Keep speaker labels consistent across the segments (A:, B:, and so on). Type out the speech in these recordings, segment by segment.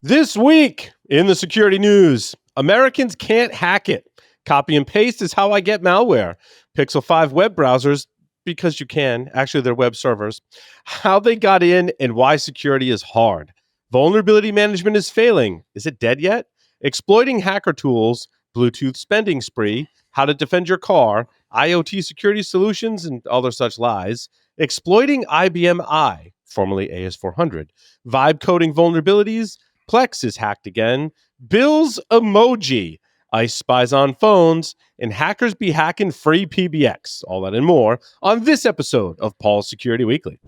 A: This week in the security news, Americans can't hack it. Copy and paste is how I get malware. Pixel 5 web browsers, because you can. Actually, they're web servers. How they got in and why security is hard. Vulnerability management is failing. Is it dead yet? Exploiting hacker tools, Bluetooth spending spree, how to defend your car, IoT security solutions, and other such lies. Exploiting IBM I, formerly AS400. Vibe coding vulnerabilities. Plex is hacked again. Bill's emoji. ICE spies on phones. And hackers be hacking FreePBX. All that and more on this episode of Paul's Security Weekly.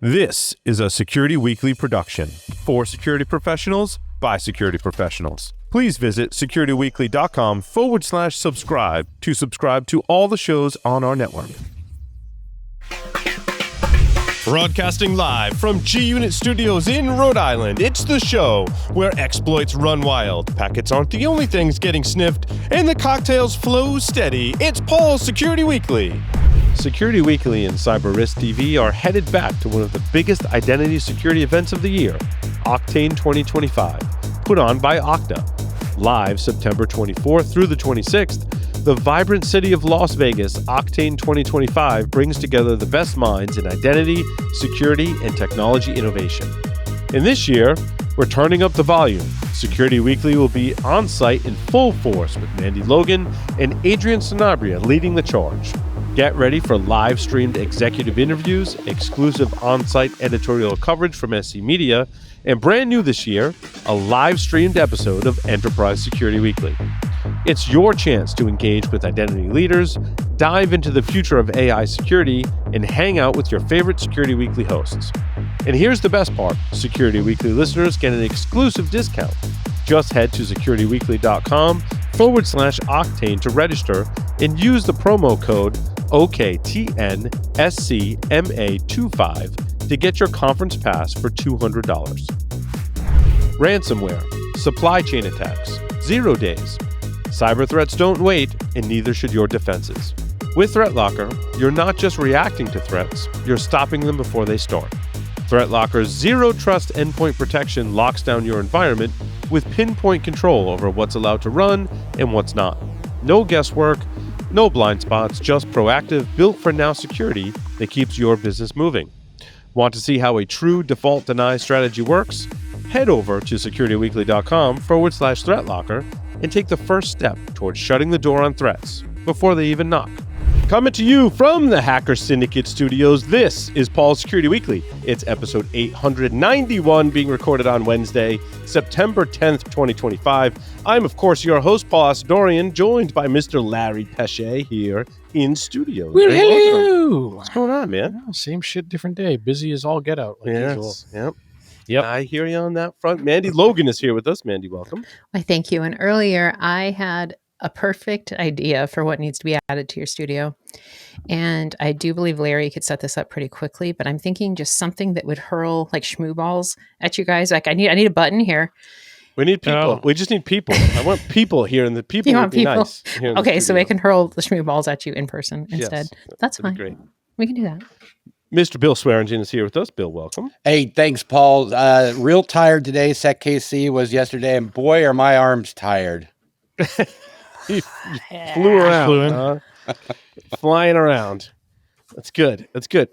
A: This is a Security Weekly production for security professionals by security professionals. Please visit securityweekly.com/subscribe to subscribe to all the shows on our network. Broadcasting live from G-Unit Studios in Rhode Island, it's the show where exploits run wild, packets aren't the only things getting sniffed, and the cocktails flow steady. It's Paul's Security Weekly. Security Weekly and Cyber Risk TV are headed back to one of the biggest identity security events of the year, Octane 2025, put on by Okta. Live September 24th through the 26th, the vibrant city of Las Vegas, Octane 2025 brings together the best minds in identity, security, and technology innovation. And this year, we're turning up the volume. Security Weekly will be on site in full force with Mandy Logan and Adrian Sanabria leading the charge. Get ready for live-streamed executive interviews, exclusive on-site editorial coverage from SC Media, and brand new this year, a live-streamed episode of Enterprise Security Weekly. It's your chance to engage with identity leaders, dive into the future of AI security, and hang out with your favorite Security Weekly hosts. And here's the best part. Security Weekly listeners get an exclusive discount. Just head to securityweekly.com/Octane to register and use the promo code OKTNSCMA25 to get your conference pass for $200. Ransomware, supply chain attacks, 0 days. Cyber threats don't wait, and neither should your defenses. With ThreatLocker, you're not just reacting to threats, you're stopping them before they start. ThreatLocker's zero-trust endpoint protection locks down your environment with pinpoint control over what's allowed to run and what's not. No guesswork, no blind spots, just proactive, built-for-now security that keeps your business moving. Want to see how a true default deny strategy works? Head over to securityweekly.com/ThreatLocker and take the first step towards shutting the door on threats before they even knock. Coming to you from the Hacker Syndicate Studios, this is Paul's Security Weekly. It's episode 891 being recorded on Wednesday, September 10th, 2025. I'm, of course, your host, Paul Asadorian, joined by Mr. Larry Pesce here in studio.
B: Hello.
A: What's going on, man?
B: Oh, same shit, different day. Busy as all get out. Like usual.
A: Yep. I hear you on that front. Mandy Logan is here with us. Mandy, welcome.
C: Why, thank you. And earlier, I had a perfect idea for what needs to be added to your studio. And I do believe Larry could set this up pretty quickly, but I'm thinking just something that would hurl like shmoo balls at you guys. Like I need a button here.
A: We need people.
B: Oh.
A: We just need people. I want people here, and the people would be nice.
C: Okay, so I can hurl the shmoo balls at you in person instead.
A: Yes,
C: that's fine.
A: Great.
C: We can do that.
A: Mr. Bill Swearingen is here with us. Bill, welcome.
D: Hey, thanks, Paul. Real tired today. SecKC was yesterday, and boy, are my arms tired.
A: You flew around. Flying around. That's good.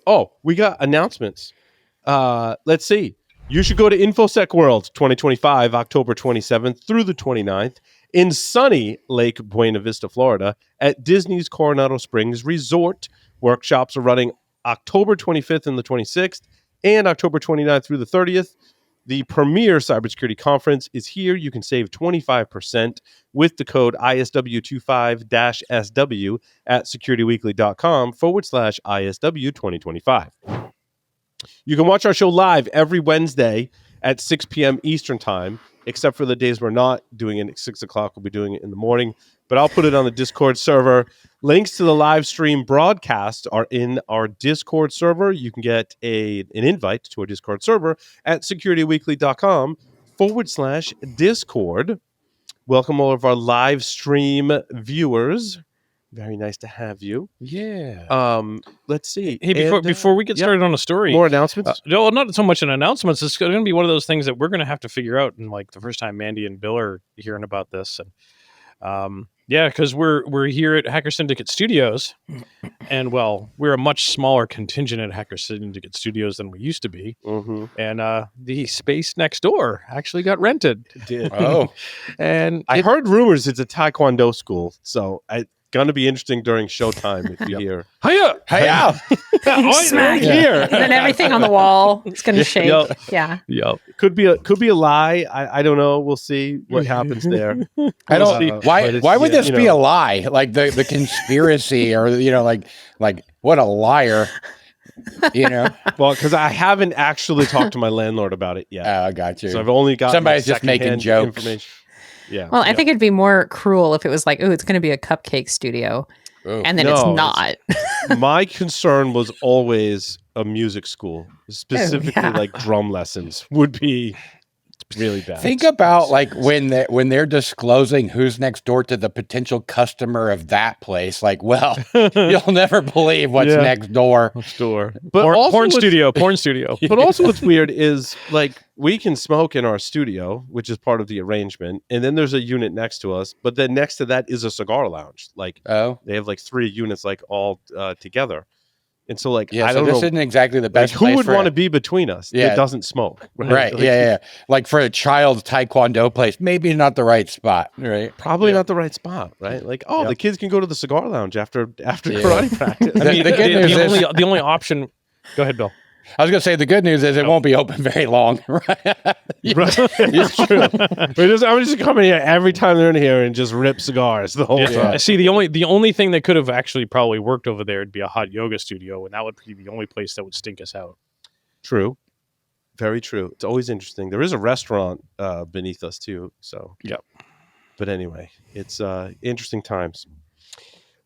A: Oh, we got announcements. Let's see. You should go to InfoSec World 2025, October 27th through the 29th in sunny Lake Buena Vista, Florida at Disney's Coronado Springs Resort. Workshops are running October 25th and the 26th and October 29th through the 30th. The premier cybersecurity conference is here. You can save 25% with the code ISW25-SW at securityweekly.com/ISW2025. You can watch our show live every Wednesday at 6 p.m. Eastern Time, except for the days we're not doing it at 6 o'clock. We'll be doing it in the morning, but I'll put it on the Discord server. Links to the live stream broadcast are in our Discord server. You can get an invite to our Discord server at securityweekly.com/Discord. Welcome all of our live stream viewers. Very nice to have you.
B: Yeah.
A: Let's see.
B: Hey, before we get started on a story,
A: more announcements.
B: No, not so much an announcements. It's going to be one of those things that we're going to have to figure out. And like the first time Mandy and Bill are hearing about this, and because we're here at Hacker Syndicate Studios, and well, we're a much smaller contingent at Hacker Syndicate Studios than we used to be.
A: Mm-hmm.
B: And the space next door actually got rented.
A: It did.
D: Oh,
B: And
A: I heard rumors it's a Taekwondo school, so it's going to be interesting during showtime if you hear.
B: hiya,
D: hiya!
C: Smack.
A: Here.
C: And then everything on the wall is going to shake.
A: Yep.
C: Yeah.
B: Yep.
A: Could be a lie. I don't know. We'll see what happens there.
D: I don't.
A: But
D: Why?
A: it's-
D: Why would this
A: you
D: be
A: know.
D: a lie? Like the conspiracy, or like what a liar.
A: Well, because I haven't actually talked to my landlord about it yet,
D: I got you.
A: so I've only got
D: Somebody's just making jokes.
A: Information. Yeah.
C: Well, I think it'd be more cruel if it was like, oh, it's going to be a cupcake studio.
D: Ooh.
C: And then
A: No,
C: it's not.
A: My concern was always a music school, specifically
C: yeah.
A: like drum lessons would be really bad.
D: Think about like when they're disclosing who's next door to the potential customer of that place. Like, well, you'll never believe what's
A: Yeah.
D: next door.
A: store, but
B: Porn,
A: also
B: porn
A: what's-
B: studio, porn studio.
A: But also, what's weird is like we can smoke in our studio, which is part of the arrangement, and then there's a unit next to us. But then next to that is a cigar lounge. Like
D: Oh,
A: they have like 3 units, like all together. And so, like,
D: yeah.
A: I
D: So
A: don't
D: this
A: know,
D: isn't exactly the
A: like,
D: best.
A: who
D: place
A: would
D: for
A: want to be between us
D: Yeah.
A: that doesn't smoke?
D: Right.
A: Like,
D: Yeah. Like for a child's taekwondo place, maybe not the right spot. Right.
A: Probably not the right spot, right? Like, oh,
B: Yep.
A: the kids can go to the cigar lounge after
D: Yeah.
A: karate practice.
D: I mean, the good news is-
B: the only option. Go ahead, Bill.
D: I was gonna say the good news is it won't be open very long. Right.
A: Right. It's true. I'm just coming here every time they're in here and just rip cigars the whole
B: Yeah.
A: time.
B: I see. The only thing that could have actually probably worked over there would be a hot yoga studio, and that would be the only place that would stink us out.
A: True. Very true. It's always interesting. There is a restaurant beneath us too. So,
B: Yep.
A: But anyway, it's interesting times.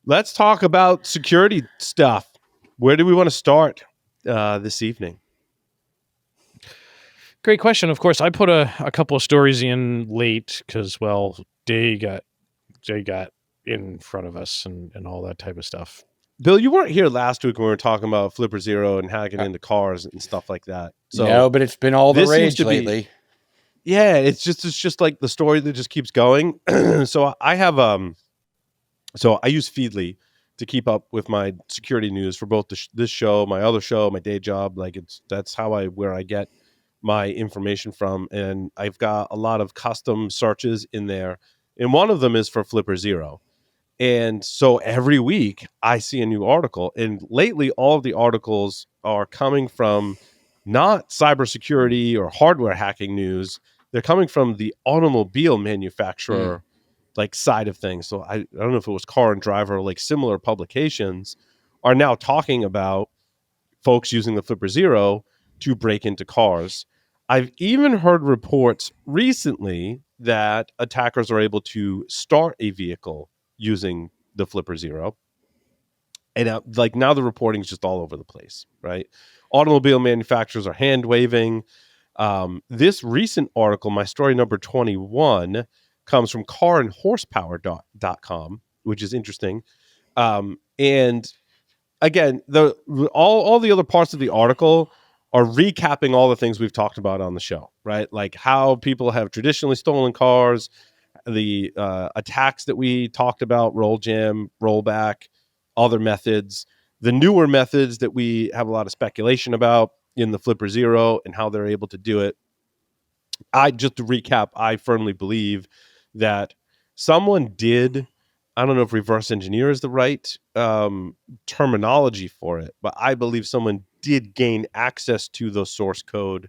A: Let's talk about security stuff. Where do we want to start this evening?
B: Great question. Of course, I put a couple of stories in late because, well, they got in front of us and all that type of stuff.
A: Bill, you weren't here last week when we were talking about Flipper Zero and hacking into cars and stuff like that. So
D: No, but it's been all the
A: this seems
D: rage
A: to be-
D: lately.
A: yeah, it's just like the story that just keeps going. So I have so I use Feedly to keep up with my security news for both this show, my other show, my day job. Like that's where I get my information from, and I've got a lot of custom searches in there, and one of them is for Flipper Zero. And so every week I see a new article, and lately all of the articles are coming from not cybersecurity or hardware hacking news. They're coming from the automobile manufacturer like side of things. So I don't know if it was Car and Driver or like similar publications are now talking about folks using the Flipper Zero to break into cars. I've even heard reports recently that attackers are able to start a vehicle using the Flipper Zero. And like now the reporting is just all over the place, right? Automobile manufacturers are hand waving. This recent article, my story number 21, comes from carandhorsepower.com, which is interesting. And again, all the other parts of the article are recapping all the things we've talked about on the show, right? Like how people have traditionally stolen cars, the attacks that we talked about, roll jam, rollback, other methods, the newer methods that we have a lot of speculation about in the Flipper Zero and how they're able to do it. Just to recap, I firmly believe that someone did, I don't know if reverse engineer is the right terminology for it, but I believe someone did gain access to the source code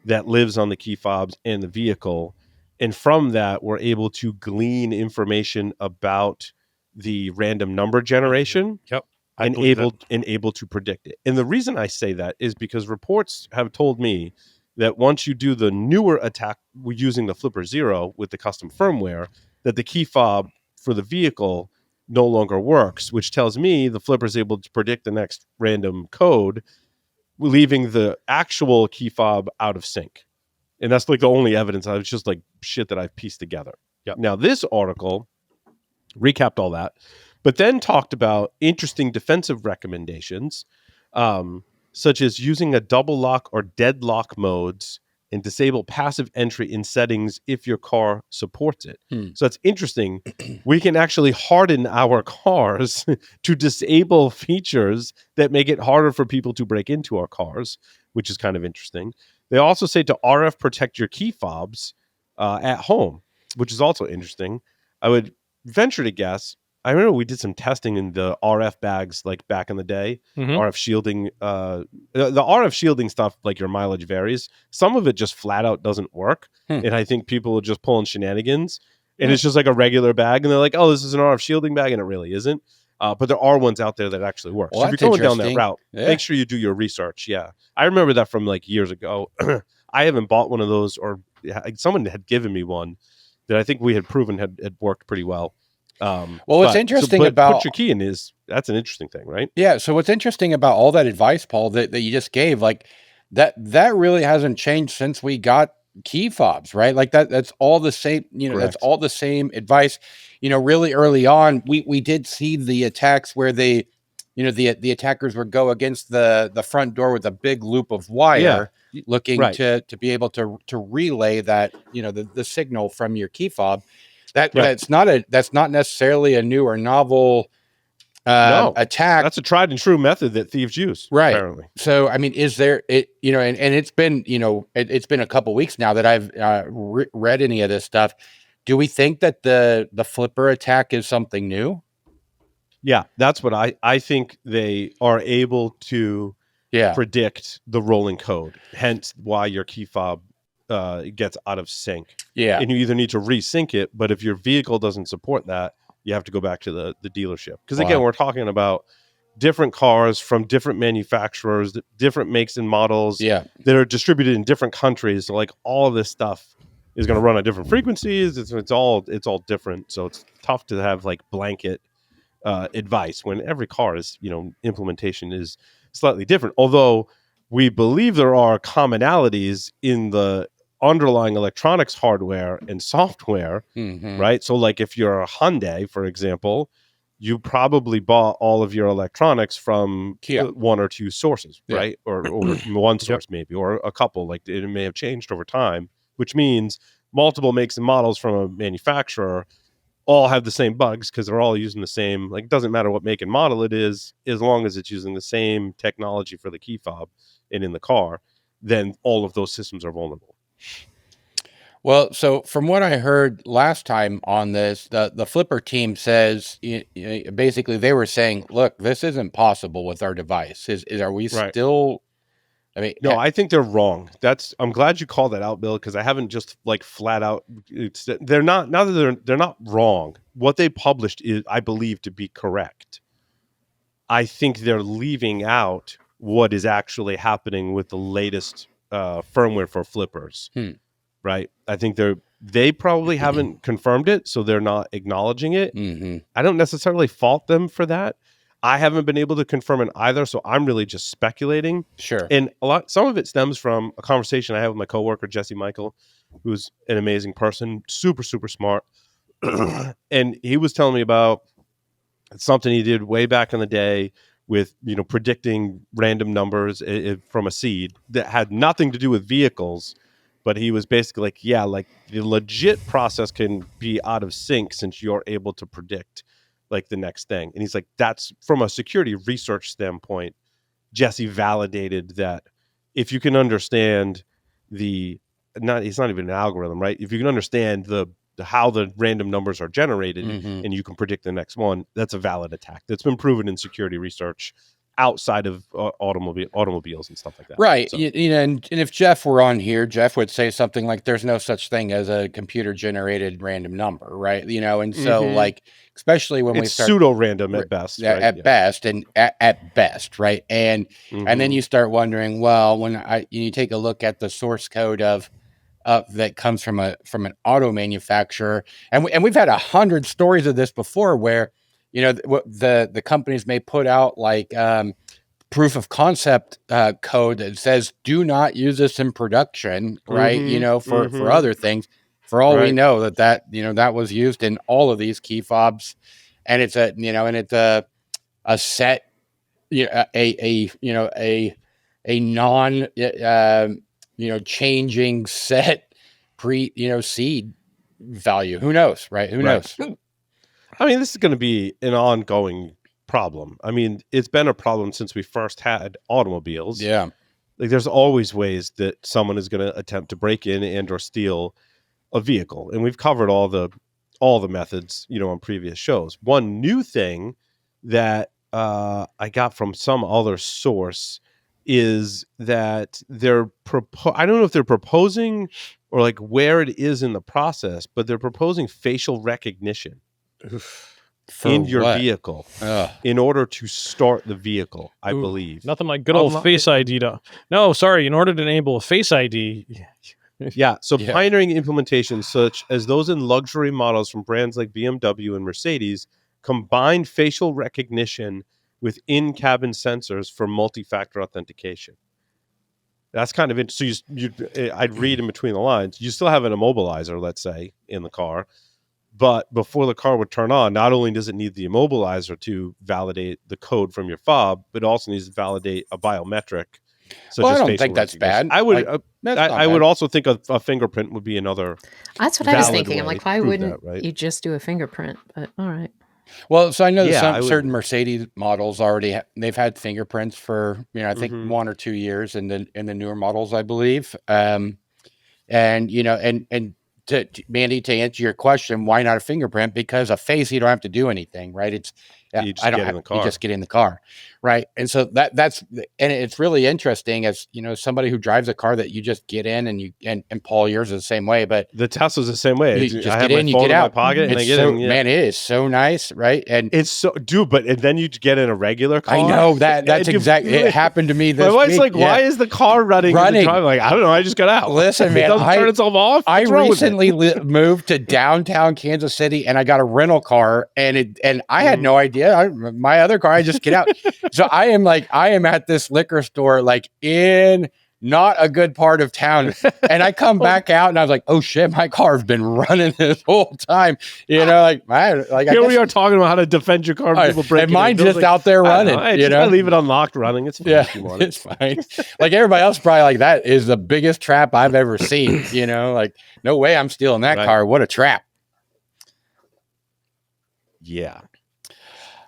A: that lives on the key fobs and the vehicle. And from that, we're able to glean information about the random number generation.
B: Yep.
A: And able to predict it. And the reason I say that is because reports have told me that once you do the newer attack using the Flipper Zero with the custom firmware, that the key fob for the vehicle no longer works, which tells me the Flipper is able to predict the next random code, leaving the actual key fob out of sync. And that's like the only evidence. I was just like shit that I've pieced together.
B: Yep.
A: Now, this article recapped all that, but then talked about interesting defensive recommendations, such as using a double lock or deadlock modes and disable passive entry in settings if your car supports it. So it's interesting. We can actually harden our cars to disable features that make it harder for people to break into our cars, which is kind of interesting. They also say to RF protect your key fobs at home, which is also interesting. I would venture to guess. I remember we did some testing in the RF bags like back in the day, RF shielding. The RF shielding stuff, like your mileage varies. Some of it just flat out doesn't work. And I think people are just pulling shenanigans. And it's just like a regular bag. And they're like, oh, this is an RF shielding bag. And it really isn't. But there are ones out there that actually work.
D: Well,
A: so if you're going down that route, make sure you do your research. Yeah. I remember that from like years ago. I haven't bought one of those, or someone had given me one that I think we had proven had worked pretty well.
D: Well, what's interesting about
A: put your key in that's an interesting thing, right?
D: Yeah. So what's interesting about all that advice, Paul, that you just gave, like that really hasn't changed since we got key fobs, right? Like that's all the same,
A: Correct.
D: That's all the same advice. Really early on, we did see the attacks where the attackers would go against the front door with a big loop of wire, looking to be able to relay that, the signal from your key fob. That's not necessarily a new or novel attack.
A: That's a tried and true method that thieves use,
D: right?
A: Apparently.
D: So, I mean, is there and it's been it's been a couple weeks now that I've read any of this stuff. Do we think that the flipper attack is something new?
A: Yeah, that's what I think. They are able to predict the rolling code, hence why your key fob gets out of sync.
D: Yeah.
A: And you either need to resync it, but if your vehicle doesn't support that, you have to go back to the dealership. Because again, we're talking about different cars from different manufacturers, different makes and models that are distributed in different countries. So like all of this stuff is going to run at different frequencies. It's all different. So it's tough to have like blanket advice when every car is, implementation is slightly different. Although we believe there are commonalities in the underlying electronics hardware and software, right? So like if you're a Hyundai, for example, you probably bought all of your electronics from one or two sources, right? Or one source maybe, or a couple. Like it may have changed over time, which means multiple makes and models from a manufacturer all have the same bugs because they're all using the same, like it doesn't matter what make and model it is, as long as it's using the same technology for the key fob and in the car, then all of those systems are vulnerable.
D: Well, so from what I heard last time on this, the Flipper team says, basically they were saying, look, this isn't possible with our device. Are we still... I mean,
A: no, I think they're wrong. I'm glad you called that out, Bill, because I haven't just like flat out. They're not. Now that they're not wrong. What they published is, I believe, to be correct. I think they're leaving out what is actually happening with the latest firmware for flippers. Right? I think they probably haven't confirmed it, so they're not acknowledging it. I don't necessarily fault them for that. I haven't been able to confirm it either, so I'm really just speculating.
D: Sure.
A: And some of it stems from a conversation I had with my coworker, Jesse Michael, who's an amazing person, super, super smart. And he was telling me about something he did way back in the day with, predicting random numbers from a seed that had nothing to do with vehicles. But he was basically like, the legit process can be out of sync since you're able to predict like the next thing. And he's like, that's from a security research standpoint, Jesse validated that if you can understand it's not even an algorithm, right? If you can understand how the random numbers are generated and you can predict the next one, that's a valid attack. That's been proven in security research outside of automobiles and stuff like that.
D: Right.
A: So.
D: And if Jeff were on here, Jeff would say something like, there's no such thing as a computer generated random number, right? And so like, especially when we start
A: pseudo random at best, right?
D: At best, and at best, right? And then you start wondering, well, when you take a look at the source code of that comes from an auto manufacturer, and we've had 100 stories of this before where the companies may put out like proof of concept code that says do not use this in production, right? For other things. For all we know that was used in all of these key fobs and it's a set, a non changing set seed value. Who knows, right? Who knows?
A: I mean, this is going to be an ongoing problem. I mean, it's been a problem since we first had automobiles.
D: Yeah.
A: Like, there's always ways that someone is going to attempt to break in and or steal a vehicle, and we've covered all the methods, on previous shows. One new thing that I got from some other source is that I don't know if they're proposing or like where it is in the process, but they're proposing facial recognition in your vehicle in order to start the vehicle, I believe.
B: Nothing like good old Face ID. No, sorry. In order to enable a Face ID.
A: Yeah. So pioneering implementations such as those in luxury models from brands like BMW and Mercedes combine facial recognition with in-cabin sensors for multi-factor authentication. That's kind of interesting. So I'd read in between the lines. You still have an immobilizer, let's say, in the car. But before the car would turn on, not only does it need the immobilizer to validate the code from your fob, but it also needs to validate a biometric.
D: Well, I don't think that's bad.
A: I would. I would also think a fingerprint would be another.
C: That's what I was thinking. I'm like, why wouldn't you just do a fingerprint? But all right.
D: Well, so I know that certain Mercedes models already they've had fingerprints for I think 1 or 2 years in the newer models, I believe. And Mandy, to answer your question, why not a fingerprint? Because a face, you don't have to do anything, right? It's
A: you just get
D: in the car, right? And so that's it's really interesting as somebody who drives a car that you just get in and Paul, yours is the same way, but
A: the Tesla's the same way.
D: You just get in, you get out,
A: my pocket, and I get in. Yeah.
D: Man, it is so nice, right? And
A: it's so but and then you get in a regular car.
D: I know that's exactly it happened to me this week.
A: My wife's like, why is the car running? Like, I don't know. I just got out.
D: Listen, man,
A: it doesn't turn itself off.
D: I recently moved to downtown Kansas City, and I got a rental car, and I had no idea. My other car, I just get out. So I am at this liquor store, like in not a good part of town. And I come back out and I was like, oh shit, my car's been running this whole time. Here
A: we are talking about how to defend your car when people break it.
D: And mine's just out there running.
A: I leave it unlocked running. It's fine if you want it.
D: It's fine. Like everybody else probably like that is the biggest trap I've ever seen. Like no way I'm stealing that car. What a trap.
A: Yeah.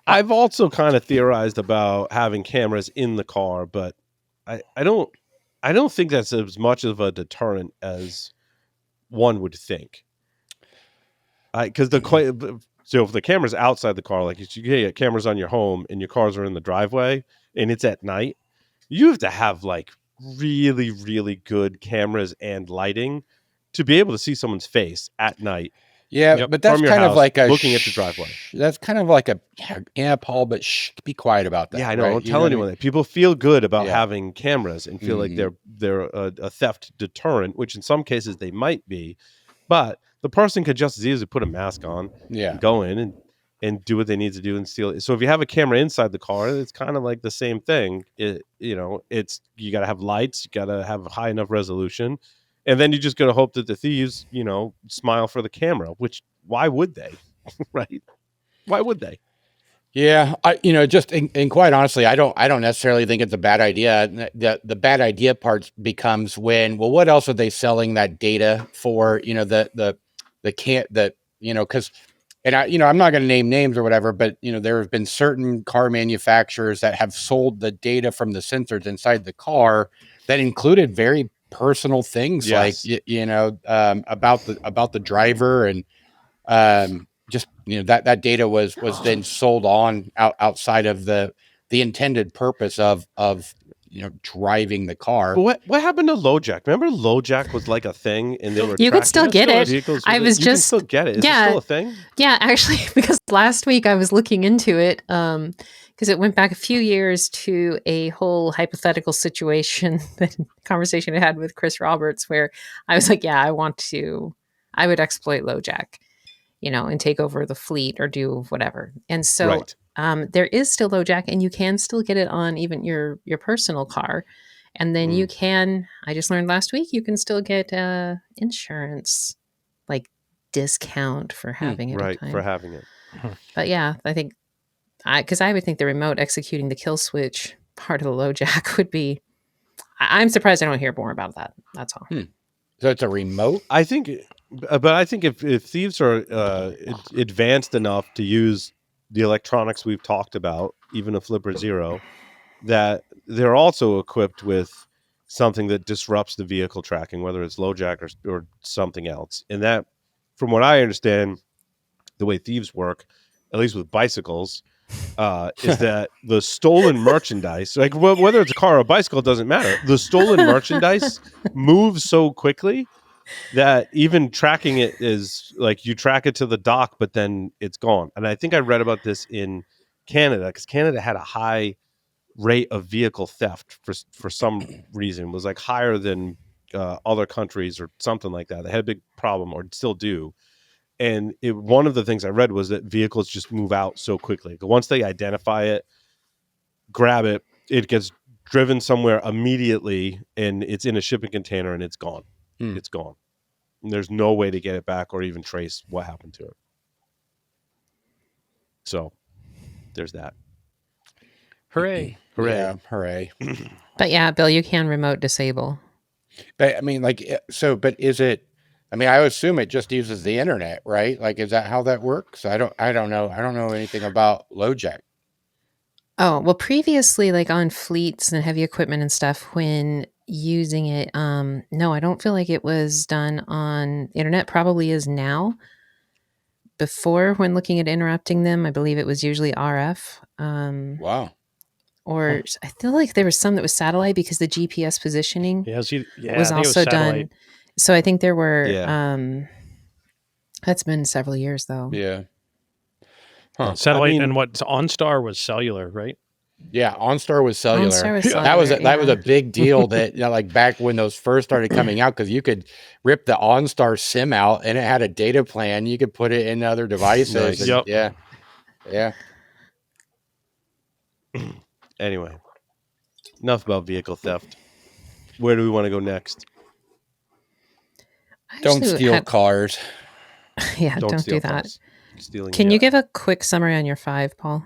A: I've also kind of theorized about having cameras in the car, but I don't think that's as much of a deterrent as one would think. Because so if the camera's outside the car, like you get cameras on your home and your cars are in the driveway and it's at night, you have to have like really, really good cameras and lighting to be able to see someone's face at night.
D: Yeah, but that's kind of like
A: looking at the driveway.
D: That's kind of like Paul, but be quiet about that.
A: Yeah, I know. Right? Don't tell anyone that. People feel good about having cameras and feel like they're a theft deterrent, which in some cases they might be. But the person could just as easily put a mask on, go in and do what they need to do and steal it. So if you have a camera inside the car, it's kind of like the same thing. It's you got to have lights, you got to have a high enough resolution. And then you just got to hope that the thieves, smile for the camera, which why would they? Right? Why would they?
D: Yeah. And quite honestly, I don't necessarily think it's a bad idea. The bad idea part becomes what else are they selling that data for? Because I'm not going to name names or whatever, but there have been certain car manufacturers that have sold the data from the sensors inside the car that included very personal things, like about the driver, and that data was then sold on outside of the intended purpose of driving the car.
A: But what happened to LoJack? Remember LoJack was like a thing, and they were
C: you could still get it. You can
A: still get it. Is it still a thing?
C: Yeah, actually, because last week I was looking into it. Because it went back a few years to a whole hypothetical conversation I had with Chris Roberts, where I was like, I would exploit LoJack, and take over the fleet or do whatever. And so there is still LoJack, and you can still get it on even your personal car. And then you can, I just learned last week, you can still get insurance, like discount for having it at
A: Right,
C: times.
A: for having it.
C: But yeah, I think because I would think the remote executing the kill switch part of the LoJack would be. I'm surprised I don't hear more about that. That's all.
D: So it's a remote?
A: I think, but I think if thieves are advanced enough to use the electronics we've talked about, even a Flipper Zero, that they're also equipped with something that disrupts the vehicle tracking, whether it's LoJack or something else. And that, from what I understand, the way thieves work, at least with bicycles, is that the stolen merchandise, like whether it's a car or a bicycle, it doesn't matter. The stolen merchandise moves so quickly that even tracking it is like you track it to the dock, but then it's gone. And I think I read about this in Canada because Canada had a high rate of vehicle theft for some reason. It was like higher than other countries or something like that. They had a big problem, or still do. And one of the things I read was that vehicles just move out so quickly. Once they identify it, grab it, it gets driven somewhere immediately, and it's in a shipping container, and it's gone. It's gone. And there's no way to get it back or even trace what happened to it. So there's that.
B: Hooray.
A: Hooray.
D: Yeah, hooray.
C: But yeah, Bill, you can remote disable.
D: But I mean, like, but is it, I mean, I assume it just uses the internet, right? Like, is that how that works? I don't know. I don't know anything about LoJack.
C: Oh, well, previously, like on fleets and heavy equipment and stuff, when using it, no, I don't feel like it was done on the internet. Probably is now. Before, when looking at interrupting them, I believe it was usually RF.
D: Wow.
C: Or I feel like there was some that was satellite because the GPS positioning
B: Yeah,
C: was
B: I think it
C: also
B: satellite.
C: done. So I think there were,
A: Yeah.
C: that's been several years though.
D: Yeah. Huh.
B: Satellite,
A: I mean-
B: and what's OnStar was cellular, right?
D: Yeah, OnStar was cellular.
C: OnStar was
D: That was
C: cellular,
D: a big deal that, you know, like back when those first started coming out, because you could rip the OnStar SIM out and it had a data plan. You could put it in other devices.
A: Nice.
D: And,
B: Yep.
D: Yeah. Yeah.
A: Anyway, enough about vehicle theft. Where do we want to go next?
C: I
D: Don't
C: actually
D: steal
C: had-
D: cars.
C: Yeah, don't
A: steal
C: do that.
A: cars. Stealing.
C: Can you give a quick summary on your 5, Paul?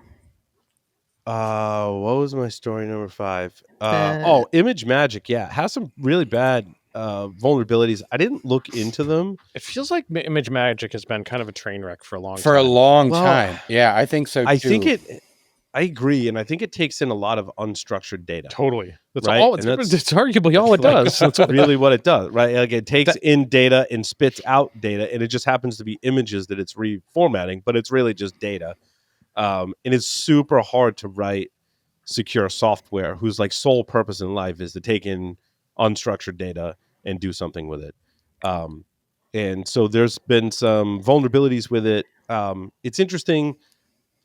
A: What was my story number 5?
C: The-
A: Image Magic. Yeah, it has some really bad vulnerabilities. I didn't look into them.
B: It feels like Image Magic has been kind of a train wreck for a long
D: For
B: time.
D: a long
A: Well,
D: time. Yeah, I think so too.
A: I think I agree, and I think it takes in a lot of unstructured data.
B: Totally. That's
A: Right?
B: all.
A: And
B: It's
A: that's-
B: arguably all it
A: Like,
B: does.
A: That's really what it does, right? Like it takes in data and spits out data, and it just happens to be images that it's reformatting, but it's really just data. And it's super hard to write secure software whose like sole purpose in life is to take in unstructured data and do something with it. And so there's been some vulnerabilities with it. It's interesting.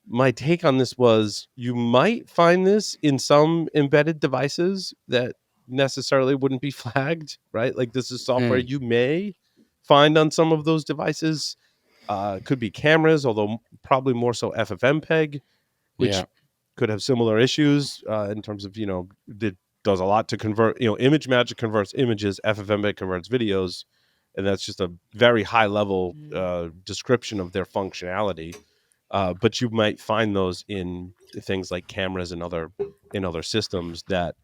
A: My take on this was you might find this in some embedded devices that necessarily wouldn't be flagged, right? Like this is software you may find on some of those devices. Could be cameras, although probably more so FFmpeg, which could have similar issues in terms of, it does a lot to convert, Image Magic converts images, FFmpeg converts videos, and that's just a very high level description of their functionality. But you might find those in things like cameras and other systems. That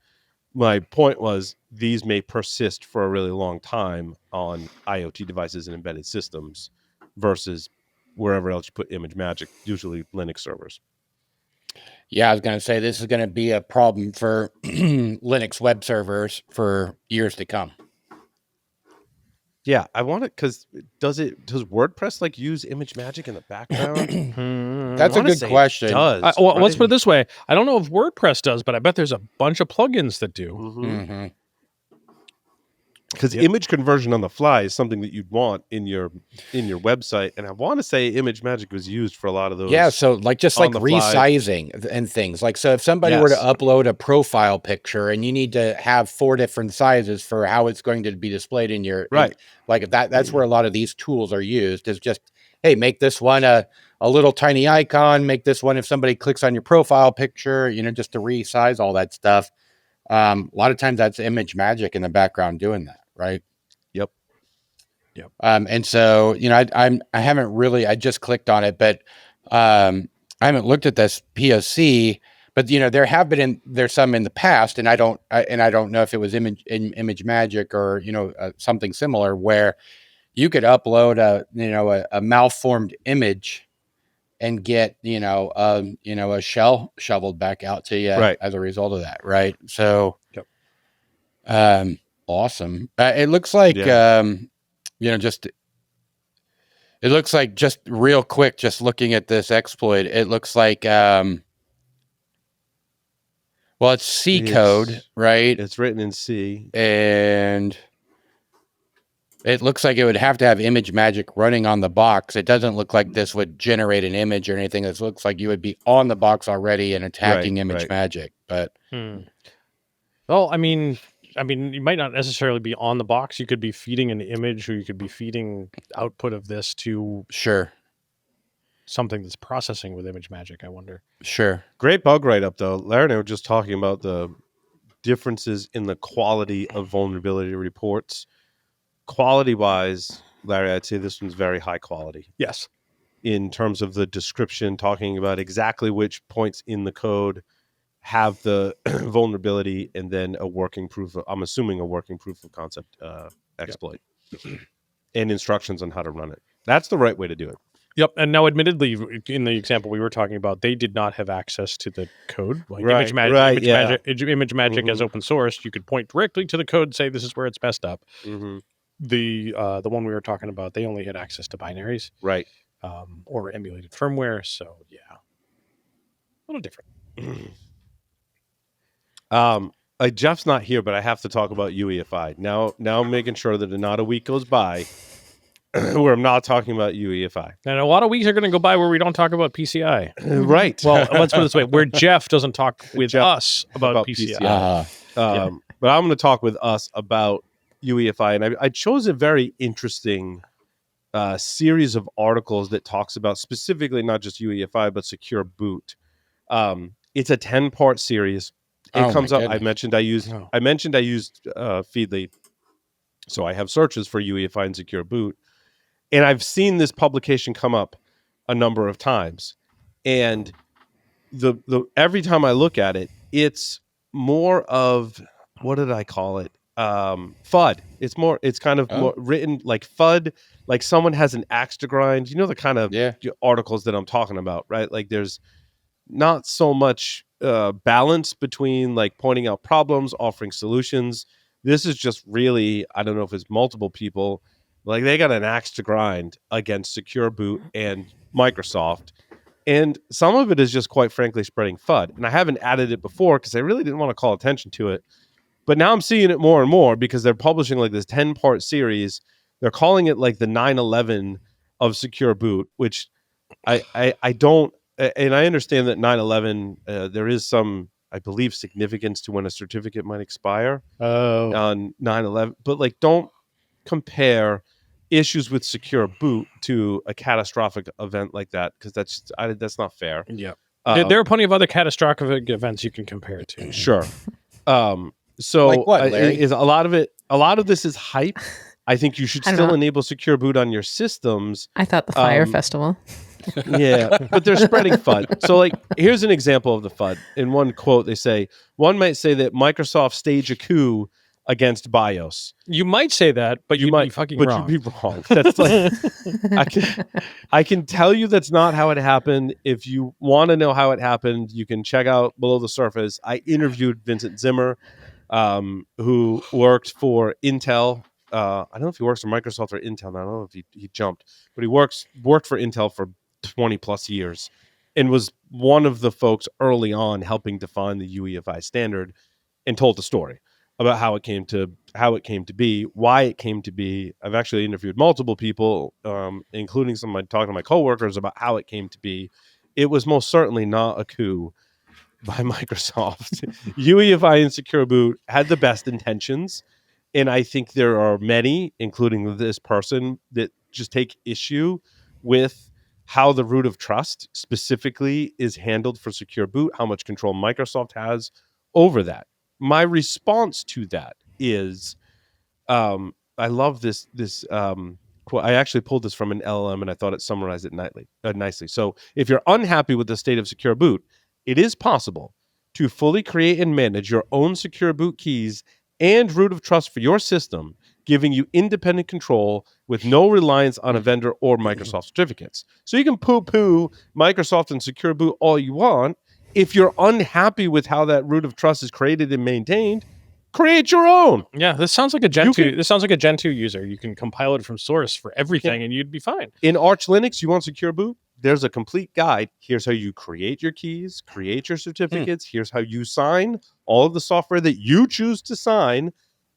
A: my point was these may persist for a really long time on IoT devices and embedded systems versus wherever else you put Image Magic, usually Linux servers.
D: Yeah, I was going to say this is going to be a problem for Linux web servers for years to come.
A: Yeah, I want it because does WordPress like use Image Magic in the background?
D: That's a good question.
A: It does.
B: Well, let's put it this way. I don't know if WordPress does, but I bet there's a bunch of plugins that do.
D: Mm-hmm.
A: Because image conversion on the fly is something that you'd want in your website, and I want to say Image Magic was used for a lot of those.
D: Yeah, so like just like
A: on the fly.
D: resizing and things. Like so if somebody were to upload a profile picture and you need to have 4 different sizes for how it's going to be displayed in your
A: right.
D: Like that's where a lot of these tools are used, is just, hey, make this one a little tiny icon, make this one if somebody clicks on your profile picture, just to resize all that stuff. A lot of times that's Image Magic in the background doing that, right?
A: Yep.
B: Yep.
D: And so, I haven't really, I just clicked on it, but I haven't looked at this POC. But there's some in the past, and I don't know if it was Image Magic or something similar, where you could upload a malformed image and get a shell shoveled back out to you as a result of that, right? So, awesome. It looks like it looks like, just real quick, just looking at this exploit, it looks like it's C code, right?
A: It's written in C,
D: and it looks like it would have to have Image Magic running on the box. It doesn't look like this would generate an image or anything. It looks like you would be on the box already and attacking Image Magic. But
B: well, I mean, you might not necessarily be on the box. You could be feeding an image, or you could be feeding output of this to something that's processing with Image Magic, I wonder.
D: Sure.
A: Great bug write-up, though. Larry and I were just talking about the differences in the quality of vulnerability reports. Quality-wise, Larry, I'd say this one's very high quality.
B: Yes.
A: In terms of the description, talking about exactly which points in the code have the vulnerability, and then I'm assuming a working proof of concept exploit and instructions on how to run it. That's the right way to do it.
B: Yep. And now, admittedly, in the example we were talking about, they did not have access to the code. Like Image Magic as open source, you could point directly to the code and say, this is where it's messed up.
A: Mm-hmm.
B: The one we were talking about, they only had access to binaries.
A: Right.
B: Or emulated firmware. So, yeah. A little different.
A: Jeff's not here, but I have to talk about UEFI. Now I'm making sure that not a week goes by where I'm not talking about UEFI.
B: And a lot of weeks are going to go by where we don't talk about PCI.
A: Right.
B: Well, let's put it this way, where Jeff doesn't talk with us about PCI.
A: But I'm going to talk with us about UEFI. And I chose a very interesting series of articles that talks about specifically not just UEFI, but secure boot. It's a 10-part series. It comes up. I mentioned I used Feedly, so I have searches for UEFI and secure boot, and I've seen this publication come up a number of times, and the every time I look at it, it's more of, what did I call it? FUD. It's kind of more written like FUD, like someone has an axe to grind. You know the kind of articles that I'm talking about, right? Like there's not so much balance between like pointing out problems, offering solutions. This is just really, I don't know if it's multiple people, like they got an axe to grind against Secure Boot and Microsoft. And some of it is just quite frankly spreading FUD. And I haven't added it before because I really didn't want to call attention to it. But now I'm seeing it more and more because they're publishing like this 10-part series. They're calling it like the 9/11 of Secure Boot, which I don't. And I understand that 9/11, there is some, I believe, significance to when a certificate might expire on 9/11. But like, don't compare issues with Secure Boot to a catastrophic event like that, because that's not fair.
B: Yeah, there are plenty of other catastrophic events you can compare it to.
A: Sure. So
D: like what, Larry?
A: Is a lot of this is hype. I think you should still enable Secure Boot on your systems.
C: I thought the Fire Festival.
A: Yeah, but they're spreading FUD. So like, here's an example of the FUD. In one quote, they say, one might say that Microsoft staged a coup against BIOS.
B: You might say that, but you'd be fucking wrong.
A: You'd be wrong. That's like, I can tell you that's not how it happened. If you want to know how it happened, you can check out Below the Surface. I interviewed Vincent Zimmer, who worked for Intel. I don't know if he works for Microsoft or Intel. I don't know if he jumped, but he worked for Intel for 20 plus years and was one of the folks early on helping define the UEFI standard, and told the story about how it came to be, why it came to be. I've actually interviewed multiple people, including talking to my coworkers about how it came to be. It was most certainly not a coup by Microsoft. UEFI and Secure Boot had the best intentions. And I think there are many, including this person, that just take issue with how the root of trust specifically is handled for Secure Boot, how much control Microsoft has over that. My response to that is, I love this quote, I actually pulled this from an LLM and I thought it summarized it nicely. So if you're unhappy with the state of secure boot, it is possible to fully create and manage your own secure boot keys and root of trust for your system, giving you independent control with no reliance on a vendor or Microsoft certificates. So you can poo-poo Microsoft and secure boot all you want. If you're unhappy with how that root of trust is created and maintained, create your own.
B: Yeah, this sounds like a Gen 2. This sounds like a Gen 2 user. You can compile it from source for everything, and you'd be fine.
A: In Arch Linux, you want secure boot? There's a complete guide. Here's how you create your keys, create your certificates. Here's how you sign all of the software that you choose to sign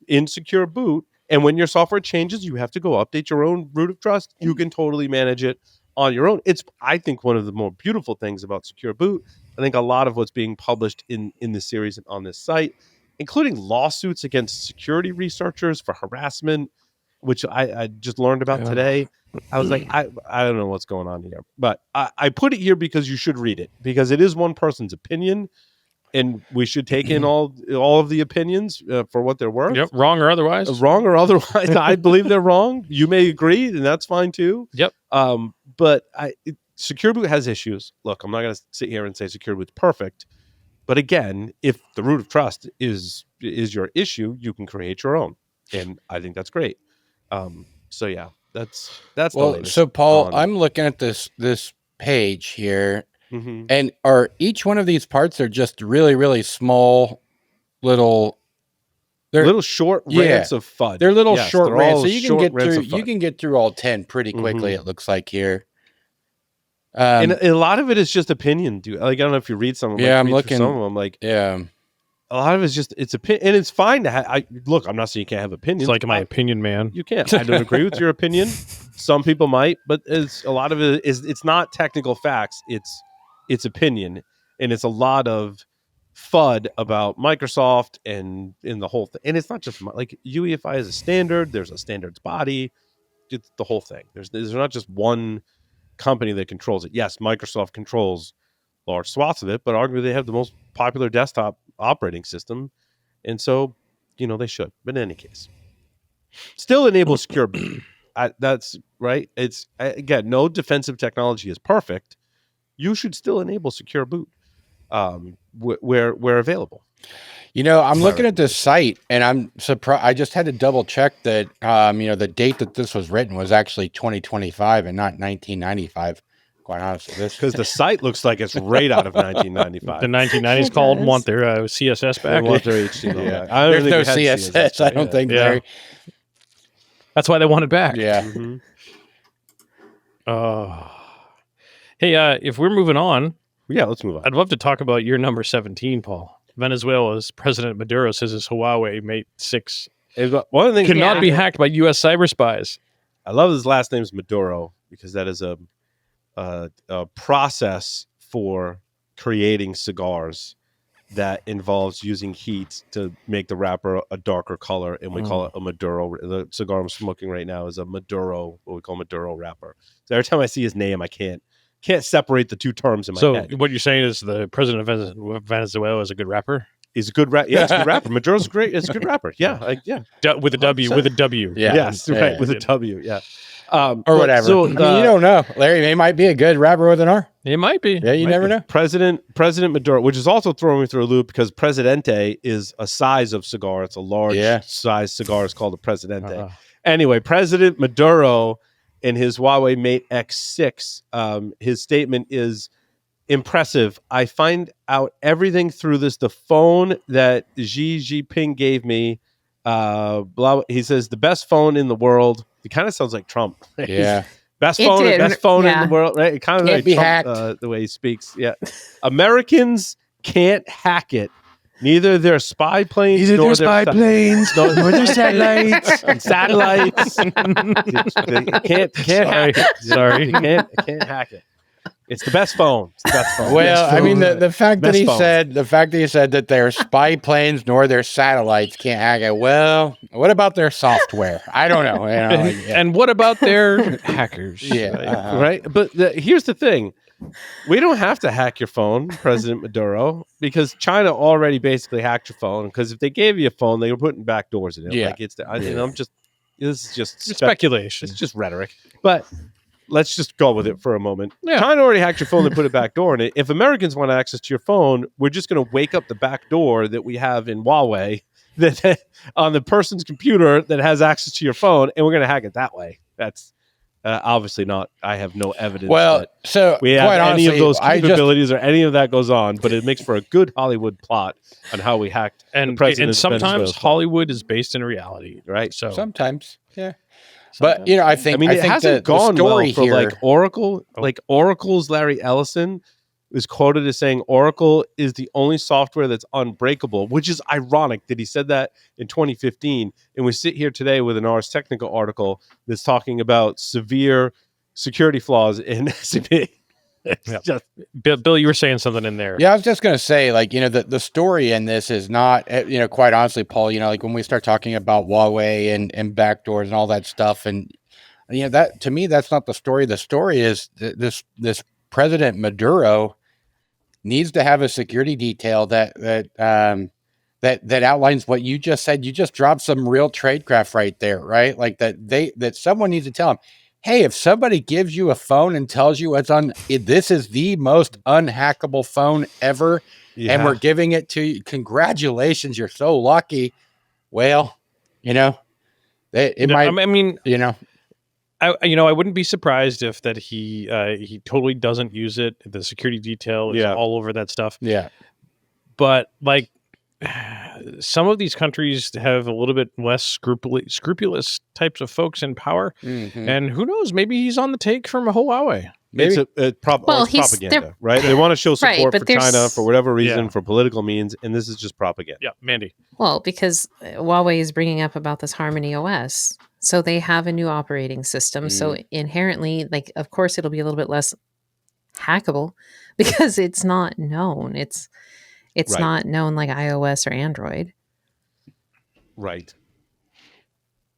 A: in secure boot. And when your software changes, you have to go update your own root of trust. You can totally manage it on your own. It's, I think, one of the more beautiful things about secure boot. I think a lot of what's being published in this series and on this site, including lawsuits against security researchers for harassment, which I just learned about today. I was like, I don't know what's going on here. But I put it here because you should read it, because it is one person's opinion, and we should take in all of the opinions for what they're worth.
B: Yep, wrong or otherwise.
A: Wrong or otherwise. I believe they're wrong. You may agree, and that's fine too.
B: Yep.
A: But Secure Boot has issues. Look, I'm not going to sit here and say Secure Boot's perfect. But again, if the root of trust is your issue, you can create your own, and I think that's great. So yeah, that's the latest.
D: So Paul, I'm looking at this page here, and are each one of these parts are just really, really small, little
A: short rants of FUD.
D: They're little short rants, so you can get through all 10 pretty quickly. It looks like here.
A: And a lot of it is just opinion, dude. Like, I don't know if you read some of them.
D: Yeah, I'm looking.
A: Some of them, like,
D: yeah.
A: A lot of it's just opinion, and it's fine to look. I'm not saying you can't have opinions.
B: It's like my opinion, man.
A: You can't. I don't agree with your opinion. Some people might, but a lot of it is. It's not technical facts. It's opinion, and it's a lot of FUD about Microsoft and in the whole thing. And it's not just like UEFI is a standard. There's a standards body. It's the whole thing. There's not just one company that controls it. Yes, Microsoft controls large swaths of it, but arguably they have the most popular desktop operating system, and so they should. But in any case, still enable secure boot. That's right. It's again, no defensive technology is perfect. You should still enable secure boot where available.
D: I'm looking at this site, and I'm surprised. I just had to double check that the date that this was written was actually 2025 and not 1995. Quite honestly,
A: because the site looks like it's right out of 1995.
B: The 1990s called want their CSS back.
A: They want their HTML back.
D: There's no CSS. I don't think.
B: Yeah. That's why they want it back.
D: Yeah.
B: Hey, if we're moving on,
A: let's move on.
B: I'd love to talk about your number 17, Paul. Venezuela's President Maduro says his Huawei Mate 6
A: one of the things
B: cannot be hacked by U.S. cyber spies.
A: I love his last name is Maduro, because that is a process for creating cigars that involves using heat to make the wrapper a darker color, and we call it a Maduro. The cigar I'm smoking right now is a Maduro, what we call Maduro wrapper. So every time I see his name, I can't separate the two terms in my head.
B: So what you're saying is the president of Venezuela is a good rapper?
A: He's a good rapper. Yeah, it's a good rapper. Maduro's great. It's a good rapper. Yeah,
B: with a W. With a W.
D: Yeah.
A: Yes, right. With a W. Yeah.
D: Or whatever. So, you don't know. Larry, they might be a good rapper with an R.
B: It might be.
D: Yeah, you never know.
A: President Maduro, which is also throwing me through a loop, because Presidente is a size of cigar. It's a large size cigar. It's called a Presidente. Anyway, President Maduro and his Huawei Mate X6, his statement is impressive. I find out everything through this. The phone that Xi Jinping gave me, he says, the best phone in the world. It kind of sounds like Trump.
D: Yeah.
A: Best phone in the world, right? It kind of
D: can't
A: like
D: be
A: Trump,
D: hacked.
A: The way he speaks. Yeah. Americans can't hack it. Neither their spy planes, nor their satellites. They can't hack it.
B: Sorry.
A: Can't hack it. It's the best phone. It's the best phone.
D: Well, I mean, the fact that he
A: phone.
D: said that their spy planes nor their satellites can't hack it. Well, what about their software? I don't know.
B: And what about their hackers?
D: Yeah,
A: right. But here's the thing: we don't have to hack your phone, President Maduro, because China already basically hacked your phone. Because if they gave you a phone, they were putting back doors in it.
D: Yeah.
A: Like I'm just This is just
B: It's speculation.
A: It's just rhetoric. But let's just go with it for a moment.
B: Yeah.
A: China already hacked your phone and put a back door in it. If Americans want access to your phone, we're just going to wake up the back door that we have in Huawei that on the person's computer that has access to your phone, and we're going to hack it that way. That's obviously not. I have no evidence.
D: Well, so
A: we have
D: quite
A: any
D: honestly,
A: of those capabilities or any of that goes on, but it makes for a good Hollywood plot on how we hacked the
B: and
A: president.
B: sometimes
A: Venezuela's phone.
B: Hollywood is based in reality,
A: Right?
B: So
D: sometimes, yeah.
B: sometimes.
D: But I think
A: it
D: think
A: hasn't gone
D: the story
A: well for
D: here,
A: like Oracle. Like Oracle's Larry Ellison is quoted as saying Oracle is the only software that's unbreakable, which is ironic that he said that in 2015. And we sit here today with an Ars Technica article that's talking about severe security flaws in SAP. It's just
B: Bill, you were saying something in there.
D: Yeah, I was just going to say, like, the story in this is not, quite honestly, Paul, like when we start talking about Huawei and backdoors and all that stuff, and, that to me, that's not the story. The story is this President Maduro needs to have a security detail that outlines what you just said. You just dropped some real tradecraft right there, right? Like that someone needs to tell him, hey, if somebody gives you a phone and tells you this is the most unhackable phone ever, and we're giving it to you, congratulations, you're so lucky. Well, it might.
B: I mean,
D: I
B: I wouldn't be surprised if that he totally doesn't use it. The security detail is all over that stuff.
D: Yeah,
B: but like some of these countries have a little bit less scrupulous types of folks in power, and who knows? Maybe he's on the take from Huawei.
A: Maybe. It's propaganda, right? They want to show support for China for whatever reason, for political means, and this is just propaganda.
B: Yeah, Mandy.
C: Well, because Huawei is bringing up about this Harmony OS. So they have a new operating system. So inherently, like, of course, it'll be a little bit less hackable because it's not known. It's not known like iOS or Android.
A: Right.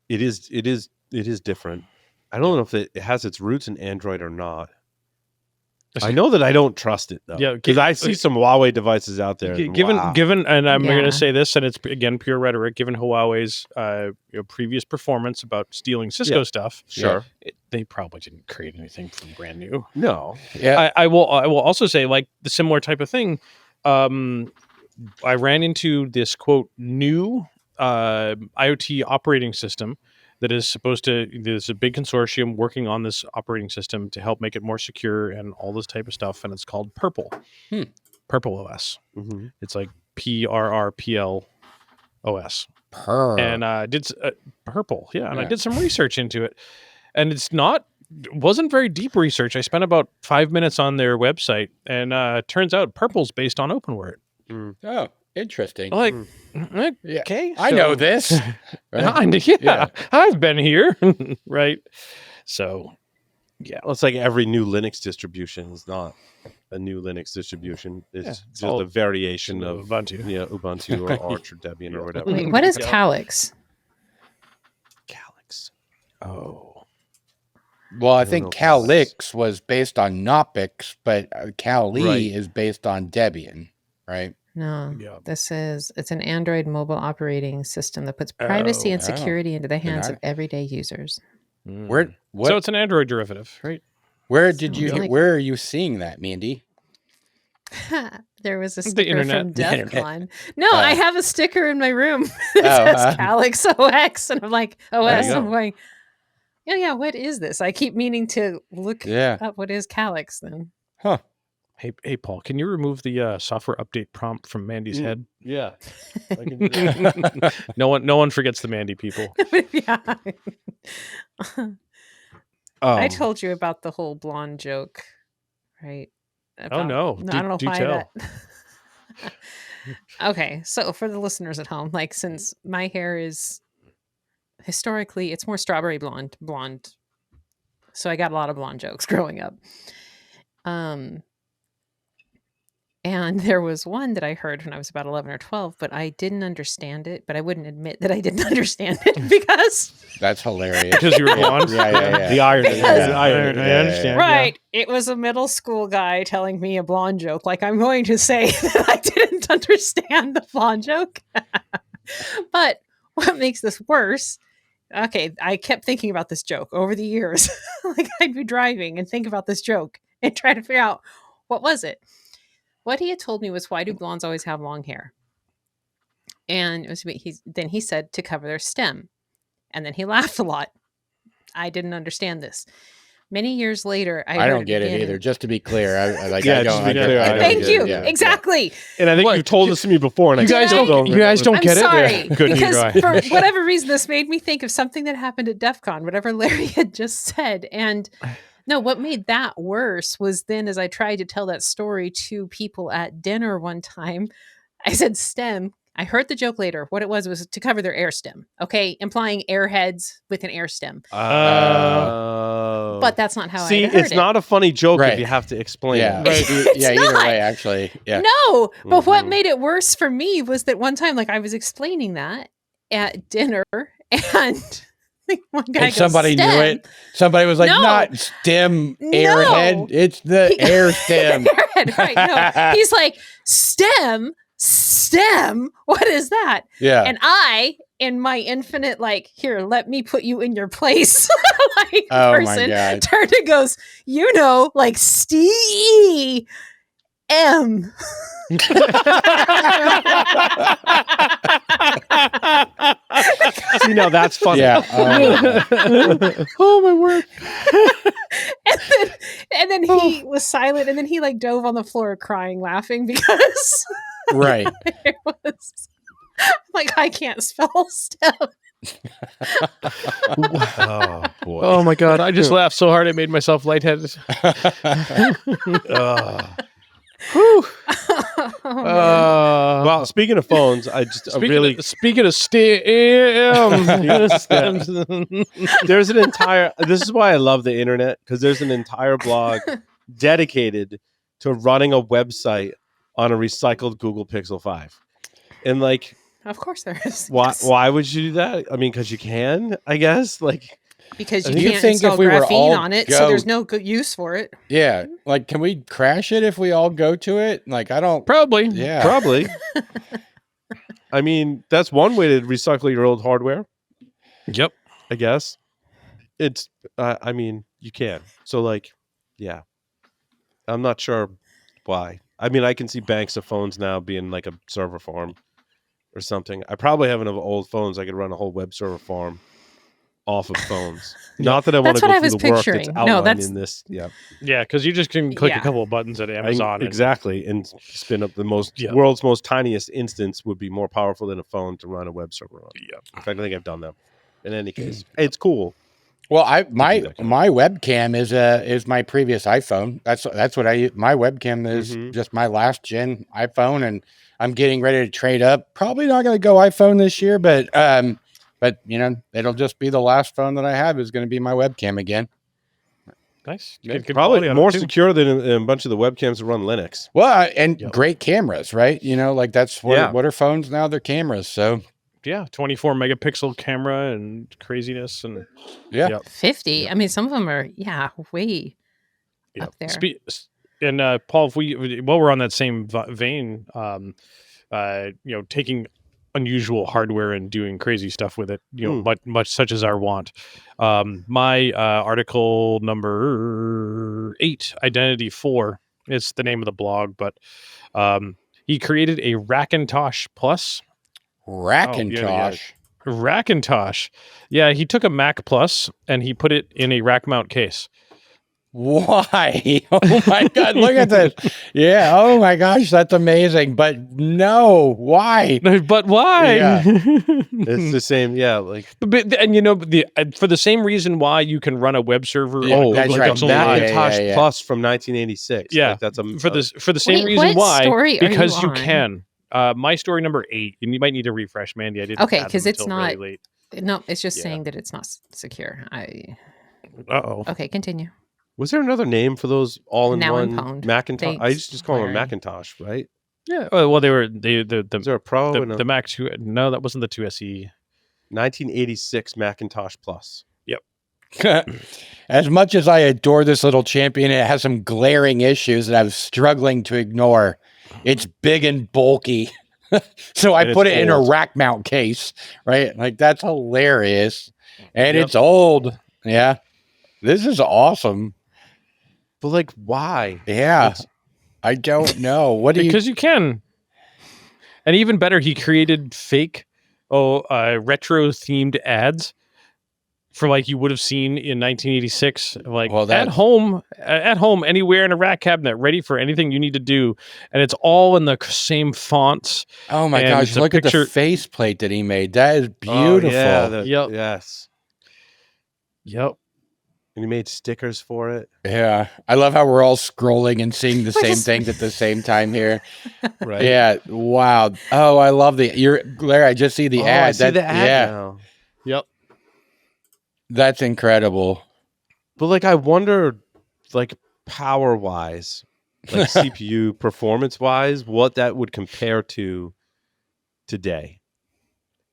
A: It is different. I don't know if it has its roots in Android or not. I know that I don't trust it though. Yeah, because I see some Huawei devices out there.
B: Given, and I'm going to say this, and it's again pure rhetoric. Given Huawei's previous performance about stealing Cisco stuff, they probably didn't create anything from brand new.
A: No.
B: Yeah. I will also say, like, the similar type of thing. I ran into this quote new IoT operating system that is supposed to, there's a big consortium working on this operating system to help make it more secure and all this type of stuff. And it's called Purple. Purple OS. Mm-hmm. It's like PRRPL OS. And did Purple. Yeah. And I did some research into it. And wasn't very deep research. I spent about 5 minutes on their website, and turns out Purple's based on openware.
D: Oh, interesting.
B: Like, okay,
D: I know this.
B: I've been here, right? So,
A: well, it's like every new Linux distribution is not a new Linux distribution. It's just a variation of
B: Ubuntu,
A: Ubuntu or Arch or Debian or whatever.
C: Wait, what is Calyx?
A: Calyx.
D: Oh. Well, I think Calyx was based on Knoppix, but Kali is based on Debian, right?
C: No, it's an Android mobile operating system that puts privacy and security into the hands of everyday users.
D: So
B: it's an Android derivative, right?
D: Where are you seeing that, Mandy?
C: There was a sticker from DEF CON. No, I have a sticker in my room that says Calyx OX, and I'm like, OS. I'm going, yeah, what is this? I keep meaning to look up what is Calyx then.
D: Huh.
B: Hey, Paul, can you remove the software update prompt from Mandy's head?
A: Yeah. I can do that.
B: No one forgets the Mandy people.
C: I told you about the whole blonde joke, right?
B: No,
C: I don't know why
B: tell.
C: that. Okay, so for the listeners at home, like, since my hair is historically, it's more strawberry blonde. So I got a lot of blonde jokes growing up. And there was one that I heard when I was about 11 or 12, but I didn't understand it, but I wouldn't admit that I didn't understand it because...
D: That's hilarious.
B: Because you were blonde?
D: Yeah.
A: The irony.
B: I understand.
C: Right. Yeah. It was a middle school guy telling me a blonde joke. Like, I'm going to say that I didn't understand the blonde joke. But what makes this worse okay, I kept thinking about this joke over the years. Like I'd be driving and think about this joke and try to figure out what was it. What he had told me was, why do blondes always have long hair? And it was then he said to cover their stem. And then he laughed a lot. I didn't understand this. Many years later,
D: I don't get it either. Just to be clear, I like.
A: Yeah,
D: I
A: just
D: don't.
A: to be
D: I
A: clear,
D: don't
A: I don't
D: get
C: Thank
D: it.
C: you.
D: Yeah.
C: Exactly.
A: And I think
B: What?
A: you've told this to me before, and
B: You guys don't
C: I'm
B: get it?
C: sorry,
B: Yeah. Good, neither
C: because
B: do I.
C: for whatever reason, this made me think of something that happened at DEF CON, whatever Larry had just said. And no, what made that worse was then as I tried to tell that story to people at dinner one time, I said stem. I heard the joke later. What it was to cover their air stem. Okay, implying airheads with an air stem. But that's not how
A: See,
C: I heard
A: it's
C: it.
A: not a funny joke
D: Right.
A: if you have to explain
D: Yeah.
A: it.
D: Right.
C: It's
D: Yeah. Either
C: not.
D: way, actually. Yeah.
C: No, but what
A: Mhm.
C: made it worse for me was that one time, like I was explaining that at dinner, and like, one guy
D: And
C: goes,
D: somebody knew
C: "Stem."
D: it. Somebody was like,
C: No.
D: "Not stem
C: No.
D: airhead. It's the air stem."
C: Airhead, right? No, he's like, "Stem, stem. What is that?"
D: Yeah.
C: And I, in my infinite, like, here, let me put you in your place, like
D: Oh my
C: person,
D: God.
C: turned and goes, like Steve M.
A: See, now that's funny.
D: Yeah.
A: Oh my word.
C: and then he was silent, and then he like dove on the floor crying, laughing because
D: Right.
C: it was like, I can't spell stem.
A: Oh boy.
B: Oh my god! I just laughed so hard I made myself lightheaded. Whew.
C: Oh, man.
A: Well, speaking of phones, I just
B: Speaking of STEM,
A: there's an entire. This is why I love the internet, because there's an entire blog dedicated to running a website on a recycled Google Pixel 5. And like,
C: of course there is.
A: why?
C: Yes.
A: Why would you do that? I mean, because you can, I guess. Like,
C: Because
A: Do
C: you
A: you
C: can't
D: think if
C: install
D: we were
C: graphene
D: all
C: on it,
D: go-
C: so there's no good use for it.
D: Yeah. Like, can we crash it if we all go to it? Like, I don't.
B: probably.
D: Yeah.
A: probably. I mean, that's one way to recycle your old hardware.
B: Yep.
A: I guess it's. I mean, you can. So, like, yeah, I'm not sure why. I mean, I can see banks of phones now being like a server farm or something. I probably have enough old phones I could run a whole web server farm off of phones. Not that I want to
C: That's
A: go
C: what I
A: through
C: was
A: the work that's
C: picturing. No,
A: outlined
C: that's-
A: in this. Yeah,
B: Yeah, because you just can click
C: Yeah.
B: a couple of buttons at Amazon.
A: exactly, and spin up the
B: Yeah.
A: world's most tiniest instance would be more powerful than a phone to run a web server on.
B: Yeah.
A: In fact, I think I've done that. In any case, it's cool.
D: Well,
A: do that.
D: my webcam is my previous iPhone. That's what I use. My webcam is
A: Mhm.
D: just my last gen iPhone, and I'm getting ready to trade up. Probably not going to go iPhone this year, but you know, it'll just be the last phone that I have is going to be my webcam again.
B: Nice.
A: Yeah,
B: Good
A: probably
B: quality on
A: more
B: it, too.
A: secure than a bunch of the webcams that run Linux.
D: Well, and
B: Yep.
D: great cameras, right? You know, like that's
A: Yeah.
D: what are phones now? They're cameras. So
B: Yeah, 24 megapixel camera and craziness and
D: yeah.
A: Yep.
C: 50.
A: Yeah.
C: I mean, some of them are, way
B: yeah.
C: up there.
B: And Paul, if while we're on that same vein, taking unusual hardware and doing crazy stuff with it, much such as our want. My article number 8, Identity 4, it's the name of the blog, but he created a Rackintosh Plus.
D: Rackintosh.
B: Rackintosh. Yeah, he took a Mac Plus and he put it in a rack mount case.
D: Why? Oh my God! Look at this. Yeah. Oh my gosh, that's amazing. But no, why?
B: But why?
D: Yeah.
A: It's the same. Yeah, like
B: for the same reason why you can run a web server.
D: Yeah,
B: on
D: that's
B: Google
D: right.
B: Pixel
D: That-
B: Live.
A: Macintosh
D: yeah.
A: Plus from 1986.
B: Yeah,
A: like, that's
B: for the same
C: Wait,
B: reason
C: what
B: why,
C: story are you
B: because you
C: on?
B: can. My story number 8, and you might need to refresh, Mandy. I didn't.
C: Okay,
B: add them
C: 'cause it's
B: until really
C: not-
B: late.
C: No, it's just
B: Yeah.
C: saying that it's not secure.
B: Uh-oh.
C: Okay, continue.
A: Was there another name for those all-in-one
C: Now-in-pwned.
A: Macintosh? I
C: Thanks,
A: just call them
C: Larry.
A: Macintosh, right?
B: Yeah. Well, they were
A: Is there a Pro and
B: the
A: a
B: Mac 2. No, that wasn't the 2SE.
A: 1986 Macintosh Plus?
D: As much as I adore this little champion, it has some glaring issues that I was struggling to ignore. It's big and bulky. So I
A: And
D: put
A: it's
D: it in a
A: old.
D: rack mount case, right? Like that's hilarious. and it's old. Yeah, this is awesome.
A: But like, why?
D: Yeah, I don't know. What do
B: because you can. And even better, he created fake retro themed ads for like you would have seen in 1986, like at home, anywhere in a rack cabinet, ready for anything you need to do, and it's all in the same fonts.
D: Oh my gosh! Look at the faceplate that he made. That is beautiful.
A: Oh, yeah,
B: Yes.
A: Yep. And he made stickers for it.
D: Yeah, I love how we're all scrolling and seeing the same things at the same time here.
A: Right?
D: Yeah. Wow. Oh, I love Larry. I just see the ad.
A: I see the ad now.
B: Yep.
D: That's incredible.
A: But like, I wonder, like, power wise, like CPU performance wise, what that would compare to today.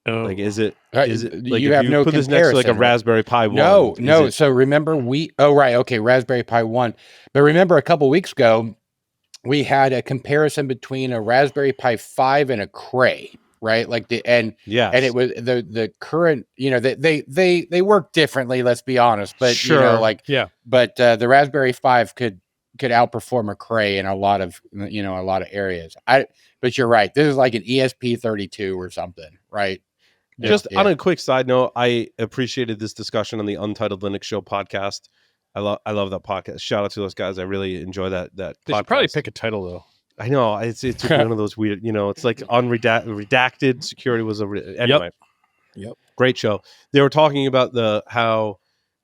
A: Like, is it like
D: you have no
A: put this next to like a Raspberry Pi 1?
D: No. So remember Raspberry Pi 1. But remember a couple weeks ago, we had a comparison between a Raspberry Pi 5 and a Cray, right? Like and it was the current, they work differently, let's be honest. But but the Raspberry 5 could outperform a Cray in a lot of areas. But you're right. This is like an ESP32 or something, right?
A: Just on a quick side note, I appreciated this discussion on the Untitled Linux Show podcast. I love that podcast. Shout out to those guys. I really enjoy that
B: They
A: podcast.
B: should probably pick a title though.
A: I know it's one of those weird, it's like redacted security was anyway.
B: Yep.
A: Great show. They were talking about how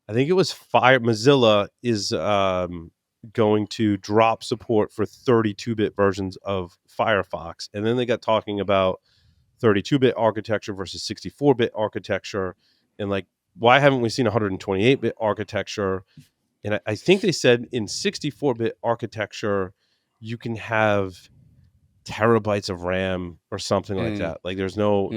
A: I think it was Mozilla is going to drop support for 32-bit versions of Firefox, and then they got talking about 32-bit architecture versus 64-bit architecture, and like, why haven't we seen 128-bit architecture? And I think they said in 64-bit architecture you can have terabytes of RAM or something like that. Like there's no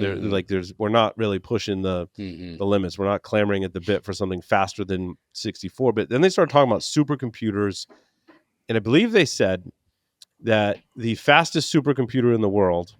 A: we're not really pushing the limits. We're not clamoring at the bit for something faster than 64-bit. Then they started talking about supercomputers, and I believe they said that the fastest supercomputer in the world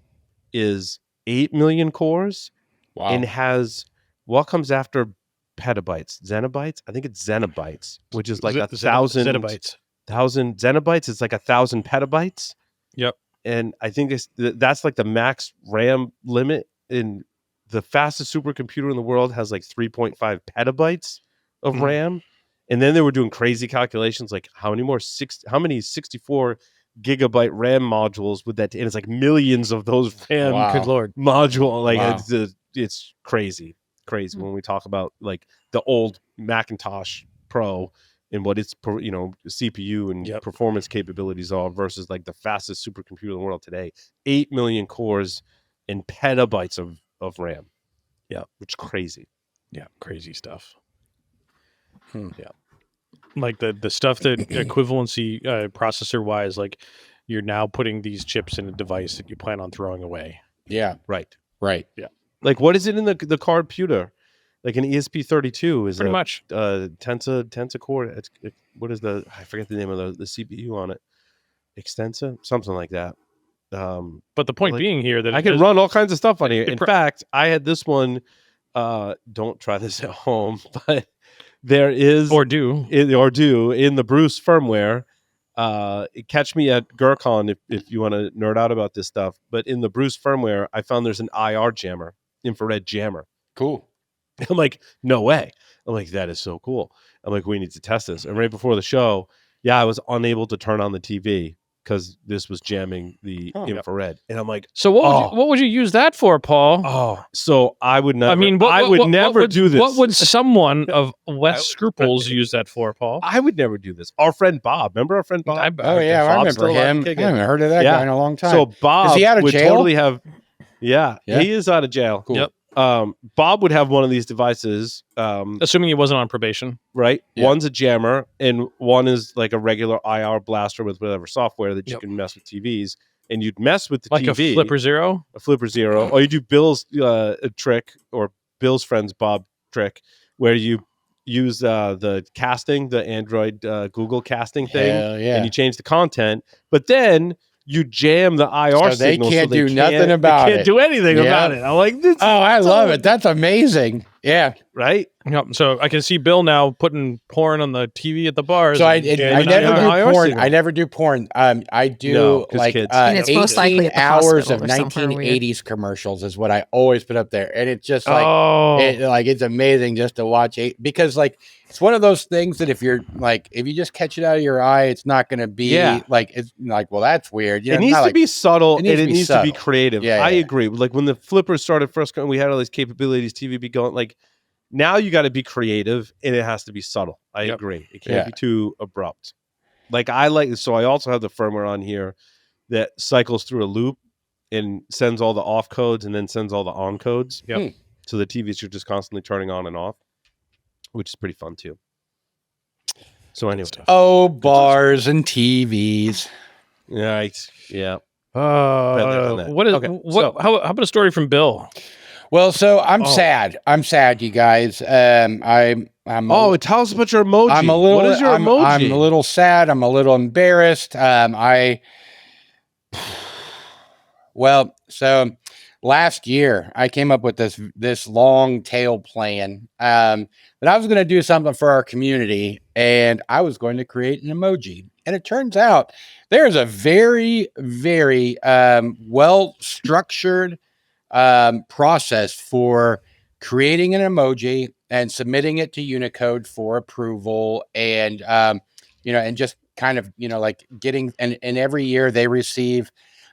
A: is 8 million cores.
D: Wow.
A: And has what comes after petabytes? Zettabytes? I think it's zettabytes, which is like 1,000
B: zettabytes.
A: 1,000 zettabytes. It's like 1,000 petabytes.
B: Yep.
A: And I think that's like the max RAM limit. In the fastest supercomputer in the world has like 3.5 petabytes of RAM. And then they were doing crazy calculations, like how many 64 gigabyte RAM modules would that? And it's like millions of those RAM.
B: Good Lord.
A: Module. Like it's crazy when we talk about like the old Macintosh Pro and what its CPU and performance capabilities are versus like the fastest supercomputer in the world today. 8 million cores and petabytes of RAM.
B: Yeah,
A: which is crazy.
B: Yeah, crazy stuff. Yeah, like the stuff that equivalency processor wise, like you're now putting these chips in a device that you plan on throwing away.
D: Yeah,
A: right.
B: Yeah,
A: like what is it in the card pewter? Like an ESP32 is
B: pretty much
A: Tensa core. What is I forget the name of the CPU on it. Extensa, something like that.
B: But the point being here that
A: I can run all kinds of stuff on here. In fact, I had this one. Don't try this at home, but there is
B: or do
A: in the Bruce firmware. Catch me at Gurkon if you want to nerd out about this stuff. But in the Bruce firmware, I found there's an IR jammer, infrared jammer.
D: Cool.
A: I'm like, no way. I'm like, that is so cool. I'm like, we need to test this. And right before the show, I was unable to turn on the TV because this was jamming the infrared. And I'm like,
B: so what would you use that for, Paul?
A: Oh, so I would not.
B: I mean,
A: I would never do this.
B: What would someone of less scruples use that for, Paul?
A: I would never do this. Our friend Bob, remember our friend Bob?
D: I remember him. I haven't heard of that guy in a long time.
A: So Bob
D: is he out of jail?
A: Totally have. Yeah, he is out of jail.
B: Cool.
A: Yep. Bob would have one of these devices,
B: assuming he wasn't on probation,
A: right? Yeah. One's a jammer, and one is like a regular IR blaster with whatever software that you can mess with TVs. And you'd mess with the
B: like
A: TV,
B: a Flipper Zero,
A: or you do Bill's trick or Bill's friend's Bob trick, where you use the casting, the Android Google casting thing, and you change the content, but then you jam the IR
D: signal,
A: so they
D: can't do nothing about it.
A: Can't do anything about it. I'm like, this
D: I love it. That's amazing. Yeah.
A: right?
B: Yep. So I can see Bill now putting porn on the TV at the bars.
D: So I
B: and-
D: never do
A: IR
D: porn.
A: signal.
D: I never do porn. I do
A: No, 'cause
D: like
A: kids.
C: And it's most likely
D: 18
C: at the
D: hours
C: hospital
D: of
C: or somewhere weird.
D: 1980s commercials is what I always put up there, and it's just like
B: Oh,
D: it's amazing just to watch because like it's one of those things that if you just catch it out of your eye, it's not going to be like it's like, well, that's weird.
A: It needs to be subtle and it needs to be
D: subtle.
A: creative.
D: Yeah,
A: I
D: yeah.
A: agree. Like when the flippers started first going, we had all these capabilities, TV be going like now you got to be creative and it has to be subtle. I agree. It can't be too abrupt. Like I also have the firmware on here that cycles through a loop and sends all the off codes and then sends all the on codes.
B: Yep.
A: So the TVs are just constantly turning on and off, which is pretty fun too. So anyway.
D: Oh, bars and TVs.
A: Right. Yeah.
B: what is
A: Okay,
B: how about a story from Bill?
D: Well, so I'm sad. I'm sad, you guys. I'm
A: tell us about your emoji.
D: I'm a little.
A: What is your emoji?
D: I'm a little sad. I'm a little embarrassed. Well, so last year I came up with this long tail plan that I was going to do something for our community, and I was going to create an emoji. And it turns out there's a very, very well structured process for creating an emoji and submitting it to Unicode for approval, and and just kind of like getting and every year they receive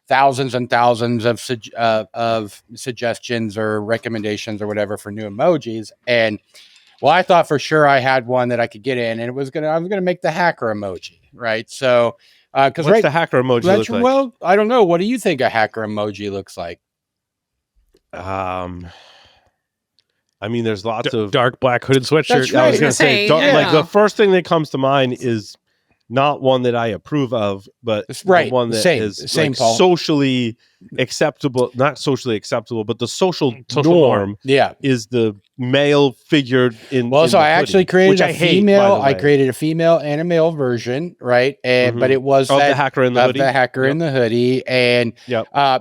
D: thousands and thousands of suggestions or recommendations or whatever for new emojis. And well, I thought for sure I had one that I could get in, and I was gonna make the hacker emoji, right? So because
A: what's the hacker emoji look like?
D: Well, I don't know. What do you think a hacker emoji looks like?
A: I mean, there's lots of
B: dark black hooded sweatshirt.
D: That's right.
A: I was going to say, like the first thing that comes to mind is not one that I approve of, but the one that is like socially acceptable, not socially acceptable, but the social norm is the male figured in.
D: Well,
A: in
D: so I actually created a female.
A: I
D: created a female and a male version, right? And but it was
A: the hacker in the hoodie.
D: The hacker in the hoodie, and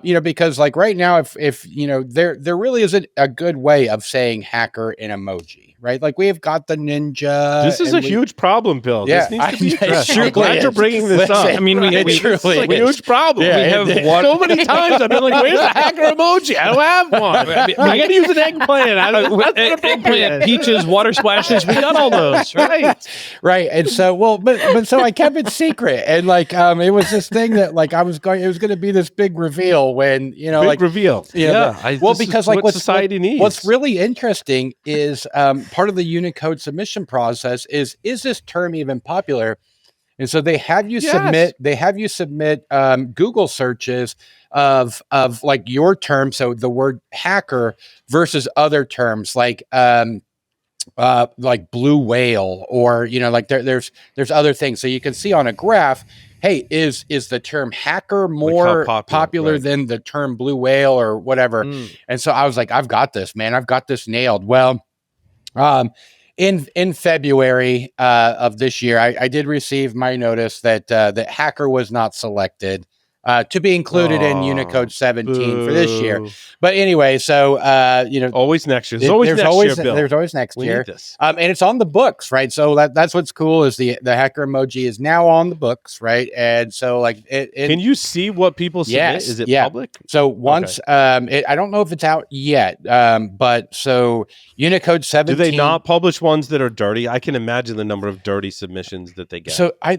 D: because like right now, if there really isn't a good way of saying hacker in emoji, right? Like we have got the ninja.
A: This is a huge problem, Bill.
D: Yeah,
A: this needs to be addressed.
D: I'm
A: glad you're bringing this up.
B: I mean,
A: it's a huge problem.
D: Yeah,
A: we have so many times I've been like, "Where's the hacker emoji? I don't have one. I got to use an eggplant.
B: Eggplant, peaches, water splashes. We got all those, right?
D: Right. And so, but so I kept it secret, and like, it was this thing that like it was going to be this big reveal when
A: reveal.
D: Because like what
A: society needs.
D: What's really interesting is part of the Unicode submission process is this term even popular? And so they have you submit Google searches of like your term, so the word hacker versus other terms like blue whale, or like there's other things. So you can see on a graph, hey, is the term hacker more popular than the term blue whale or whatever? And so I was like, I've got this, man. I've got this nailed. Well, in February of this year, I did receive my notice that hacker was not selected to be included in Unicode 17 for this year. But anyway, so
A: always next year. There's always
D: next year.
A: Need this.
D: And it's on the books, right? So that's what's cool is the hacker emoji is now on the books, right? And so like it
A: can you see what people submit?
D: Yes,
A: is it public?
D: So once I don't know if it's out yet, but so Unicode 17.
A: Do they not publish ones that are dirty? I can imagine the number of dirty submissions that they get.
D: So I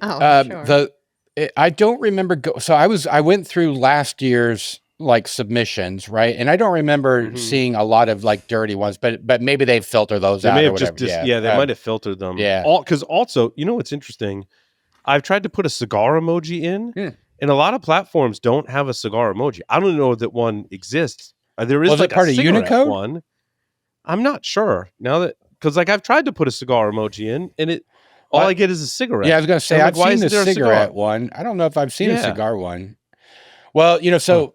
D: don't remember. So I went through last year's like submissions, right? And I don't remember seeing a lot of like dirty ones, but maybe they filter those out.
A: May
D: or
A: have
D: whatever.
A: they might have filtered them.
D: Yeah.
A: Because also, what's interesting? I've tried to put a cigar emoji in, and a lot of platforms don't have a cigar emoji. I don't know that one exists. There is like
D: part
A: a
D: of Unicode
A: one. I'm not sure now because like I've tried to put a cigar emoji in, and all I get is a cigarette.
D: Yeah, I was going to say, I've seen the cigarette one. I don't know if I've seen a cigar one. Well, so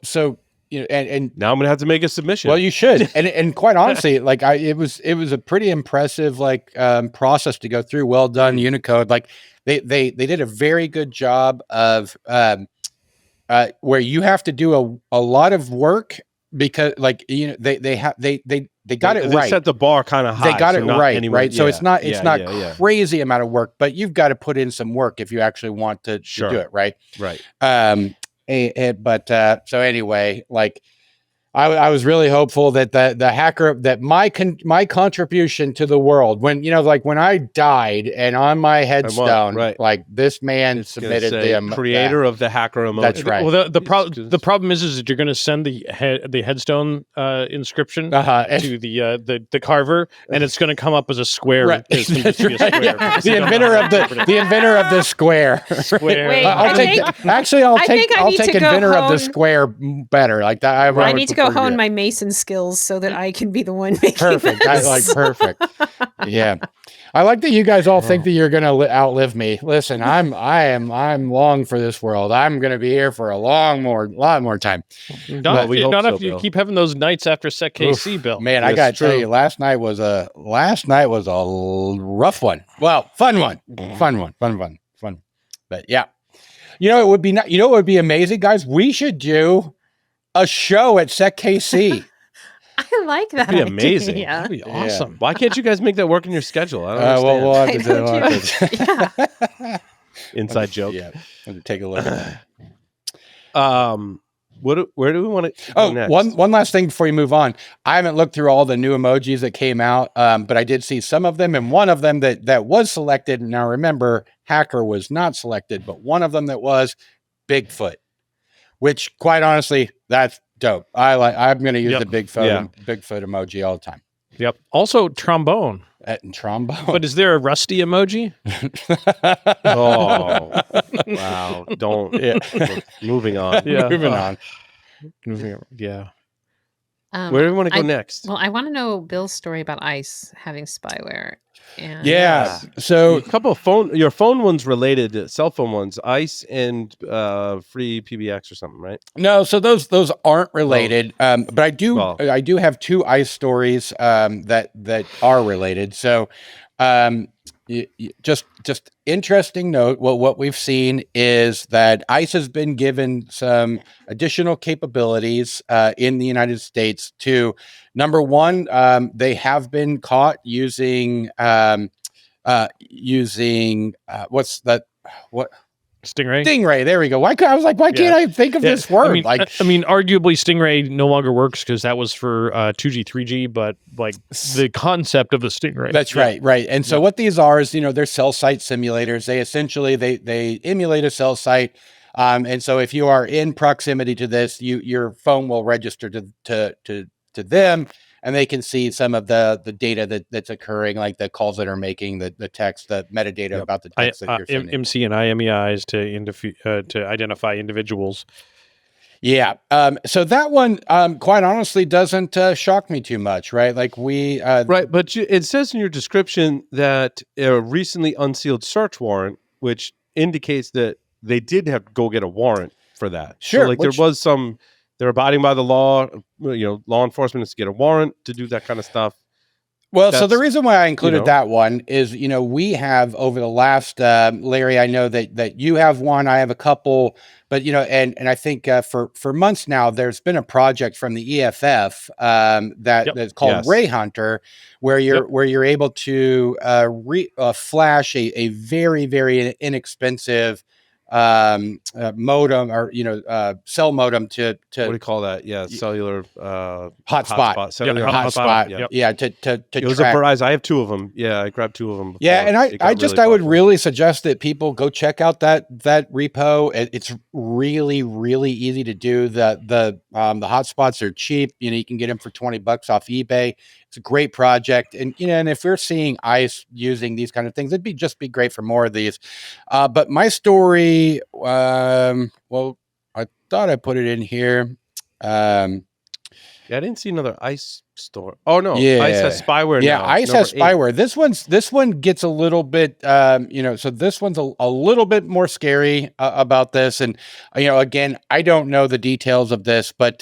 D: and
A: now I'm going to have to make a submission.
D: Well, you should. and quite honestly, like it was a pretty impressive like process to go through. Well done, Unicode. Like they did a very good job of where you have to do a lot of work because like they got it
A: They
D: right.
A: set the bar kind of high.
D: They got
A: so
D: it
A: not
D: right,
A: anywhere-
D: right? So it's not
A: yeah.
D: crazy amount of work, but you've got to put in some work if you actually want to
A: Sure.
D: do it, right?
A: Right.
D: So anyway, like I was really hopeful that the hacker, that my contribution to the world, when when I died and on my headstone,
A: right.
D: like this man
A: It's gonna
D: submitted
A: say
D: the
A: creator of the hacker emoji.
D: That's right.
B: Well, the problem is that you're going to send the headstone inscription to the carver, and it's going to come up as a square.
D: Right.
B: It's gonna just be a square.
D: Yeah. The inventor of the square.
B: Square.
C: Wait,
D: I'll take inventor of the square better. Like that.
C: I need to go hone my Mason skills so that I can be the one making
D: perfect.
C: this.
D: Perfect. Yeah, I like that you guys all think that you're going to outlive me. Listen, I'm long for this world. I'm going to be here for a lot more time.
B: Not if you
A: Bill.
B: keep having those nights after Sec KC, Bill.
D: Man, I got to tell you, last night was a rough one. Well, fun one. Fun. But yeah, it would be amazing, guys. We should do a show at Sec KC.
C: I like that.
A: That'd be amazing.
C: Yeah.
A: That'd be awesome. Why can't you guys make that work in your schedule? I don't understand.
D: We'll have to
A: Inside joke.
D: Yeah, we'll take a look.
A: Where do we want to go
D: Oh,
A: next?
D: one last thing before you move on. I haven't looked through all the new emojis that came out, but I did see some of them, and one of them that was selected. Now remember, hacker was not selected, but one of them that was Bigfoot, which quite honestly, that's dope. I'm going to use the Bigfoot emoji all the time.
B: Yep. Also, trombone.
D: Trombone.
B: But is there a rusty emoji?
A: Oh, wow. Don't.
D: Yeah.
A: Moving on.
B: Yeah.
D: Moving on.
B: Yeah.
A: Where do we want to go next?
C: Well, I want to know Bill's story about ICE having spyware. And
D: Yeah. So
A: a couple of your phone ones related, cell phone ones, ICE and FreePBX or something, right?
D: no, so those aren't related. But I do have two ICE stories that are related. So just interesting note. What we've seen is that ICE has been given some additional capabilities in the United States to, number one, they have been caught using what's that? What?
B: Stingray.
D: There we go. Why can't I think of this word?
B: I mean, arguably Stingray no longer works because that was for 2G, 3G, but like the concept of the Stingray.
D: That's right. And so what these are is, they're cell site simulators. They essentially, they emulate a cell site. And so if you are in proximity to this, your phone will register to them, and they can see some of the data that's occurring, like the calls that are making, the text, the metadata about the text that you're sending.
B: MC and IMEIs to identify individuals.
D: Yeah. So that one, quite honestly, doesn't shock me too much, right? Like
A: right. But it says in your description that a recently unsealed search warrant, which indicates that they did have to go get a warrant for that.
D: Sure.
A: So, there was some. They're abiding by the law. Law enforcement is to get a warrant to do that kind of stuff.
D: Well, so the reason why I included that one is, we have over the last, Larry, I know that you have one, I have a couple, but, and I think for months now, there's been a project from the EFF that's called Ray Hunter, where you're able to flash a very, very inexpensive modem or cell modem to
A: what do you call that? Yeah, cellular
D: hotspot.
A: Cellular
D: hotspot.
A: Yep.
D: Yeah, to
A: it was
D: track.
A: a Verizon. I have two of them. Yeah, I grabbed two of them.
D: Yeah, and I would really suggest that people go check out that repo. It's really, really easy to do. The hotspots are cheap. You can get them for $20 off eBay. It's a great project, and and if we're seeing ICE using these kind of things, it'd just be great for more of these. But my story, well, I thought I put it in here.
A: Yeah, I didn't see another ICE store. Oh no,
D: yeah.
A: ICE has spyware.
D: Yeah,
A: now.
D: ICE has spyware. This one gets a little bit, so this one's a little bit more scary about this. And again, I don't know the details of this, but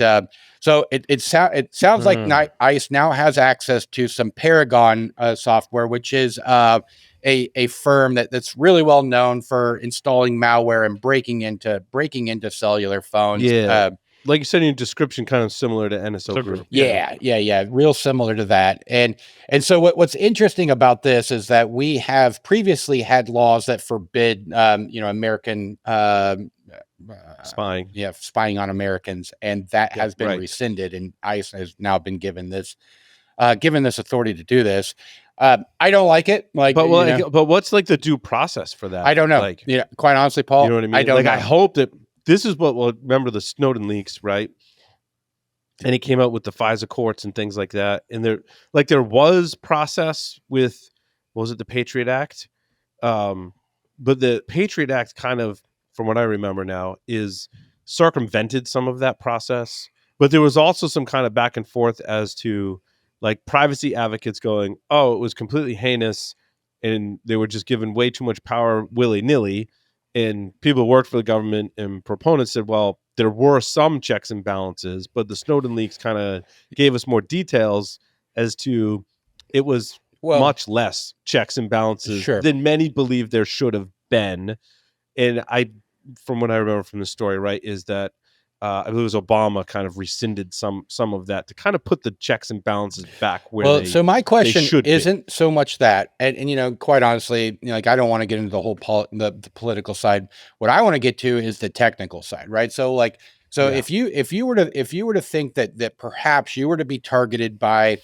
D: so it sounds like ICE now has access to some Paragon software, which is a firm that's really well known for installing malware and breaking into cellular phones.
A: Yeah. like you said in your description, kind of similar to NSO Group.
D: Yeah, real similar to that. And so what's interesting about this is that we have previously had laws that forbid, American
A: Spying.
D: spying on Americans, and that has been rescinded, and ICE has now been given this authority to do this. I don't like it.
A: But what's like the due process for that?
D: I don't know.
A: Like,
D: quite honestly, Paul,
A: you know what I mean?
D: I don't know.
A: I hope that this is remember the Snowden leaks, right? And he came out with the FISA courts and things like that. And there was process with, what was it, the Patriot Act? But the Patriot Act kind of, from what I remember now, is circumvented some of that process. But there was also some kind of back and forth as to like privacy advocates going, oh, it was completely heinous and they were just given way too much power willy-nilly. And people who worked for the government and proponents said, well, there were some checks and balances, but the Snowden leaks kind of gave us more details as to it was much less checks and balances than many believe there should have been. And from what I remember from the story, right, is that I believe it was Obama kind of rescinded some of that to kind of put the checks and balances back where
D: so my question isn't so much that, and quite honestly, like I don't want to get into the whole the political side. What I want to get to is the technical side, right? So if you were to think that perhaps you were to be targeted by,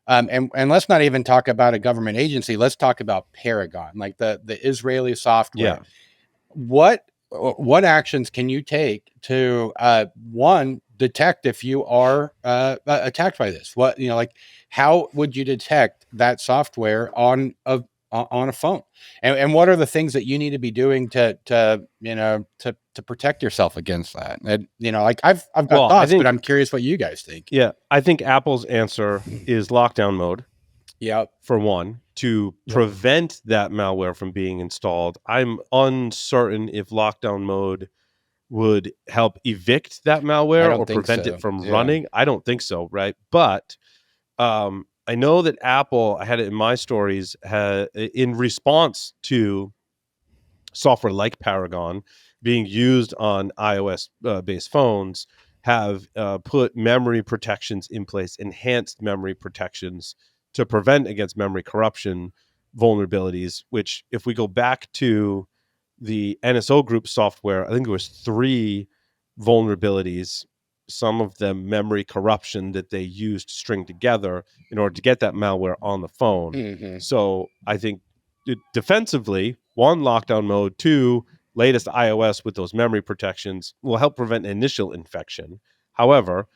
D: and let's not even talk about a government agency. Let's talk about Paragon, like the Israeli software.
A: Yeah.
D: What actions can you take to one, detect if you are attacked by this? How would you detect that software on a phone? And what are the things that you need to be doing to protect yourself against that? And I've got thoughts, but I'm curious what you guys think.
A: Yeah, I think Apple's answer is lockdown mode.
D: Yeah,
A: for one, to prevent that malware from being installed. I'm uncertain if lockdown mode would help evict that malware or prevent it from running. I don't think so, right? But I know that Apple, I had it in my stories, in response to software like Paragon being used on iOS based phones, have put memory protections in place, enhanced memory protections to prevent against memory corruption vulnerabilities, which if we go back to the NSO Group software, I think it was 3 vulnerabilities, some of them memory corruption that they used to string together in order to get that malware on the phone.
D: Mm-hmm.
A: So I think defensively, 1, lockdown mode, 2, latest iOS with those memory protections will help prevent initial infection. However,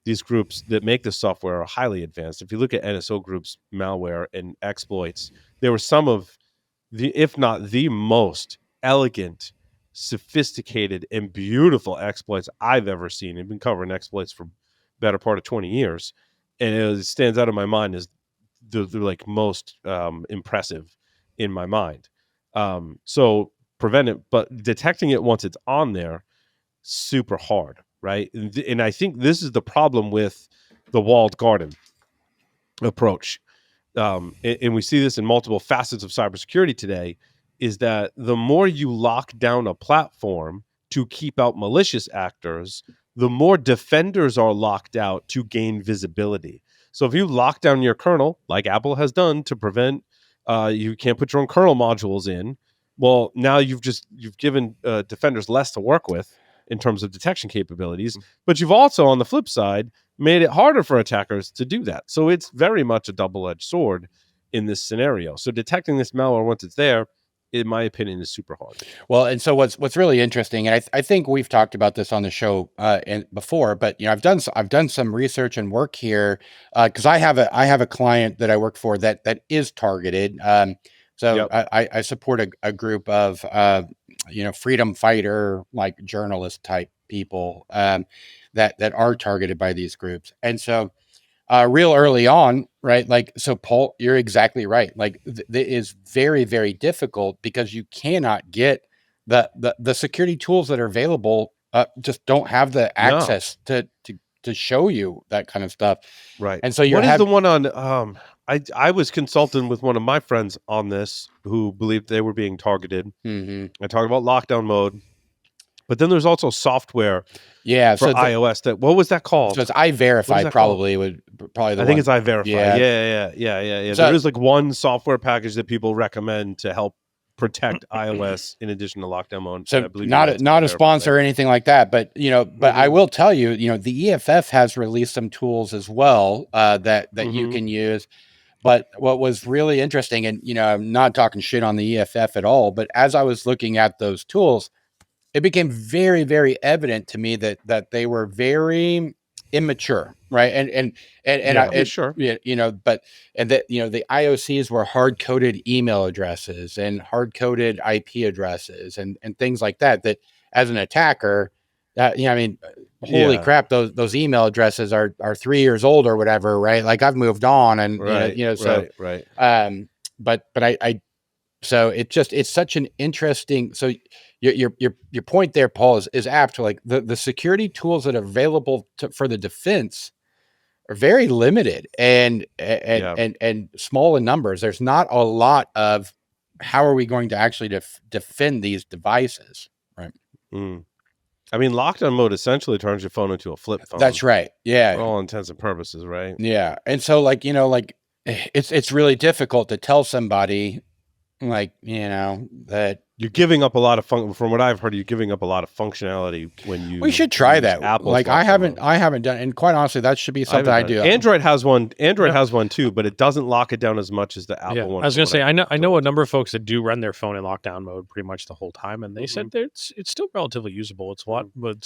A: these groups that make the software are highly advanced. If you look at NSO Group's malware and exploits, there were some of the, if not the most elegant, sophisticated, and beautiful exploits I've ever seen. I've been covering exploits for better part of 20 years. And it stands out in my mind as the like most impressive in my mind. So prevent it, but detecting it once it's on there, super hard. Right. And I think this is the problem with the walled garden approach. And we see this in multiple facets of cybersecurity today, is that the more you lock down a platform to keep out malicious actors, the more defenders are locked out to gain visibility. So if you lock down your kernel, like Apple has done to prevent, you can't put your own kernel modules in, well, now you've given defenders less to work with in terms of detection capabilities, but you've also, on the flip side, made it harder for attackers to do that. So it's very much a double-edged sword in this scenario. So detecting this malware once it's there, in my opinion, is super hard.
D: Well, and so what's really interesting, and I think we've talked about this on the show before, but I've done some research and work here because I have a client that I work for that is targeted. I support a group of freedom fighter, like journalist type people that are targeted by these groups. And so real early on, right? Like, so Paul, you're exactly right. Like it is very, very difficult because you cannot get the security tools that are available, just don't have the access to show you that kind of stuff.
A: Right.
D: And so
A: what is the one on, I was consulting with one of my friends on this who believed they were being targeted.
D: Mm-hmm.
A: I talked about lockdown mode. But then there's also software for iOS. What was that called?
D: So it's iVerify probably would probably the
A: I
D: one.
A: think it's iVerify. Yeah. So, there is like one software package that people recommend to help protect iOS in addition to lockdown mode.
D: So not a sponsor or anything like that, but I will tell you, the EFF has released some tools as well that you can use. But what was really interesting, and I'm not talking shit on the EFF at all, but as I was looking at those tools, it became very, very evident to me that they were very immature, right?
A: Sure.
D: But the IOCs were hard coded email addresses and hard coded IP addresses and things like that. That as an attacker, holy crap, those email addresses are 3 years old or whatever, right? Like I've moved on, and
A: right.
D: But so it's such an interesting. So your point there, Paul, is apt. Like the security tools that are available for the defense are very limited and small in numbers. There's not a lot of how are we going to actually defend these devices, right?
A: I mean, lockdown mode essentially turns your phone into a flip phone.
D: That's right. Yeah,
A: for all intents and purposes, right?
D: Yeah, and so it's really difficult to tell somebody that
A: you're giving up a lot of from what I've heard, you're giving up a lot of functionality when you.
D: We should try that.
A: Apple's
D: I haven't done, and quite honestly, that should be something I do.
A: Android has one. Has one too, but it doesn't lock it down as much as the Apple one.
B: I was going to say, I know a number of folks that do run their phone in lockdown mode pretty much the whole time, and they said that it's still relatively usable. It's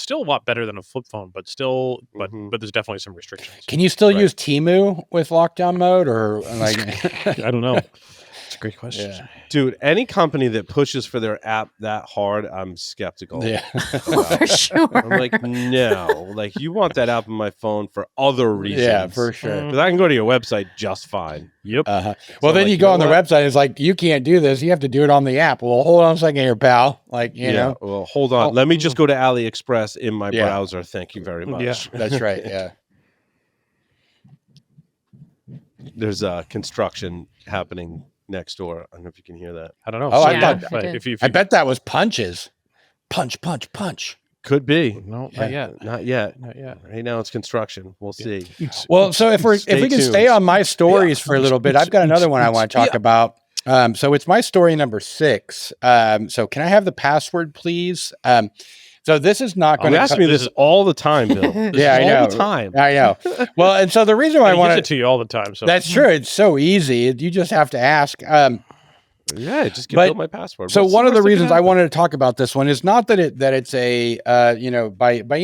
B: still a lot better than a flip phone, but there's definitely some restrictions.
D: Can you still use Temu with lockdown mode, or
B: I don't know. It's a great question.
D: Yeah.
A: Dude, any company that pushes for their app that hard, I'm skeptical.
D: Yeah.
C: For sure.
A: I'm like, no. Like, you want that app on my phone for other reasons.
D: Yeah, for sure.
A: Because I can go to your website just fine.
B: Yep.
D: Well, then you go on the website, it's like, you can't do this. You have to do it on the app. Well, hold on a second here, pal. Like, you know.
A: Well, hold on. Let me just go to AliExpress in my browser. Thank you very much.
B: Yeah.
D: That's right. Yeah.
A: There's construction happening next door. I don't know if you can hear that.
B: I don't know.
D: Oh,
B: I
D: bet that was punches. Punch, punch, punch.
A: Could be.
B: No, not yet.
A: Not yet.
B: Not yet.
A: Right now it's construction. We'll see.
D: Well, so if we can stay on my stories for a little bit, I've got another one I want to talk about. So it's my story number 6. So can I have the password, please? So this is not going to
A: ask me this all the time, Bill.
D: I know.
A: All the time.
D: I know. Well, and so the reason why I want
B: it to you all the time. So
D: that's true. It's so easy. You just have to ask.
A: Just give Bill my password.
D: So one of the reasons I wanted to talk about this one is not that it's a by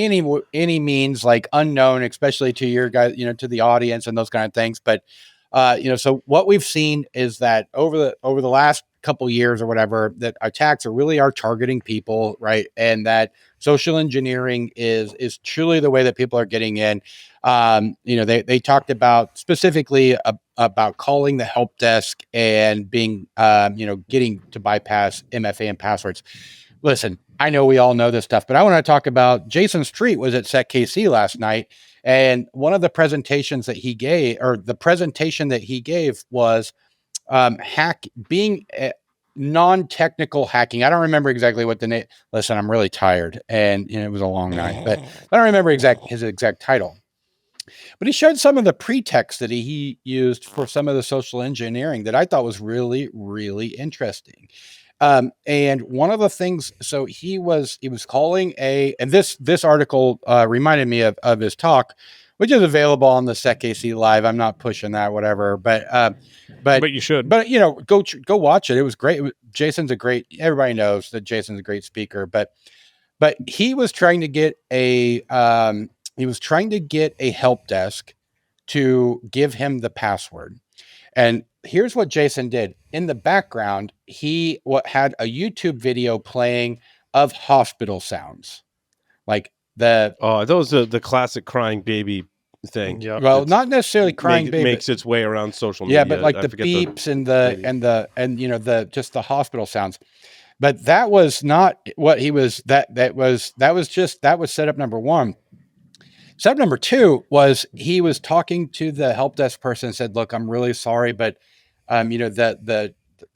D: any means like unknown, especially to your guys, to the audience and those kind of things. But so what we've seen is that over the last couple years or whatever, that attacks are targeting people, right? And that social engineering is truly the way that people are getting in. They talked about specifically about calling the help desk and being, getting to bypass MFA and passwords. Listen, I know we all know this stuff, but I want to talk about Jason Street was at SecKC last night. And one of the presentations that he gave, was being non-technical hacking. I don't remember exactly what the name. Listen, I'm really tired, and it was a long night, but I don't remember his exact title. But he showed some of the pretext that he used for some of the social engineering that I thought was really, really interesting. And one of the things, so he was calling and this article reminded me of his talk, which is available on the SecKC Live. I'm not pushing that, whatever, but
B: you should.
D: But go watch it. It was great. Everybody knows that Jason's a great speaker, but he was trying to get a help desk to give him the password. And here's what Jason did. In the background, he had a YouTube video playing of hospital sounds, like
A: those are the classic crying baby thing.
B: Yeah.
D: Well, not necessarily crying baby
A: makes its way around social media.
D: Yeah, but like the beeps and the hospital sounds. But that was not what he was. That was setup number 1. Setup number 2 was he was talking to the help desk person and said, "Look, I'm really sorry, but the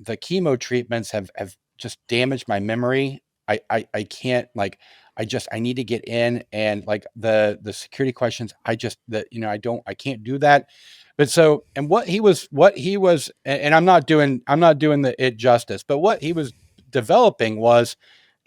D: chemo treatments have just damaged my memory. I can't like, I need to get in, and like the security questions, I can't do that. But so, and what he was, and I'm not doing it justice, but what he was developing was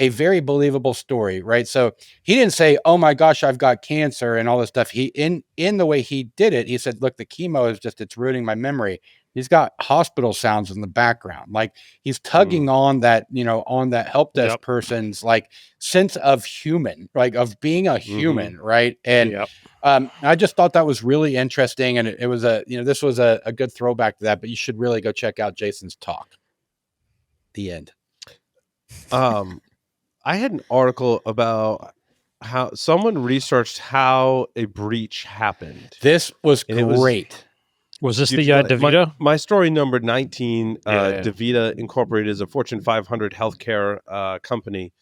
D: a very believable story, right? So he didn't say, "Oh my gosh, I've got cancer," and all this stuff. He in the way he did it, he said, "Look, the chemo is just, it's ruining my memory." He's got hospital sounds in the background, like he's tugging on that, on that help desk person's like sense of human, like of being a human, right? And I just thought that was really interesting, and it was this was a good throwback to that. But you should really go check out Jason's talk. The end.
A: I had an article about how someone researched how a breach happened.
D: This was great.
B: Was this the DaVita?
A: My story number 19, DaVita Incorporated is a Fortune 500 healthcare company.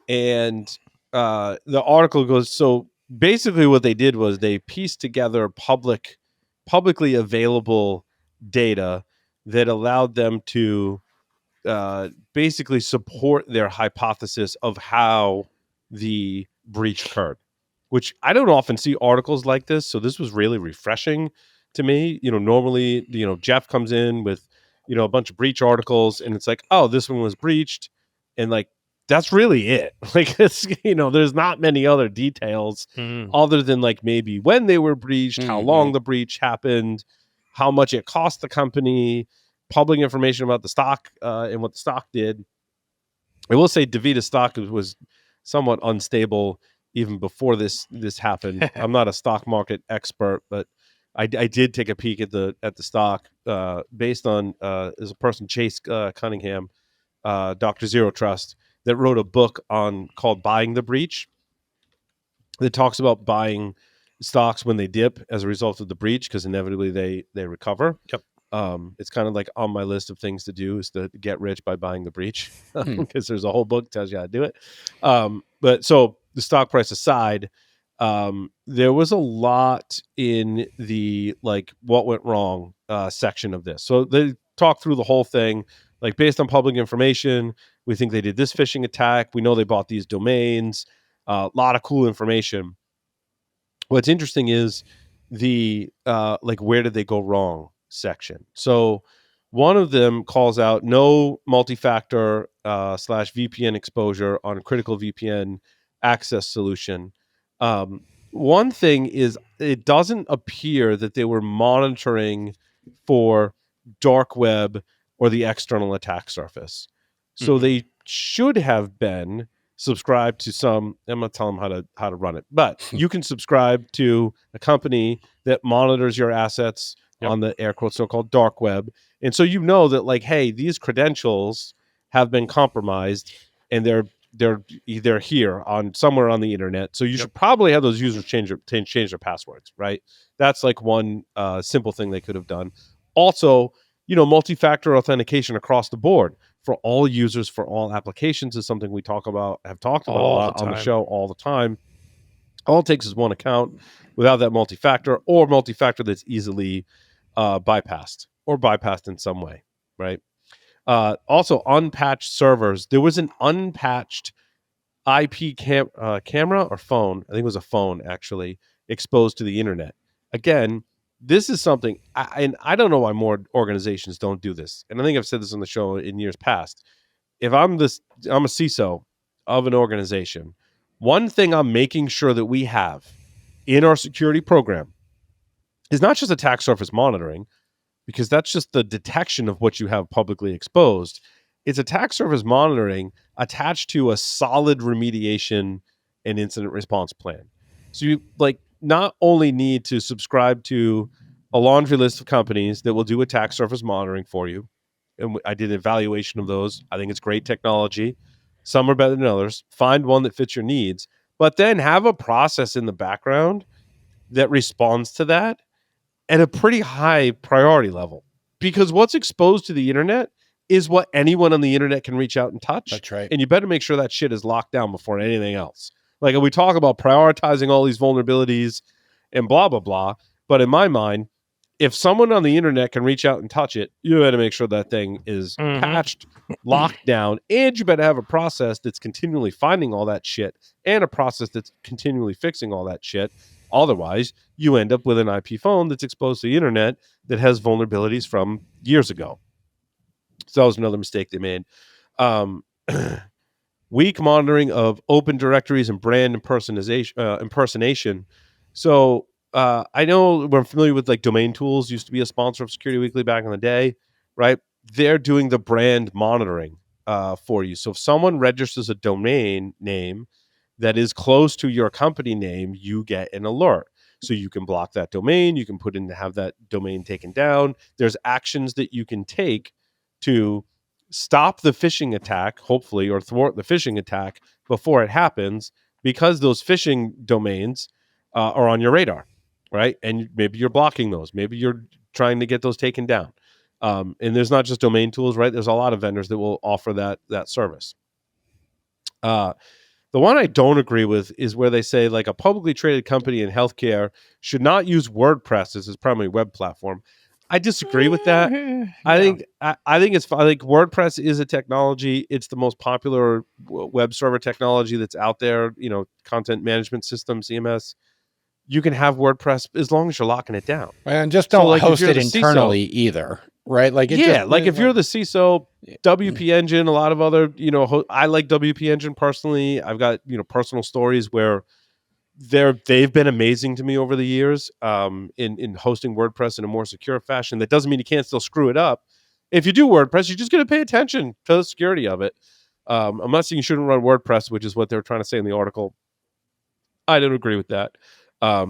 A: And the article goes, so basically what they did was they pieced together publicly available data that allowed them to basically support their hypothesis of how the breach occurred, which I don't often see articles like this. So this was really refreshing to me. Normally, Jeff comes in with, a bunch of breach articles, and it's like, oh, this one was breached. And like, that's really it. Like, it's, there's not many other details other than like maybe when they were breached, how long the breach happened, how much it cost the company, public information about the stock and what the stock did. I will say DaVita stock was somewhat unstable even before this happened. I'm not a stock market expert, but I did take a peek at the stock based on there's a person, Chase Cunningham, Dr. Zero Trust, that wrote a book called Buying the Breach that talks about buying stocks when they dip as a result of the breach, because inevitably they recover.
B: Yep.
A: It's kind of like on my list of things to do is to get rich by buying the breach, because there's a whole book that tells you how to do it. But so the stock price aside, there was a lot in the like what went wrong section of this. So they talk through the whole thing, like based on public information, we think they did this phishing attack. We know they bought these domains. A lot of cool information. What's interesting is the like where did they go wrong section. So one of them calls out no multi-factor / VPN exposure on a critical VPN access solution. One thing is it doesn't appear that they were monitoring for dark web or the external attack surface. So they should have been subscribed to some. I'm not telling them how to run it, but you can subscribe to a company that monitors your assets on the air quote so-called dark web, and so that like, hey, these credentials have been compromised, and they're either here on somewhere on the internet. So you should probably have those users change their passwords, right? That's like one simple thing they could have done. Also, multi-factor authentication across the board for all users, for all applications is something we have talked about a lot on the show all the time. All it takes is one account without that multi-factor, or multi-factor that's easily bypassed in some way, right? Also, unpatched servers. There was an unpatched IP camera or phone. I think it was a phone, actually, exposed to the internet. Again, this is something, and I don't know why more organizations don't do this. And I think I've said this on the show in years past. If I'm a CISO of an organization, one thing I'm making sure that we have in our security program is not just attack surface monitoring, because that's just the detection of what you have publicly exposed. It's attack surface monitoring attached to a solid remediation and incident response plan. So you not only need to subscribe to a laundry list of companies that will do attack surface monitoring for you. And I did an evaluation of those. I think it's great technology. Some are better than others. Find one that fits your needs, but then have a process in the background that responds to that at a pretty high priority level, because what's exposed to the internet is what anyone on the internet can reach out and touch.
D: That's right.
A: And you better make sure that shit is locked down before anything else. Like, we talk about prioritizing all these vulnerabilities and blah, blah, blah. But in my mind, if someone on the internet can reach out and touch it, you better make sure that thing is patched, locked down, and you better have a process that's continually finding all that shit and a process that's continually fixing all that shit. Otherwise, you end up with an IP phone that's exposed to the internet that has vulnerabilities from years ago. So that was another mistake they made. Weak monitoring of open directories and brand impersonation. So I know we're familiar with like Domain Tools used to be a sponsor of Security Weekly back in the day, right? They're doing the brand monitoring for you. So if someone registers a domain name that is close to your company name, you get an alert. So you can block that domain. You can put in to have that domain taken down. There's actions that you can take to stop the phishing attack, hopefully, or thwart the phishing attack before it happens, because those phishing domains are on your radar, right? And maybe you're blocking those. Maybe you're trying to get those taken down. And there's not just Domain Tools, right? There's a lot of vendors that will offer that service. The one I don't agree with is where they say like a publicly traded company in healthcare should not use WordPress as its primary web platform. I disagree with that. I think it's fine. Like WordPress is a technology. It's the most popular web server technology that's out there. You know, content management system, CMS. You can have WordPress as long as you're locking it down.
D: And just don't host it internally either, right? Like if you're the
A: CISO, WP Engine, a lot of other, I like WP Engine personally. I've got, personal stories where they've been amazing to me over the years in hosting WordPress in a more secure fashion. That doesn't mean you can't still screw it up. If you do WordPress, you're just going to pay attention to the security of it. I'm not saying you shouldn't run WordPress, which is what they're trying to say in the article. I don't agree with that. I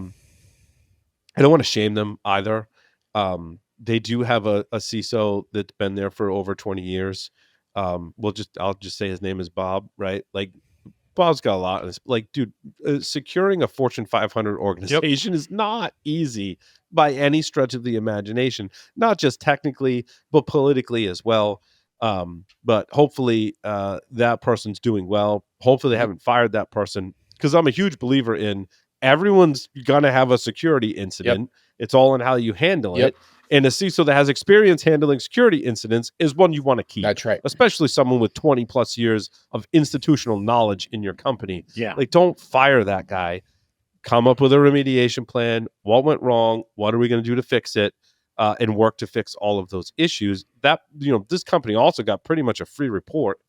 A: don't want to shame them either. They do have a CISO that's been there for over 20 years. I'll just say his name is Bob, right? Like Bob's got a lot of this. Like, dude, securing a Fortune 500 organization is not easy by any stretch of the imagination, not just technically, but politically as well. But hopefully that person's doing well. Hopefully they haven't fired that person, because I'm a huge believer in everyone's going to have a security incident. It's all in how you handle it. And a CISO that has experience handling security incidents is one you want to keep.
D: That's right.
A: Especially someone with 20 plus years of institutional knowledge in your company.
B: Yeah.
A: Like, don't fire that guy. Come up with a remediation plan. What went wrong? What are we going to do to fix it? And work to fix all of those issues. That, this company also got pretty much a free report,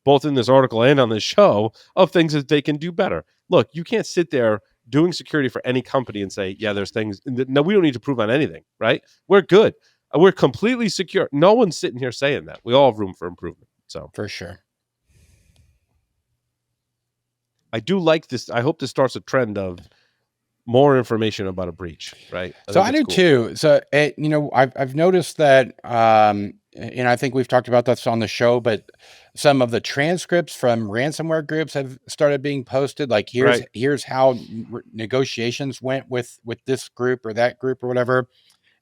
A: both in this article and on this show, of things that they can do better. Look, you can't sit there doing security for any company and say, yeah, there's things. No, we don't need to prove on anything, right? We're good. We're completely secure. No one's sitting here saying that. We all have room for improvement. So
D: for sure.
A: I do like this. I hope this starts a trend of more information about a breach, right?
D: I do too. So, I've noticed that, I think we've talked about this on the show, but some of the transcripts from ransomware groups have started being posted. Like here's how negotiations went with this group or that group or whatever.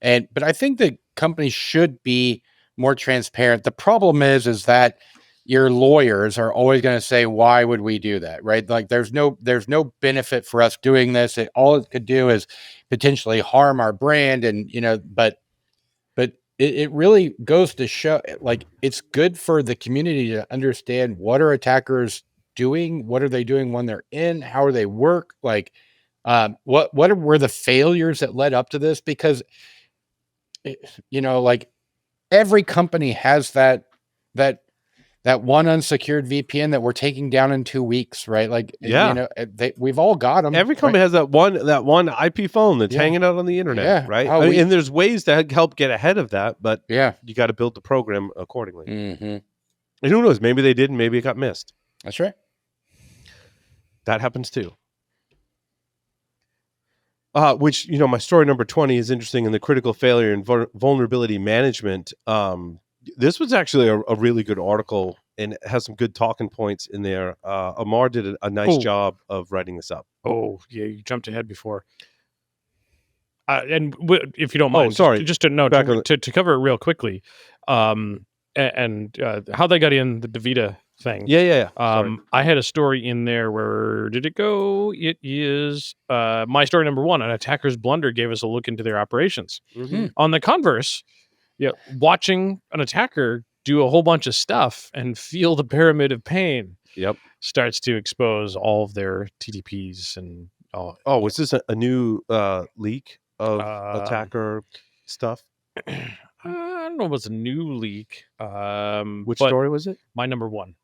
D: But I think that companies should be more transparent. The problem is that your lawyers are always going to say, why would we do that? Right? Like there's no benefit for us doing this. All it could do is potentially harm our brand. And, but it really goes to show, like, it's good for the community to understand what are attackers doing? What are they doing when they're in? How do they work? Like, what were the failures that led up to this? Because, like every company has that one unsecured VPN that we're taking down in 2 weeks, right? Like, we've all got them.
A: Every company has that one IP phone that's hanging out on the internet, right? And there's ways to help get ahead of that, but you got to build the program accordingly.
D: Mm-hmm.
A: And who knows? Maybe they didn't. Maybe it got missed.
D: That's right.
A: That happens too. Which, my story number 20 is interesting in the critical failure and vulnerability management. This was actually a really good article, and it has some good talking points in there. Amar did a nice job of writing this up.
B: Oh, yeah, you jumped ahead before. And if you don't mind,
A: sorry.
B: just to cover it real quickly, and how they got in the DaVita thing.
A: Yeah. Sorry.
B: I had a story in there. Where did it go? It is my story number 1. An attacker's blunder gave us a look into their operations.
A: Mhm.
B: On the converse, watching an attacker do a whole bunch of stuff and feel the pyramid of pain
A: Yep.
B: starts to expose all of their TTPs and all.
A: Oh, was this a new leak of attacker stuff?
B: I don't know if it's a new leak.
A: Which
B: but
A: story was it?
B: my number 1.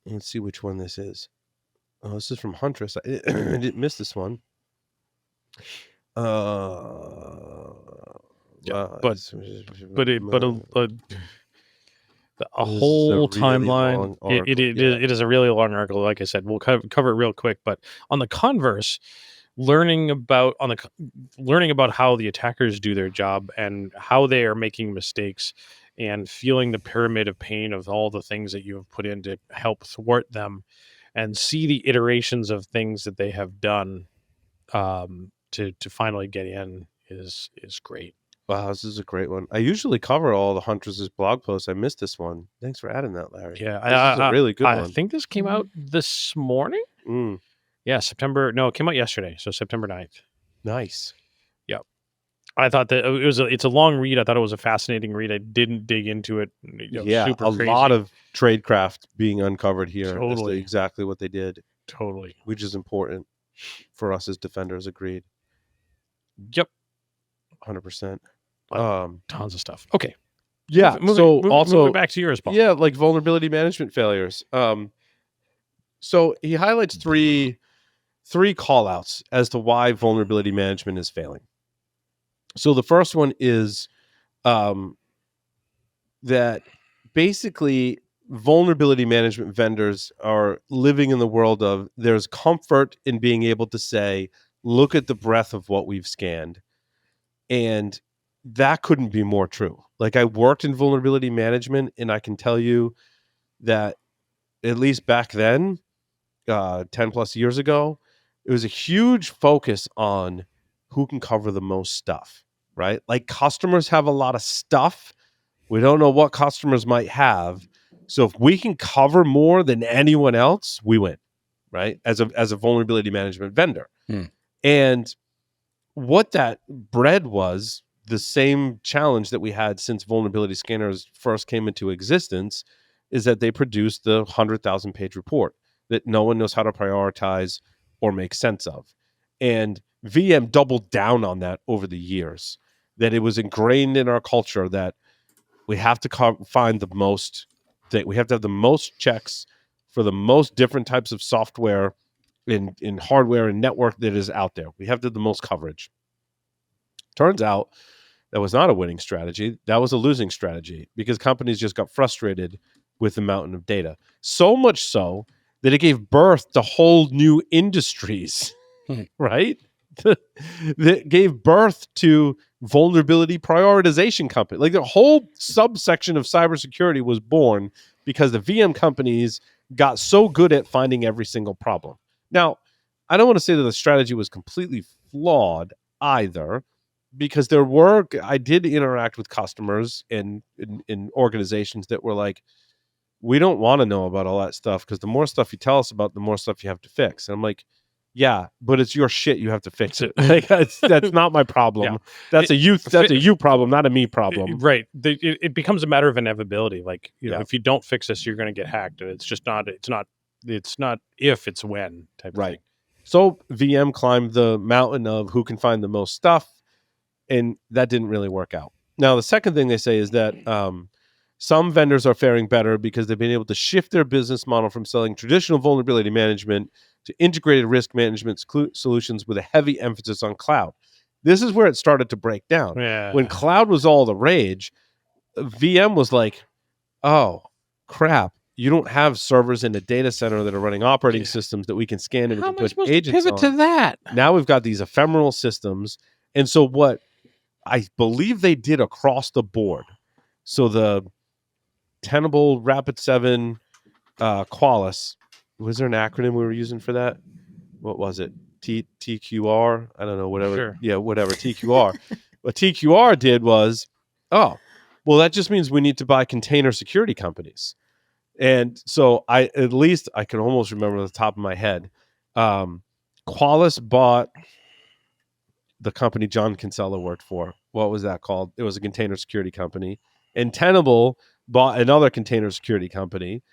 A: Let's see which one this is. Oh, this is from Huntress. I didn't miss this one.
B: A whole
A: This is a really
B: timeline.
A: long article,
B: It is a really long article. Like I said, we'll cover it real quick. But on the converse, learning about how the attackers do their job and how they are making mistakes, and feeling the pyramid of pain of all the things that you have put in to help thwart them, and see the iterations of things that they have done to finally get in is great.
A: Wow, this is a great one. I usually cover all the Huntress' blog posts. I missed this one. Thanks for adding that, Larry.
B: Yeah,
A: this is a really good
B: I
A: one.
B: think this came out this morning.
A: Mm,
B: Yeah, it came out yesterday, so September 9th.
A: nice.
B: I thought that it's a long read. I thought it was a fascinating read. I didn't dig into it. Super
A: a
B: crazy.
A: lot of tradecraft being uncovered here.
B: Totally.
A: As to exactly what they did,
B: Totally.
A: which is important for us as defenders. Agreed.
B: Yep.
A: 100%.
B: Tons of stuff. Okay.
A: Yeah.
B: Moving back to yours, Paul.
A: Yeah, like vulnerability management failures. So he highlights three call outs as to why vulnerability management is failing. So the first one is that basically vulnerability management vendors are living in the world of there's comfort in being able to say, look at the breadth of what we've scanned. And that couldn't be more true. Like, I worked in vulnerability management, and I can tell you that at least back then, 10 plus years ago, it was a huge focus on who can cover the most stuff, right? Like, customers have a lot of stuff. We don't know what customers might have. So if we can cover more than anyone else, we win, right? As a vulnerability management vendor. And what that bred was the same challenge that we had since vulnerability scanners first came into existence, is that they produced the 100,000 page report that no one knows how to prioritize or make sense of. And VM doubled down on that over the years, that it was ingrained in our culture that we have to find the most, that we have to have the most checks for the most different types of software in hardware and network that is out there. We have to have the most coverage. Turns out that was not a winning strategy. That was a losing strategy, because companies just got frustrated with the mountain of data. So much so that it gave birth to whole new industries, right? That gave birth to vulnerability prioritization company. Like, the whole subsection of cybersecurity was born because the VM companies got so good at finding every single problem. Now, I don't want to say that the strategy was completely flawed either, because I did interact with customers in organizations that were like, we don't want to know about all that stuff, because the more stuff you tell us about, the more stuff you have to fix. And I'm like, yeah, but it's your shit. You have to fix it. Like, that's not my problem. Yeah. That's a you problem, not a me problem.
B: Right. It becomes a matter of inevitability. Like, know, if you don't fix this, you're going to get hacked. And it's not if, it's when type of thing.
A: So VM climbed the mountain of who can find the most stuff, and that didn't really work out. Now, the second thing they say is that some vendors are faring better because they've been able to shift their business model from selling traditional vulnerability management to integrated risk management solutions with a heavy emphasis on cloud. This is where it started to break down.
B: Yeah.
A: When cloud was all the rage, VM was like, oh, crap. You don't have servers in a data center that are running operating systems that we can scan and we can put agents
B: pivot
A: on.
B: To that?
A: Now we've got these ephemeral systems. And so what I believe they did across the board, so the Tenable Rapid7 Qualys, was there an acronym we were using for that? What was it? TQR? I don't know, whatever.
B: Sure.
A: Yeah, whatever, TQR. What TQR did was, oh, well, that just means we need to buy container security companies. And so I can almost remember off the top of my head. Qualys bought the company John Kinsella worked for. What was that called? It was a container security company. And Tenable bought another container security company.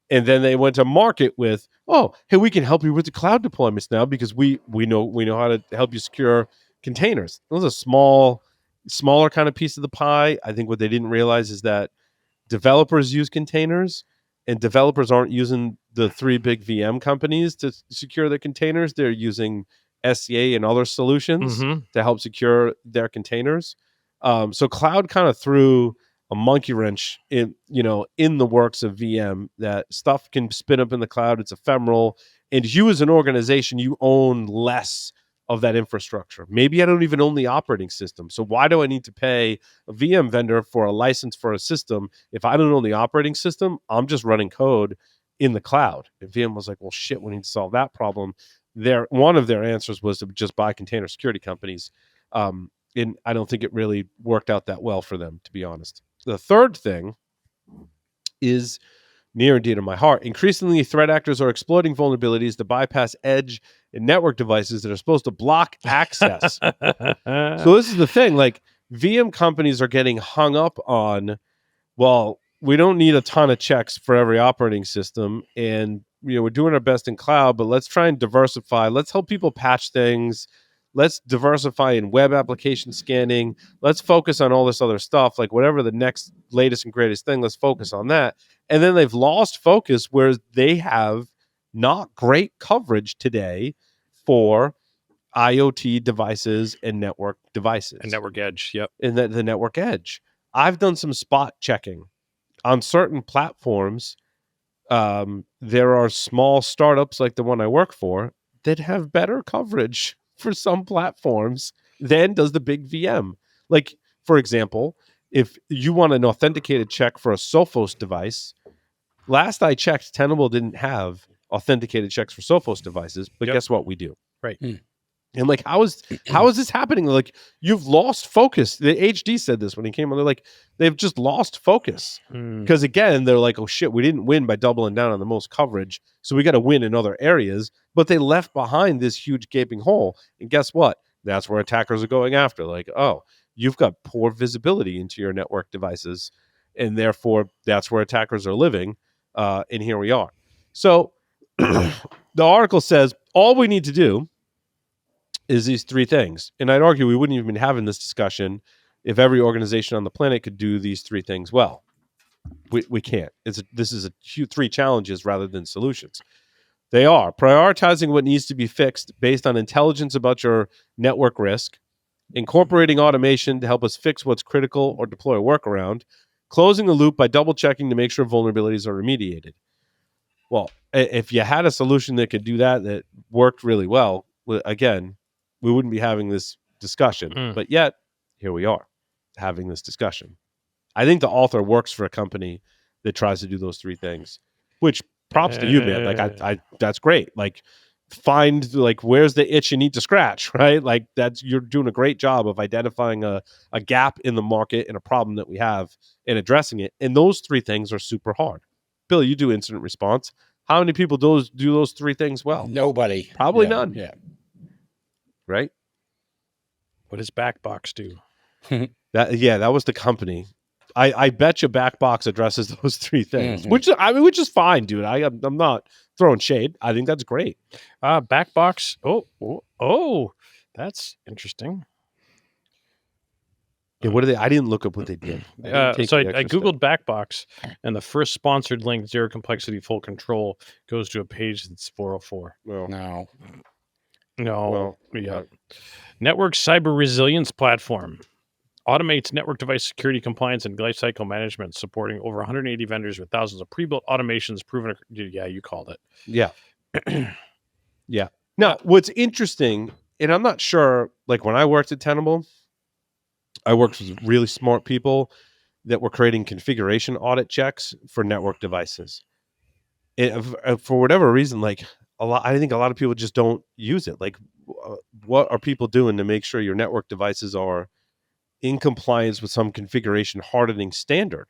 A: And then they went to market with, oh, hey, we can help you with the cloud deployments now because we know how to help you secure containers. It was a smaller kind of piece of the pie. I think what they didn't realize is that developers use containers, and developers aren't using the three big VM companies to secure their containers. They're using SCA and other solutions to help secure their containers. So cloud kind of threw a monkey wrench in the works of VM, that stuff can spin up in the cloud. It's ephemeral. And you as an organization, you own less of that infrastructure. Maybe I don't even own the operating system. So why do I need to pay a VM vendor for a license for a system if I don't own the operating system? I'm just running code in the cloud. And VM was like, well, shit, we need to solve that problem. One of their answers was to just buy container security companies. And I don't think it really worked out that well for them, to be honest. The third thing is near and dear to my heart. Increasingly, threat actors are exploiting vulnerabilities to bypass edge and network devices that are supposed to block access. So this is the thing, like VM companies are getting hung up on, well, we don't need a ton of checks for every operating system. And, we're doing our best in cloud, but let's try and diversify. Let's help people patch things. Let's diversify in web application scanning. Let's focus on all this other stuff, like whatever the next latest and greatest thing, let's focus on that. And then they've lost focus where they have not great coverage today for IoT devices and network devices.
B: And network edge, yep.
A: And the network edge. I've done some spot checking on certain platforms. There are small startups like the one I work for that have better coverage for some platforms than does the big VM. Like, for example, if you want an authenticated check for a Sophos device, last I checked, Tenable didn't have authenticated checks for Sophos devices, but guess what? We do.
B: Right.
A: And like, how is this happening? Like, you've lost focus. The HD said this when he came on. They're like, they've just lost focus. Because again, they're like, oh shit, we didn't win by doubling down on the most coverage. So we got to win in other areas. But they left behind this huge gaping hole. And guess what? That's where attackers are going after. Like, oh, you've got poor visibility into your network devices. And therefore, that's where attackers are living. And here we are. So the article says all we need to do is these three things. And I'd argue we wouldn't even be having this discussion if every organization on the planet could do these three things well. We can't. This is three challenges rather than solutions. They are prioritizing what needs to be fixed based on intelligence about your network risk, incorporating automation to help us fix what's critical or deploy a workaround, closing the loop by double checking to make sure vulnerabilities are remediated. Well, if you had a solution that could do that worked really well, again, we wouldn't be having this discussion. But yet, here we are having this discussion. I think the author works for a company that tries to do those three things, which props to you, man. Like, I that's great. Like, find, like, where's the itch you need to scratch, right? Like, you're doing a great job of identifying a gap in the market and a problem that we have and addressing it. And those three things are super hard. Bill, you do incident response. How many people do those three things well?
D: Nobody.
A: Probably none.
D: Yeah.
A: Right?
B: What does Backbox do?
A: That was the company. I bet you Backbox addresses those three things, which is fine, dude. I'm not throwing shade. I think that's great.
B: Backbox. Oh, that's interesting.
A: Yeah, what are they? I didn't look up what they did.
B: So I googled Backbox, and the first sponsored link, Zero Complexity Full Control, goes to a page that's 404.
A: Well,
B: No. Network Cyber Resilience Platform automates network device security compliance and lifecycle management, supporting over 180 vendors with thousands of pre-built automations proven. Yeah, you called it.
A: Yeah. Yeah. Now, what's interesting, and I'm not sure, like when I worked at Tenable, I worked with really smart people that were creating configuration audit checks for network devices. For whatever reason, like I think a lot of people just don't use it. Like, what are people doing to make sure your network devices are in compliance with some configuration hardening standard?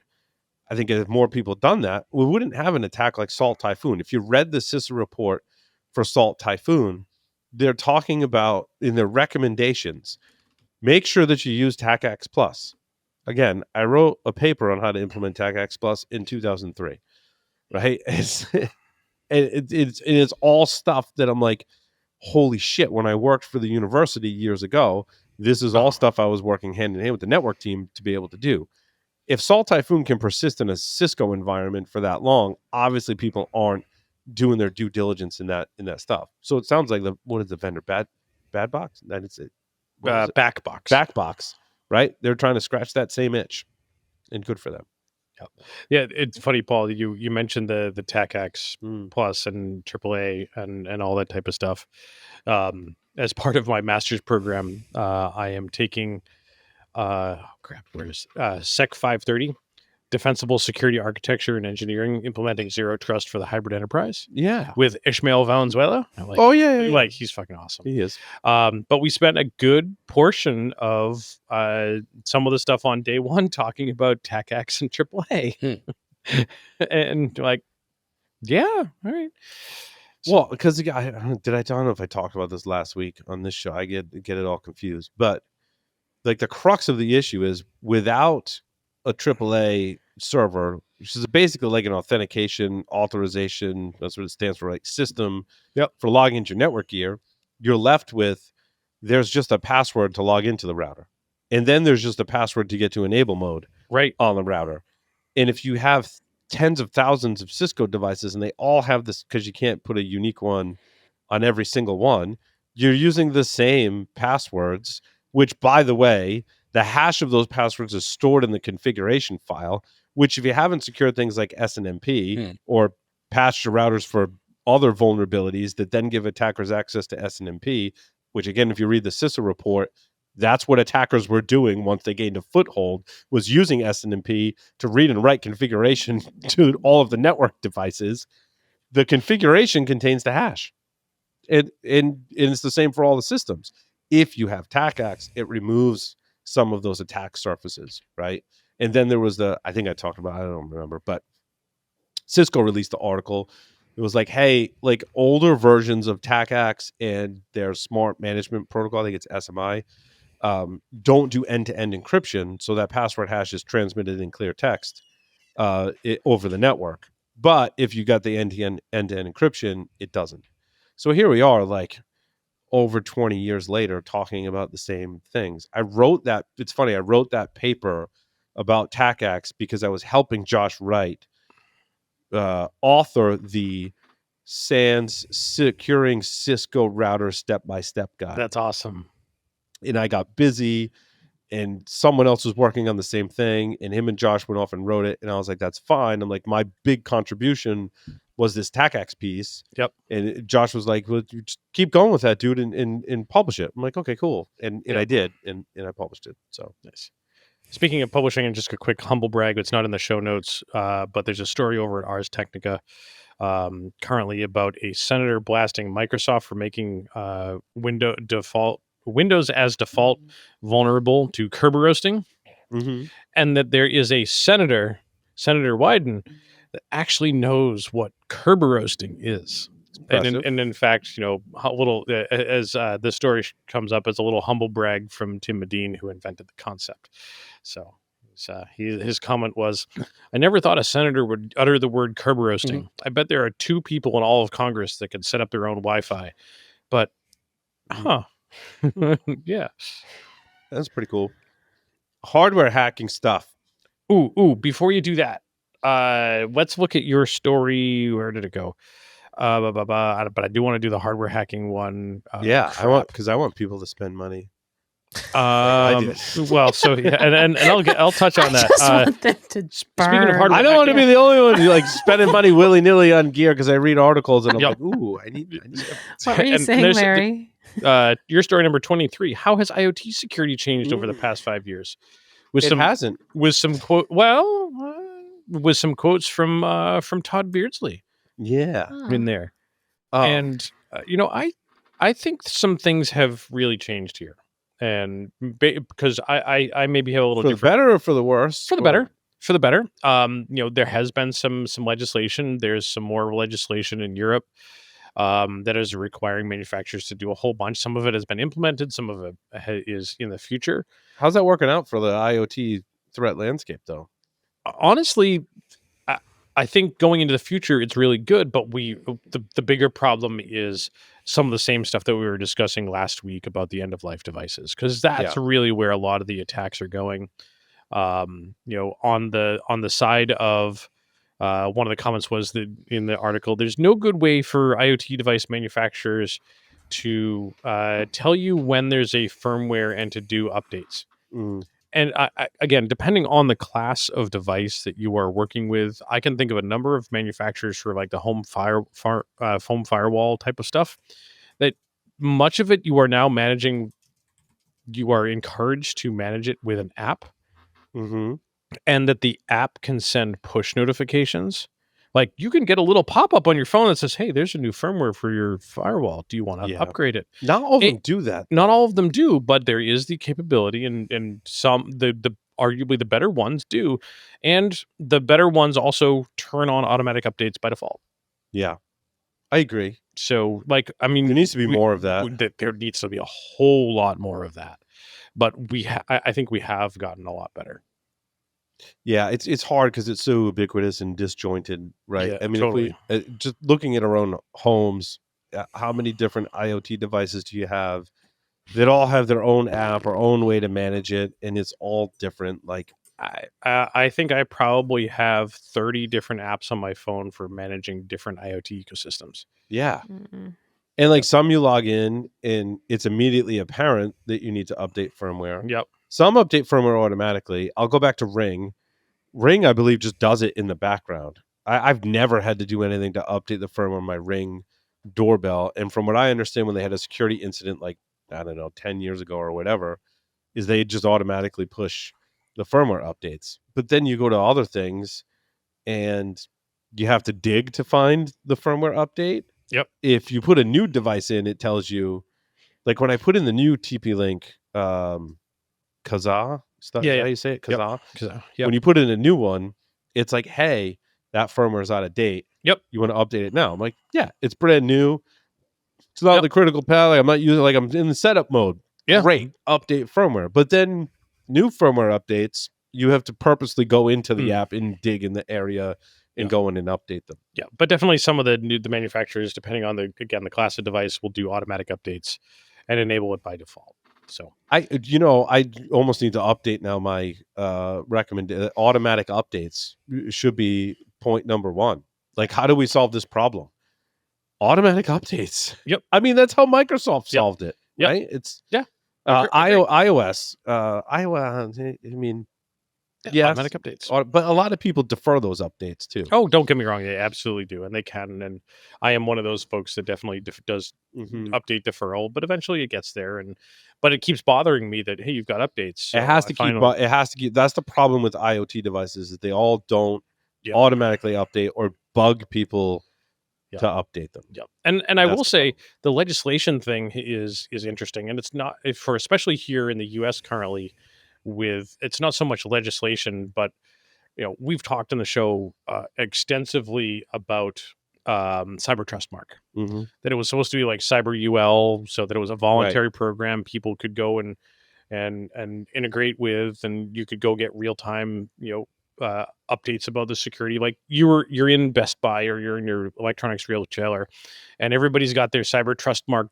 A: I think if more people had done that, we wouldn't have an attack like Salt Typhoon. If you read the CISA report for Salt Typhoon, they're talking about in their recommendations, make sure that you use TACAX Plus. Again, I wrote a paper on how to implement TACAX Plus in 2003, right? It's all stuff that I'm like, holy shit, when I worked for the university years ago, this is all stuff I was working hand in hand with the network team to be able to do. If Salt Typhoon can persist in a Cisco environment for that long, obviously people aren't doing their due diligence in that stuff. So it sounds like what is the vendor? Bad Box? That is it.
B: Backbox.
A: Backbox, right? They're trying to scratch that same itch, and good for them.
B: Yeah, it's funny, Paul. You mentioned the TACAX Plus and AAA and all that type of stuff. As part of my master's program, I am taking Sec 530, Defensible Security Architecture and Engineering, implementing Zero Trust for the Hybrid Enterprise.
A: Yeah,
B: with Ishmael Valenzuela.
A: Yeah.
B: Like he's fucking awesome.
A: He is.
B: But we spent a good portion of some of the stuff on day one talking about TACAX and AAA, and like, yeah, all right.
A: Well, because I don't know if I talked about this last week on this show. I get it all confused, but like the crux of the issue is without a AAA server, which is basically like an authentication authorization, that's what it stands for, like system for logging into your network gear, you're left with there's just a password to log into the router. And then there's just a password to get to enable mode on the router. And if you have tens of thousands of Cisco devices and they all have this, because you can't put a unique one on every single one, you're using the same passwords, which, by the way, the hash of those passwords is stored in the configuration file, which if you haven't secured things like SNMP or patched your routers for other vulnerabilities that then give attackers access to SNMP, which again, if you read the CISA report, that's what attackers were doing once they gained a foothold, was using SNMP to read and write configuration to all of the network devices. The configuration contains the hash. And it's the same for all the systems. If you have TACAX, it removes some of those attack surfaces, right? And then there was I think I talked about, I don't remember, but Cisco released the article. It was like, hey, like older versions of TACAX and their smart management protocol, I think it's SMI, don't do end-to-end encryption, so that password hash is transmitted in clear text over the network. But if you got the end-to-end encryption, it doesn't. So here we are, like over 20 years later, talking about the same things. I wrote that. It's funny. I wrote that paper about TACAX because I was helping Josh Wright author the SANS Securing Cisco Router Step-by-Step Guide.
B: That's awesome.
A: And I got busy, and someone else was working on the same thing, and him and Josh went off and wrote it, and I was like, that's fine. I'm like, my big contribution was this TACAX piece.
B: Yep.
A: And Josh was like, well, you just keep going with that, dude, and publish it. I'm like, okay, cool. And I did, and I published it. So
B: nice. Speaking of publishing, and just a quick humble brag, it's not in the show notes, but there's a story over at Ars Technica currently about a senator blasting Microsoft for making Windows as default vulnerable to Kerberoasting, and that there is a Senator Wyden, that actually knows what Kerberoasting is. And in fact, how little, as this story comes up, as a little humble brag from Tim Medine, who invented the concept. So his comment was, I never thought a senator would utter the word Kerberoasting. I bet there are 2 people in all of Congress that could set up their own Wi-Fi. But, yeah.
A: That's pretty cool. Hardware hacking stuff.
B: Ooh, before you do that, let's look at your story. Where did it go? But I do want to do the hardware hacking one.
A: I want people to spend money.
B: Well, so yeah, and I'll touch on that.
C: Want them to
B: Speaking of hardware,
A: I don't want to be the only one who like spending money willy nilly on gear because I read articles and I'm like, ooh, I need.
C: What were you saying, Larry?
B: Your story number 23. How has IoT security changed over the past 5 years? With some quotes from Todd Beardsley.
A: Yeah,
B: in there, and I think some things have really changed here, and because I maybe have a little
A: for
B: different,
A: the better or for the worse.
B: For the better. for the better. There has been some legislation. There's some more legislation in Europe that is requiring manufacturers to do a whole bunch. Some of it has been implemented. Some of it is in the future.
A: How's that working out for the IoT threat landscape, though?
B: Honestly, I think going into the future, it's really good. But the bigger problem is some of the same stuff that we were discussing last week about the end of life devices, because that's really where a lot of the attacks are going. On the side of one of the comments was that in the article, there's no good way for IoT device manufacturers to tell you when there's a firmware and to do updates. And again, depending on the class of device that you are working with, I can think of a number of manufacturers for like the home firewall type of stuff that much of it you are now managing. You are encouraged to manage it with an app. And that the app can send push notifications. Like you can get a little pop-up on your phone that says, hey, there's a new firmware for your firewall. Do you want to upgrade it?
A: Not all of them do that.
B: Not all of them do, but there is the capability, and some the arguably the better ones do. And the better ones also turn on automatic updates by default.
A: Yeah, I agree.
B: So like, I mean,
A: there needs to be more of that.
B: There needs to be a whole lot more of that. But I think we have gotten a lot better.
A: Yeah, it's hard because it's so ubiquitous and disjointed, right?
B: Yeah,
A: I mean,
B: totally.
A: if we just looking at our own homes, how many different IoT devices do you have that all have their own app or own way to manage it, and it's all different? Like,
B: I think I probably have 30 different apps on my phone for managing different IoT ecosystems.
A: Yeah. And like some you log in and it's immediately apparent that you need to update firmware.
B: Yep.
A: Some update firmware automatically. I'll go back to Ring. Ring, I believe, just does it in the background. I've never had to do anything to update the firmware on my Ring doorbell. And from what I understand, when they had a security incident, like, I don't know, 10 years ago or whatever, is they just automatically push the firmware updates. But then you go to other things and you have to dig to find the firmware update.
B: Yep.
A: If you put a new device in, it tells you, like when I put in the new TP-Link Kazaa, is that how you say it? Kazaa?
B: Yep.
A: When you put in a new one, it's like, hey, that firmware is out of date.
B: Yep.
A: You want to update it now? I'm like, yeah, it's brand new. It's not the critical path. Like, I'm not using, like, I'm in the setup mode.
B: Yeah.
A: Great. Update firmware. But then new firmware updates, you have to purposely go into the app and dig in the area and go in and update them.
B: Yeah, but definitely some of the manufacturers, depending on the class of device, will do automatic updates and enable it by default. So
A: I almost need to update now. My recommended automatic updates should be point number one. Like, how do we solve this problem? Automatic updates.
B: Yep.
A: I mean, that's how Microsoft solved it. Yep. Right. It's iOS. I mean. Yes,
B: automatic updates.
A: But a lot of people defer those updates too.
B: Oh, don't get me wrong. They absolutely do. And they can. And I am one of those folks that definitely does update deferral, but eventually it gets there. But it keeps bothering me that, hey, you've got updates. So
A: it has to keep. That's the problem with IoT devices, is they all don't automatically update or bug people to update them.
B: Yep. And I will say the legislation thing is interesting. And it's not especially here in the US currently, it's not so much legislation, but we've talked on the show extensively about Cyber Trustmark, that it was supposed to be like Cyber UL, so that it was a voluntary program people could go and integrate with, and you could go get real time updates about the security. Like you're in Best Buy or you're in your electronics retailer, and everybody's got their Cyber Trustmark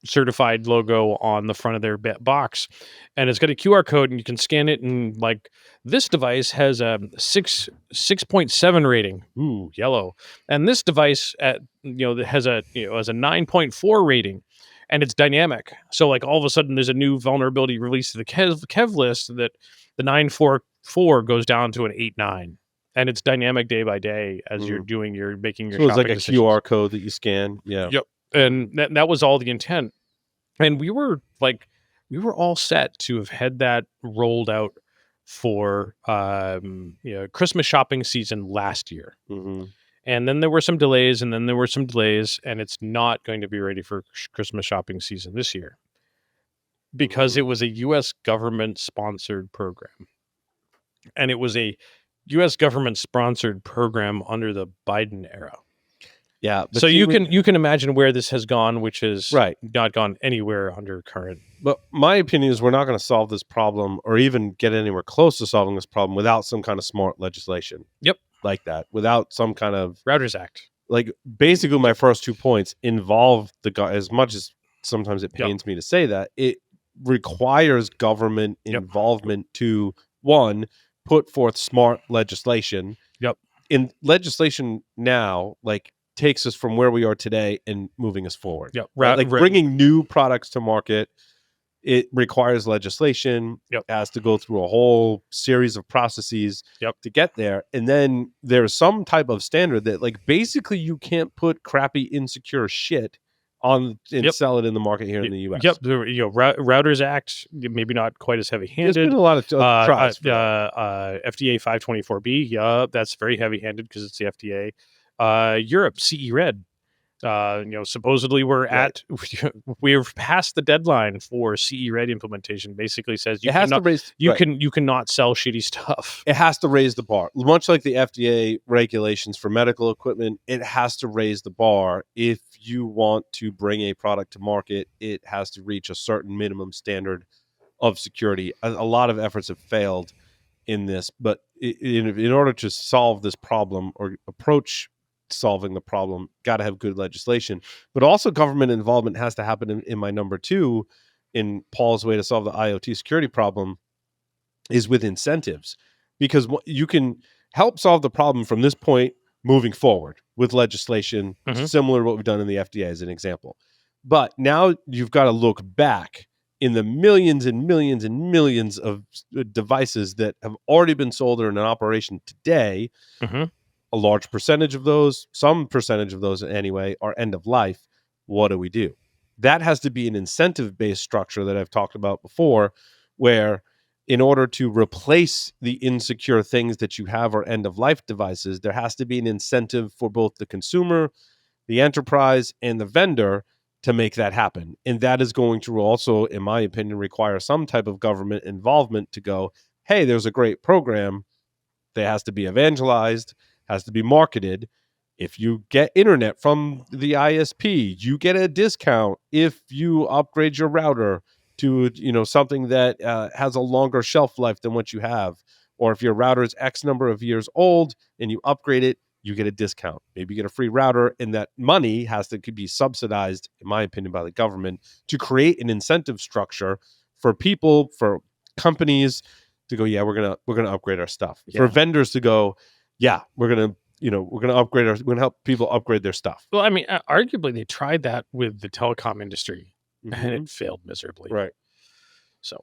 B: certified logo on the front of their box, and it's got a QR code, and you can scan it, and like this device has a 6.7 rating, yellow, and this device that has a 9.4 rating, and it's dynamic. So like all of a sudden there's a new vulnerability released to the Kev list that the 9.4 goes down to an 8.9. And it's dynamic day by day as you're making your. So
A: it's like a
B: decisions.
A: QR code that you scan. Yeah.
B: Yep. And that was all the intent. And we were all set to have had that rolled out for Christmas shopping season last year. And then there were some delays, and it's not going to be ready for Christmas shopping season this year because it was a U.S. government sponsored program, and it was a U.S. government sponsored program under the Biden era.
A: Yeah.
B: So you can imagine where this has gone, which is
A: right.
B: not gone anywhere under current.
A: But my opinion is we're not going to solve this problem or even get anywhere close to solving this problem without some kind of smart legislation.
B: Yep.
A: Like that, without some kind of
B: Routers Act.
A: Like basically my first 2 points involve as much as sometimes it pains me to say that, it requires government involvement to, one, put forth smart legislation.
B: Yep.
A: In legislation now, like, takes us from where we are today and moving us forward.
B: Yep.
A: Right? Like bringing new products to market, it requires legislation.
B: Yep.
A: It has to go through a whole series of processes to get there. And then there's some type of standard that, like, basically you can't put crappy, insecure shit on and sell it in the market here in the U.S.
B: Yep. Routers Act, maybe not quite as heavy-handed.
A: There's been a lot of tries.
B: FDA 524B, that's very heavy-handed because it's the FDA. Europe, CE Red. Supposedly we've passed the deadline for CE Red implementation. Basically says you cannot sell shitty stuff.
A: It has to raise the bar, much like the FDA regulations for medical equipment. It has to raise the bar. If you want to bring a product to market, it has to reach a certain minimum standard of security. A lot of efforts have failed in this, but in order to solve this problem or approach solving the problem, got to have good legislation, but also government involvement has to happen. In my number 2, in Paul's way to solve the IoT security problem, is with incentives, because you can help solve the problem from this point moving forward with legislation similar to what we've done in the FDA as an example. But now you've got to look back in the millions and millions and millions of devices that have already been sold or in operation today. A large percentage of those, some percentage of those anyway, are end of life. What do we do? That has to be an incentive-based structure that I've talked about before, where in order to replace the insecure things that you have are end-of-life devices, there has to be an incentive for both the consumer, the enterprise, and the vendor to make that happen. And that is going to also, in my opinion, require some type of government involvement to go, hey, there's a great program that has to be evangelized, has to be marketed. If you get internet from the ISP, you get a discount if you upgrade your router to something that has a longer shelf life than what you have. Or if your router is X number of years old and you upgrade it, you get a discount. Maybe you get a free router, and that money could be subsidized, in my opinion, by the government to create an incentive structure for people, for companies to go, yeah, we're gonna upgrade our stuff. Yeah. For vendors to go, yeah, we're gonna upgrade we're gonna help people upgrade their stuff.
B: Well, I mean, arguably they tried that with the telecom industry, and it failed miserably.
A: Right.
B: So,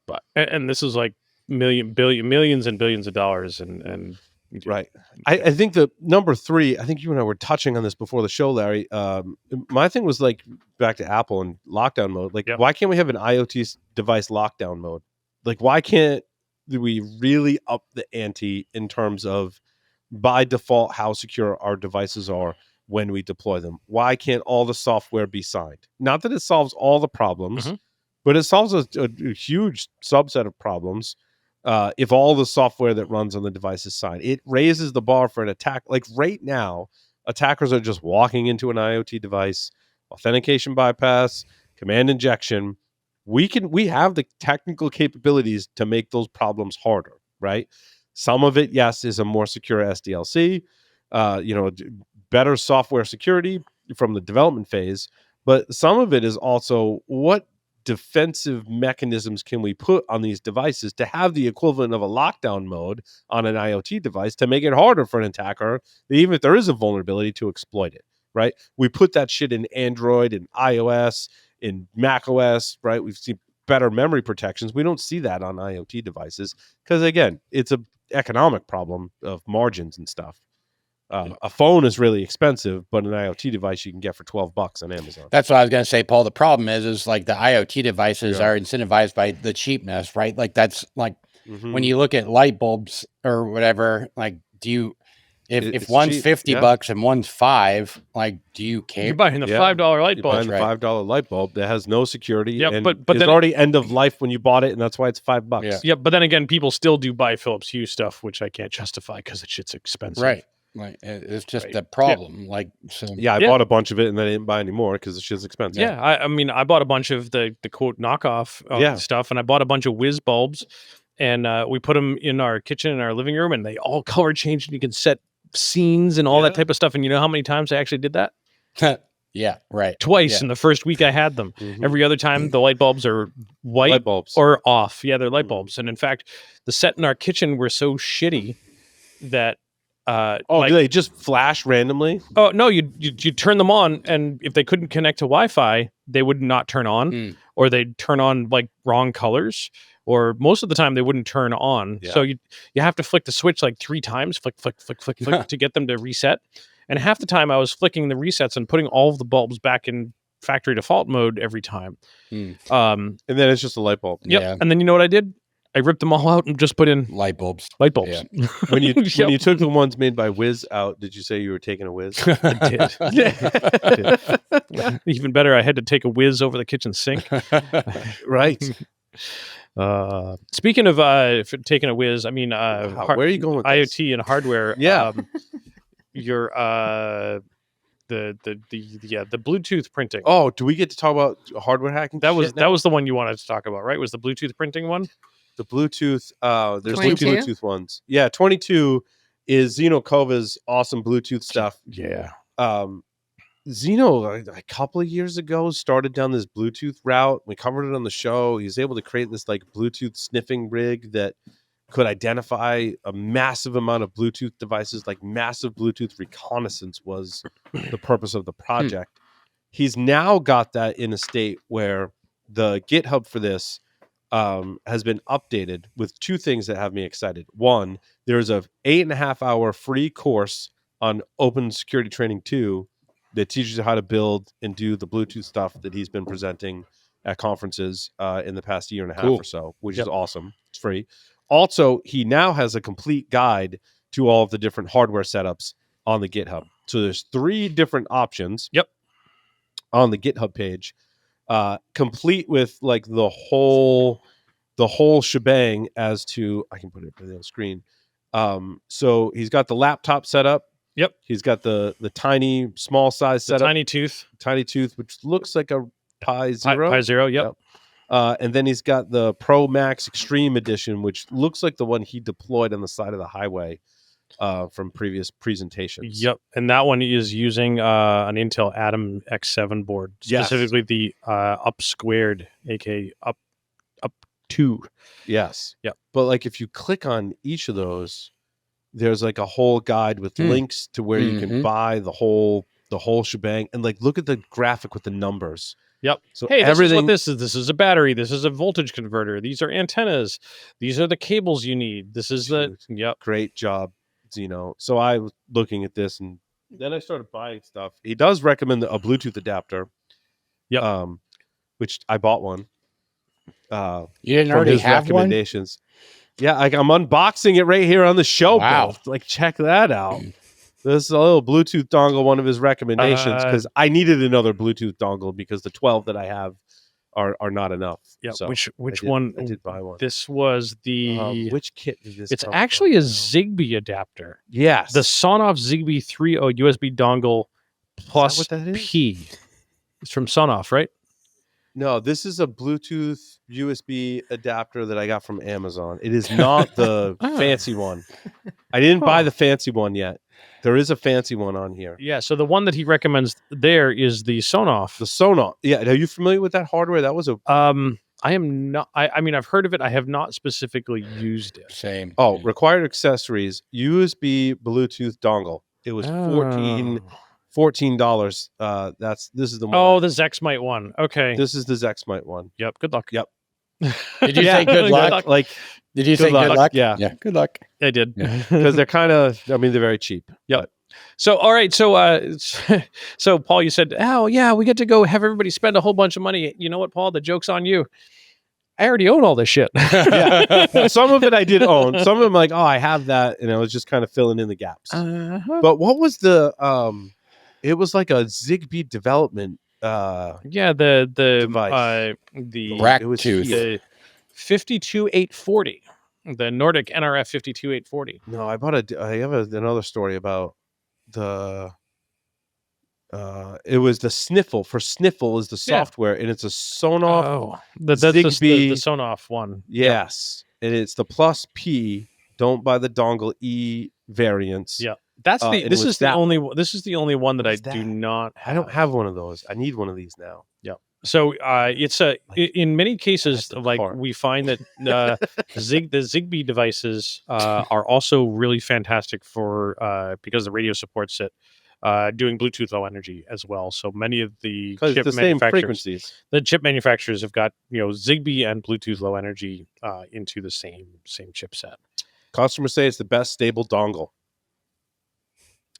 B: but and this is like millions and billions of dollars, and
A: right. I think the number 3. I think you and I were touching on this before the show, Larry. My thing was like back to Apple and lockdown mode. Like, why can't we have an IoT device lockdown mode? Like, why can't we really up the ante in terms of by default how secure our devices are when we deploy them? Why can't all the software be signed? Not that it solves all the problems, but it solves a huge subset of problems. If all the software that runs on the device is signed, it raises the bar for an attack. Like right now, attackers are just walking into an IoT device, authentication bypass, command injection. We have the technical capabilities to make those problems harder, right? Some of it, yes, is a more secure SDLC, better software security from the development phase. But some of it is also what defensive mechanisms can we put on these devices to have the equivalent of a lockdown mode on an IoT device to make it harder for an attacker, even if there is a vulnerability, to exploit it, right? We put that shit in Android and iOS, in Mac OS, right? We've seen better memory protections. We don't see that on IoT devices because, again, it's a economic problem of margins and stuff. A phone is really expensive, but an IoT device you can get for $12 on Amazon.
D: That's what I was going to say, Paul. The problem is like the IoT devices are incentivized by the cheapness, right? Like that's like when you look at light bulbs or whatever, like If
A: it's
D: one's
A: cheap,
D: 50
A: yeah.
D: bucks and one's $5, like, do you care?
B: You're buying the
A: Yeah.
B: $5 light
A: You're
B: bulb.
A: buying the
D: Right.
A: $5 light bulb that has no security,
B: Yeah,
A: and
B: but
A: it's
B: then-
A: already end of life when you bought it, and that's why it's $5.
D: Yeah.
B: Yeah, but then again, people still do buy Philips Hue stuff, which I can't justify because the shit's expensive.
D: Right. Like, it's just
B: Right.
D: the problem. Like, so
A: Yeah, I
B: Yeah.
A: bought a bunch of it, and then I didn't buy any more because the shit's expensive.
B: Yeah, I mean, I bought a bunch of the quote knockoff stuff, and I bought a bunch of whiz bulbs, and we put them in our kitchen and our living room, and they all color changed, and you can set scenes and all that type of stuff. And you know how many times I actually did that?
D: yeah, right.
B: Twice
D: Yeah.
B: in the first week I had them.
A: Mhm.
B: Every other time, the light bulbs are white
A: Light bulbs.
B: or off. Yeah, they're light bulbs. And in fact, the set in our kitchen were so shitty that
A: do they just flash randomly?
B: oh no, you turn them on, and if they couldn't connect to Wi-Fi, they would not turn on, or they'd turn on like wrong colors, or most of the time they wouldn't turn on.
A: Yeah.
B: So you have to flick the switch like 3 times, flick to get them to reset. And half the time I was flicking the resets and putting all of the bulbs back in factory default mode every time.
A: And then it's just a light bulb.
B: Yep.
D: Yeah.
B: And then you know what I did? I ripped them all out and just put in
D: Light bulbs.
B: light bulbs.
D: Yeah.
A: When you
B: Yep.
A: when you took the ones made by Wiz out, did you say you were taking a Wiz?
B: Even better, I had to take a whiz over the kitchen sink.
A: Right.
B: Speaking of taking a whiz, I mean,
A: Wow, where are you going with this?
B: IoT and hardware.
A: Yeah.
B: Your the Bluetooth printing.
A: Oh, do we get to talk about hardware hacking?
B: that was
A: shit now?
B: that was the one you wanted to talk about, right? Was the Bluetooth printing one?
A: The Bluetooth. There's
C: 22?
A: two Bluetooth ones. Yeah, 22 is Zeno Kova's awesome Bluetooth stuff.
B: Yeah.
A: Zeno, a couple of years ago, started down this Bluetooth route. We covered it on the show. He was able to create this like Bluetooth sniffing rig that could identify a massive amount of Bluetooth devices. Like massive Bluetooth reconnaissance was the purpose of the project. He's now got that in a state where the GitHub for this has been updated with 2 things that have me excited. One, there's a 8.5-hour free course on Open Security Training 2 that teaches you how to build and do the Bluetooth stuff that he's been presenting at conferences in the past year and a half
D: Cool.
A: or so, which is awesome. It's free. Also, he now has a complete guide to all of the different hardware setups on the GitHub. So there's 3 different options.
B: Yep.
A: On the GitHub page, complete with like the whole shebang as to, I can put it on the screen. So he's got the laptop set up.
B: Yep.
A: He's got the tiny small size
B: The
A: setup,
B: tiny tooth,
A: which looks like a Pi Zero.
B: Pi Zero. Yep.
A: And then he's got the Pro Max Extreme Edition, which looks like the one he deployed on the side of the highway from previous presentations.
B: Yep. And that one is using an Intel Atom X7 board,
A: Yes.
B: specifically the up squared, aka up 2.
A: Yes.
B: Yep.
A: But like if you click on each of those, there's like a whole guide with links to where you can buy the whole shebang, and like look at the graphic with the numbers.
B: Yep.
A: So
B: Hey, this
A: everything.
B: is what this is. This is a battery. This is a voltage converter. These are antennas. These are the cables you need. This is the yep.
A: Great job, Zeno. So I was looking at this, and then I started buying stuff. He does recommend a Bluetooth adapter.
B: Yep.
A: Which I bought one.
D: You didn't
A: from
D: already
A: his
D: have one?
A: recommendations. Yeah, I'm unboxing it right here on the show.
D: Wow.
A: Bill. Like, check that out. This is a little Bluetooth dongle, one of his recommendations, because I needed another Bluetooth dongle because the 12 that I have are not enough.
B: Yeah.
A: So
B: which
A: I did-
B: one?
A: I did buy one.
B: This was the.
A: Which kit did this?
B: It's
A: come
B: actually
A: from
B: a
A: now?
B: Zigbee adapter.
A: Yes.
B: The Sonoff Zigbee 3.0 USB dongle plus
A: what that is?
B: P. It's from Sonoff, right?
A: No, this is a Bluetooth USB adapter that I got from Amazon. It is not the fancy one. I didn't buy the fancy one yet. There is a fancy one on here.
B: Yeah. So the one that he recommends there is the Sonoff.
A: The Sonoff. Yeah. Are you familiar with that hardware? That was a.
B: I am not. I mean, I've heard of it. I have not specifically used it.
D: Same.
A: Oh, required accessories, USB Bluetooth dongle. It was $14. This is the one.
B: Oh, the Zexmite one. Okay.
A: This is the Zexmite one.
B: Yep. Good luck.
A: Yep.
D: Did you say good luck?
A: Like,
D: Did you say good luck?
A: Yeah.
D: Yeah. Good luck.
B: I did.
A: because they're kind of. I mean, they're very cheap.
B: Yep. So, all right. So, so Paul, you said, oh yeah, we get to go have everybody spend a whole bunch of money. You know what, Paul? The joke's on you. I already own all this shit.
A: Yeah. Some of it I did own. Some of them like, oh, I have that, and I was just kind of filling in the gaps. But what was the it was like a Zigbee development
B: Yeah, the
A: device.
D: Rack
A: It was
D: tooth.
A: here.
B: the 52840, the Nordic NRF 52840.
A: No, I have another story about the it was the Sniffle. For Sniffle is the
B: Yeah.
A: software, and it's a Sonoff
B: Oh, that's the
A: Zigbee.
B: Sonoff one.
A: Yes, and it's the Plus P. Don't buy the dongle E variants.
B: Yeah, that's the.
A: and
B: This
A: with
B: is the
A: that-
B: only. This is the only one that
A: What
B: I
A: is
B: do
A: that?
B: not.
A: I don't have one of those. I need one of these now.
B: So it's a. In many cases,
A: that's the
B: like
A: part.
B: we find that the Zigbee devices are also really fantastic for because the radio supports it. Doing Bluetooth Low Energy as well. So many of the
A: Because
B: chip
A: the same
B: manufacturers,
A: frequencies.
B: the chip manufacturers have got Zigbee and Bluetooth Low Energy into the same chipset.
A: Customers say it's the best stable dongle,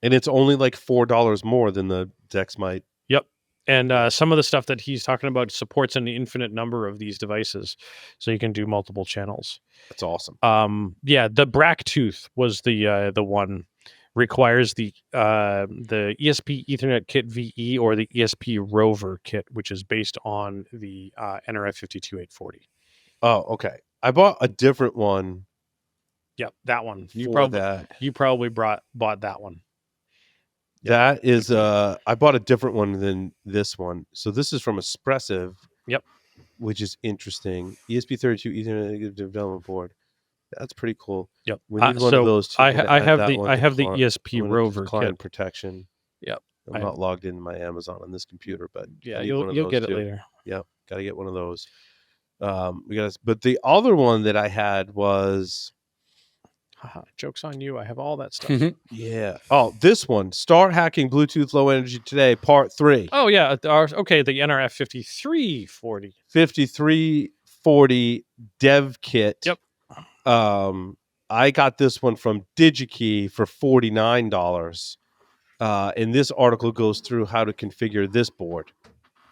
A: and it's only like $4 more than the Dexmite.
B: Yep. And some of the stuff that he's talking about supports an infinite number of these devices, so you can do multiple channels.
A: That's awesome.
B: Yeah, the Bracktooth was the one. Requires the ESP Ethernet kit VE or the ESP Rover kit, which is based on the NRF 52840.
A: Oh, okay. I bought a different one.
B: Yep, that one. You
A: for
B: probably bought that one.
A: That is I bought a different one than this one. So this is from Espressive.
B: Yep.
A: Which is interesting. ESP32 Ethernet development board. That's pretty cool.
B: Yep.
A: We need one of those too.
B: I have the ESP Rover
A: client
B: kit.
A: protection.
B: Yep.
A: I'm not logged into my Amazon on this computer, but
B: yeah, you'll get it later.
A: Yep. Got to get one of those. But the other one that I had was
B: joke's on you. I have all that stuff.
A: Yeah. Oh, this one. Start hacking Bluetooth Low Energy today, part 3.
B: Oh yeah. Okay, the NRF 5340.
A: 5340 dev kit.
B: Yep.
A: I got this one from DigiKey for $49. And this article goes through how to configure this board,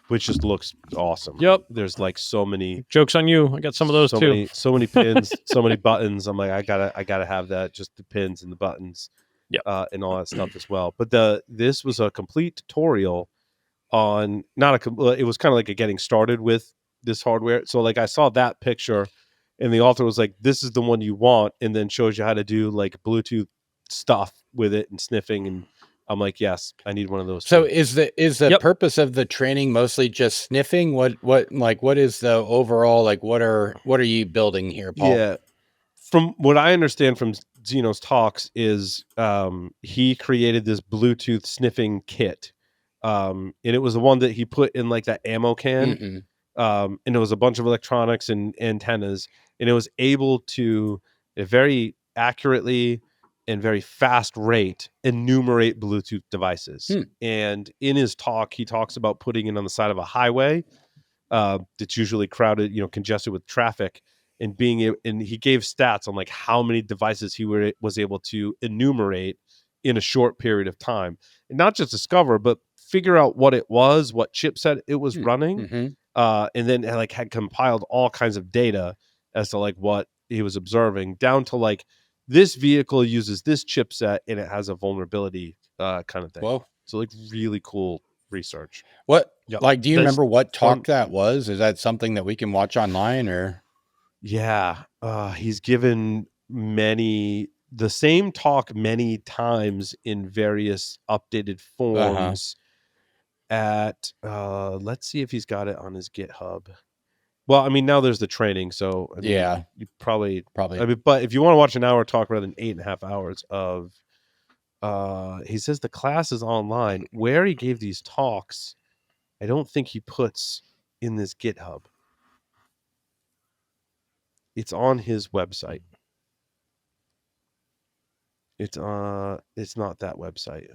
A: which just looks awesome.
B: Yep.
A: There's like so many.
B: Joke's on you. I got some of those too.
A: So many pins, so many buttons. I'm like, I gotta have that. Just the pins and the buttons.
B: Yep.
A: And all that stuff as well. But this was a complete tutorial on it was kind of like a getting started with this hardware. So like I saw that picture, and the author was like, "This is the one you want," and then shows you how to do like Bluetooth stuff with it and sniffing. And I'm like, "Yes, I need one of those."
D: So
A: too.
D: is the purpose of the training mostly just sniffing? What is the overall, like what are you building here, Paul?
A: Yeah. From what I understand from Zeno's talks is he created this Bluetooth sniffing kit. And it was the one that he put in like that ammo can. And it was a bunch of electronics and antennas, and it was able to very accurately and very fast rate enumerate Bluetooth devices. And in his talk, he talks about putting it on the side of a highway that's usually crowded, congested with traffic, and and he gave stats on like how many devices he was able to enumerate in a short period of time, and not just discover, but figure out what it was, what chipset it was running, and then like had compiled all kinds of data as to like what he was observing, down to like this vehicle uses this chipset and it has a vulnerability kind of thing.
D: Whoa.
A: So like really cool research.
D: What
B: Yep.
D: like do you remember what talk
A: fun.
D: that was? Is that something that we can watch online or?
A: Yeah, he's given the same talk many times in various updated forms at let's see if he's got it on his GitHub. Well, I mean, now there's the training, so I mean, you probably. I mean, but if you want to watch an hour talk rather than 8.5 hours of he says the class is online. Where he gave these talks, I don't think he puts in this GitHub. It's on his website. It's not that website.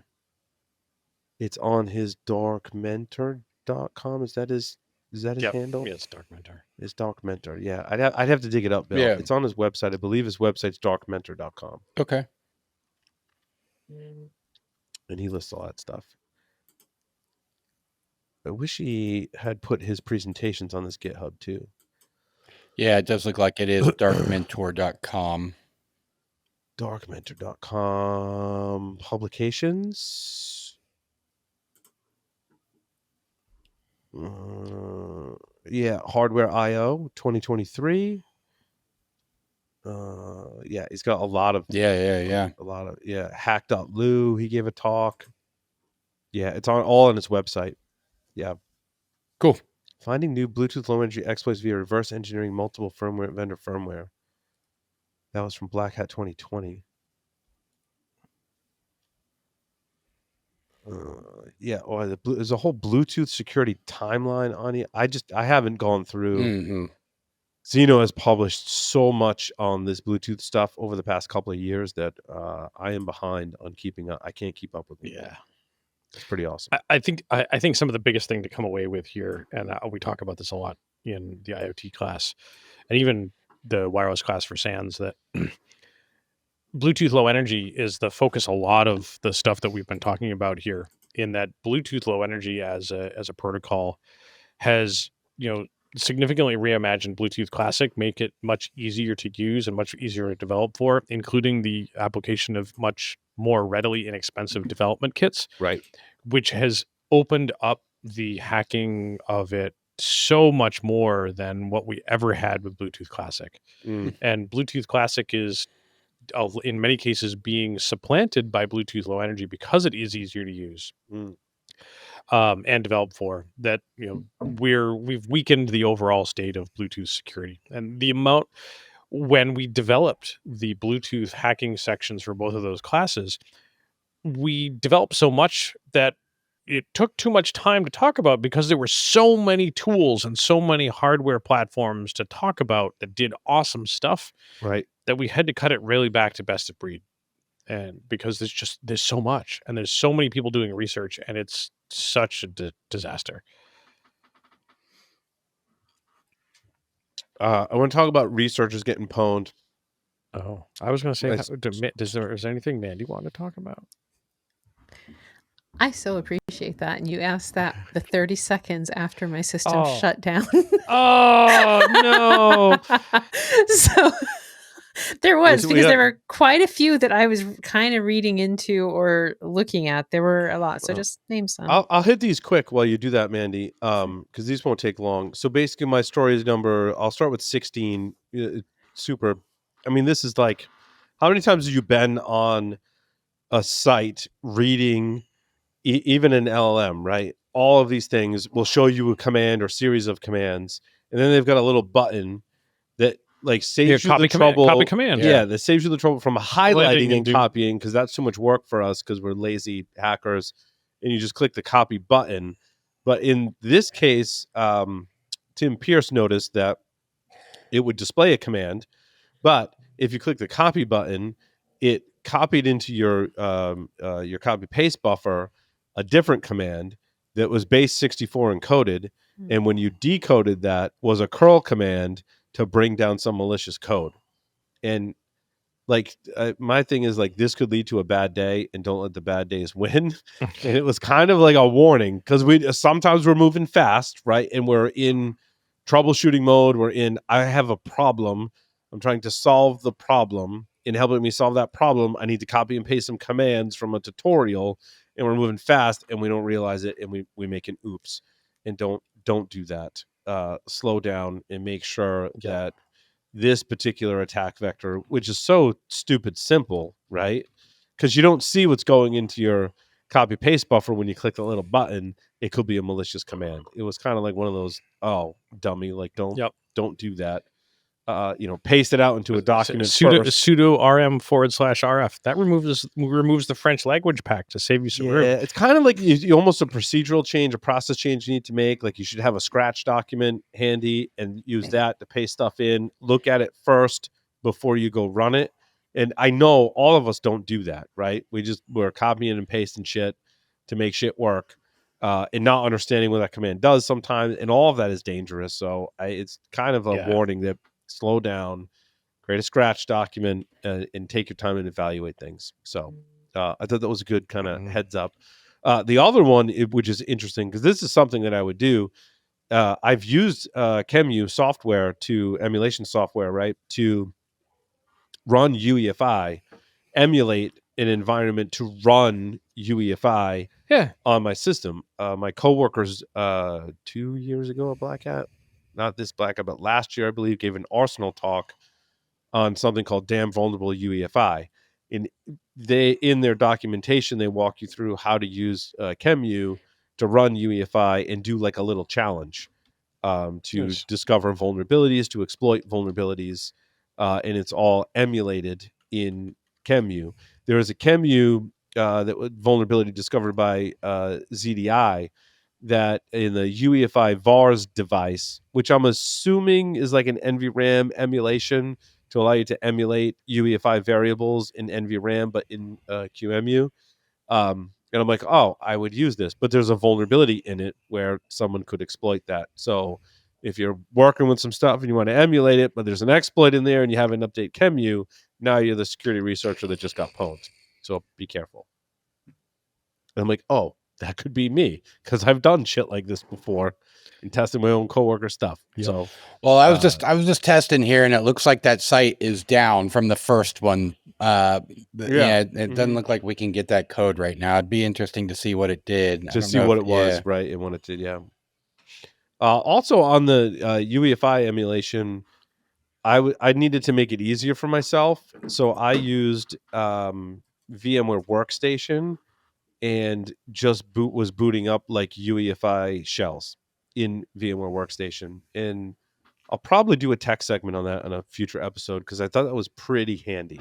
A: It's on his darkmentor.com. Is that his handle?
B: Yeah, it's Dark Mentor.
A: It's Dark Mentor. Yeah, I'd have to dig it up, Bill.
D: Yeah.
A: It's on his website. I believe his website's darkmentor.com.
D: Okay.
A: And he lists all that stuff. I wish he had put his presentations on this GitHub too.
D: Yeah, it does look like it is darkmentor.com.
A: Darkmentor.com publications. Yeah, Hardware IO 2023. Yeah, he's got a lot of Hack.Lou. He gave a talk. Yeah, it's all on his website. Yeah,
D: cool.
A: Finding new Bluetooth low energy exploits via reverse engineering multiple vendor firmware. That was from Black Hat 2020. There's a whole Bluetooth security timeline on it. I haven't gone through.
D: Mm-hmm.
A: Xeno has published so much on this Bluetooth stuff over the past couple of years that I am behind on keeping up. I can't keep up with it.
B: Yeah,
A: it's pretty awesome.
B: I think some of the biggest thing to come away with here, and we talk about this a lot in the IoT class, and even the wireless class for SANs, that Bluetooth Low Energy is the focus a lot of the stuff that we've been talking about here. In that Bluetooth Low Energy as a protocol has significantly reimagined Bluetooth Classic, make it much easier to use and much easier to develop for, including the application of much more readily inexpensive development kits,
A: right?
B: Which has opened up the hacking of it so much more than what we ever had with Bluetooth Classic. And Bluetooth Classic is in many cases being supplanted by Bluetooth Low Energy because it is easier to use. And develop for that. We've weakened the overall state of Bluetooth security, and the amount when we developed the Bluetooth hacking sections for both of those classes, we developed so much that it took too much time to talk about because there were so many tools and so many hardware platforms to talk about that did awesome stuff,
A: right?
B: That we had to cut it really back to best of breed. And because there's so much, and there's so many people doing research, and it's such a disaster.
A: I want to talk about researchers getting pwned.
B: Oh, I was going to say, is there anything Mandy want to talk about?
C: I so appreciate that. And you asked that the 30 seconds after my system shut down.
B: Oh, no.
C: So there was, because there were quite a few that I was kind of reading into or looking at. There were a lot. So just name some.
A: I'll hit these quick while you do that, Mandy, because these won't take long. So basically my story is I'll start with 16. Super. I mean, this is like, how many times have you been on a site reading even an LLM, right? All of these things will show you a command or series of commands, and then they've got a little button that like saves you the trouble.
B: Copy command.
A: Yeah, that saves you the trouble from highlighting and copying, because that's too much work for us because we're lazy hackers, and you just click the copy button. But in this case, Tim Pierce noticed that it would display a command, but if you click the copy button, it copied into your copy paste buffer a different command that was base 64 encoded, and when you decoded that was a curl command to bring down some malicious code. And like my thing is like, this could lead to a bad day, and don't let the bad days win. And it was kind of like a warning, because sometimes we're moving fast, right? And we're in troubleshooting mode. I have a problem. I'm trying to solve the problem. In helping me solve that problem, I need to copy and paste some commands from a tutorial, and we're moving fast and we don't realize it, and we make an oops. And don't do that. Slow down and make sure that this particular attack vector, which is so stupid simple, right? Because you don't see what's going into your copy paste buffer when you click the little button. It could be a malicious command. It was kind of like one of those, oh, dummy, like don't do that. Paste it out into a document.
B: Sudo rm/rf. That removes the French language pack to save you some room.
A: Yeah, it's kind of like you almost a procedural change, a process change you need to make. Like, you should have a scratch document handy and use that to paste stuff in. Look at it first before you go run it. And I know all of us don't do that, right? We're copying and pasting shit to make shit work, and not understanding what that command does sometimes. And all of that is dangerous. So it's kind of a warning that slow down, create a scratch document, and take your time and evaluate things. So I thought that was a good kind of heads up. The other one, which is interesting, because this is something that I would do, I've used Chemu software to emulation software, right, to run UEFI, emulate an environment to run UEFI on my system. My coworkers 2 years ago at Black Hat, not this Black Hat, but last year, I believe, gave an Arsenal talk on something called damn vulnerable UEFI. In their documentation, they walk you through how to use Chemu to run UEFI and do like a little challenge to discover vulnerabilities, to exploit vulnerabilities, and it's all emulated in Chemu. There is a Chemu vulnerability discovered by ZDI that in the UEFI VARs device, which I'm assuming is like an NVRAM emulation to allow you to emulate UEFI variables in NVRAM, but in QEMU. And I'm like, oh, I would use this, but there's a vulnerability in it where someone could exploit that. So if you're working with some stuff and you want to emulate it, but there's an exploit in there and you haven't updated Chemu, now you're the security researcher that just got pwned. So be careful. And I'm like, oh, that could be me because I've done shit like this before and tested my own coworker stuff. Yep. So,
D: well, I was just testing here, and it looks like that site is down from the first one. It doesn't look like we can get that code right now. It'd be interesting to see what it did.
A: To see what it was, right, and what it did. Yeah. Also on the UEFI emulation, I needed to make it easier for myself, so I used VMware Workstation and just was booting up like UEFI shells in VMware Workstation. And I'll probably do a tech segment on that on a future episode because I thought that was pretty handy.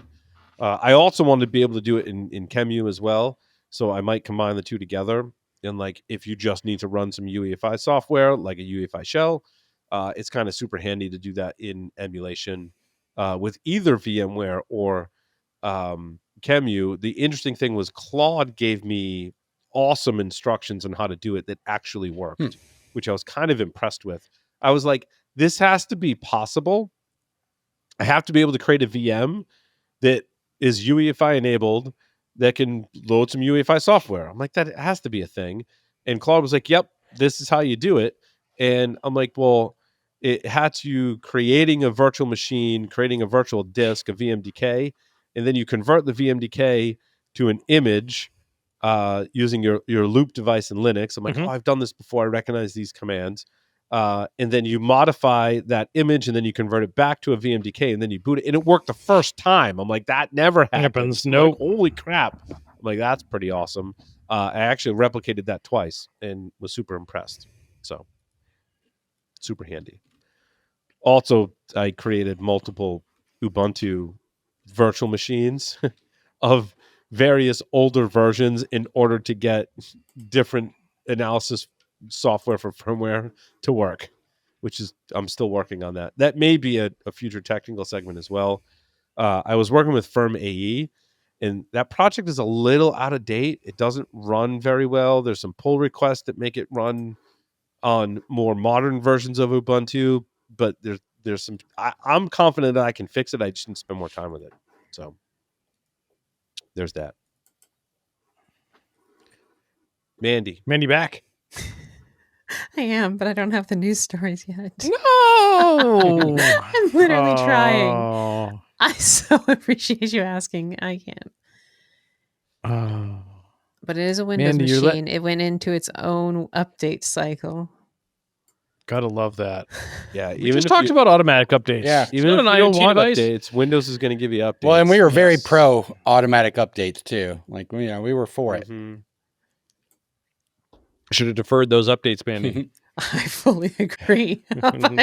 A: I also wanted to be able to do it in Chemu as well, so I might combine the two together. And like, if you just need to run some UEFI software, like a UEFI shell, it's kind of super handy to do that in emulation with either VMware or Chemu. The interesting thing was Claude gave me awesome instructions on how to do it that actually worked, which I was kind of impressed with. I was like, this has to be possible. I have to be able to create a VM that is UEFI enabled that can load some UEFI software. I'm like, that has to be a thing. And Claude was like, yep, this is how you do it. And I'm like, well, it had you creating a virtual machine, creating a virtual disk, a VMDK, and then you convert the VMDK to an image using your loop device in Linux. I'm like, oh, I've done this before. I recognize these commands. And then you modify that image and then you convert it back to a VMDK and then you boot it. And it worked the first time. I'm like, that never happens.
B: Nope.
A: Like, holy crap. I'm like, that's pretty awesome. I actually replicated that twice and was super impressed. So super handy. Also, I created multiple Ubuntu virtual machines of various older versions in order to get different analysis software for firmware to work, which is, I'm still working on that. That may be a future technical segment as well. I was working with Firm AE, and that project is a little out of date. It doesn't run very well. There's some pull requests that make it run on more modern versions of Ubuntu, but there's some, I'm confident that I can fix it. I just need to spend more time with it. So there's that. Mandy
B: back.
C: I am, but I don't have the news stories yet.
B: No,
C: I'm literally trying. I so appreciate you asking. I can't. But it is a Windows machine. It went into its own update cycle.
B: Gotta love that.
A: Yeah,
B: we just talked about automatic updates.
A: Yeah, even if you don't want updates, Windows is going to give you updates.
D: Well, and we were very pro automatic updates too. Like, we were for it.
B: Should have deferred those updates, Mandy.
C: I fully agree. But then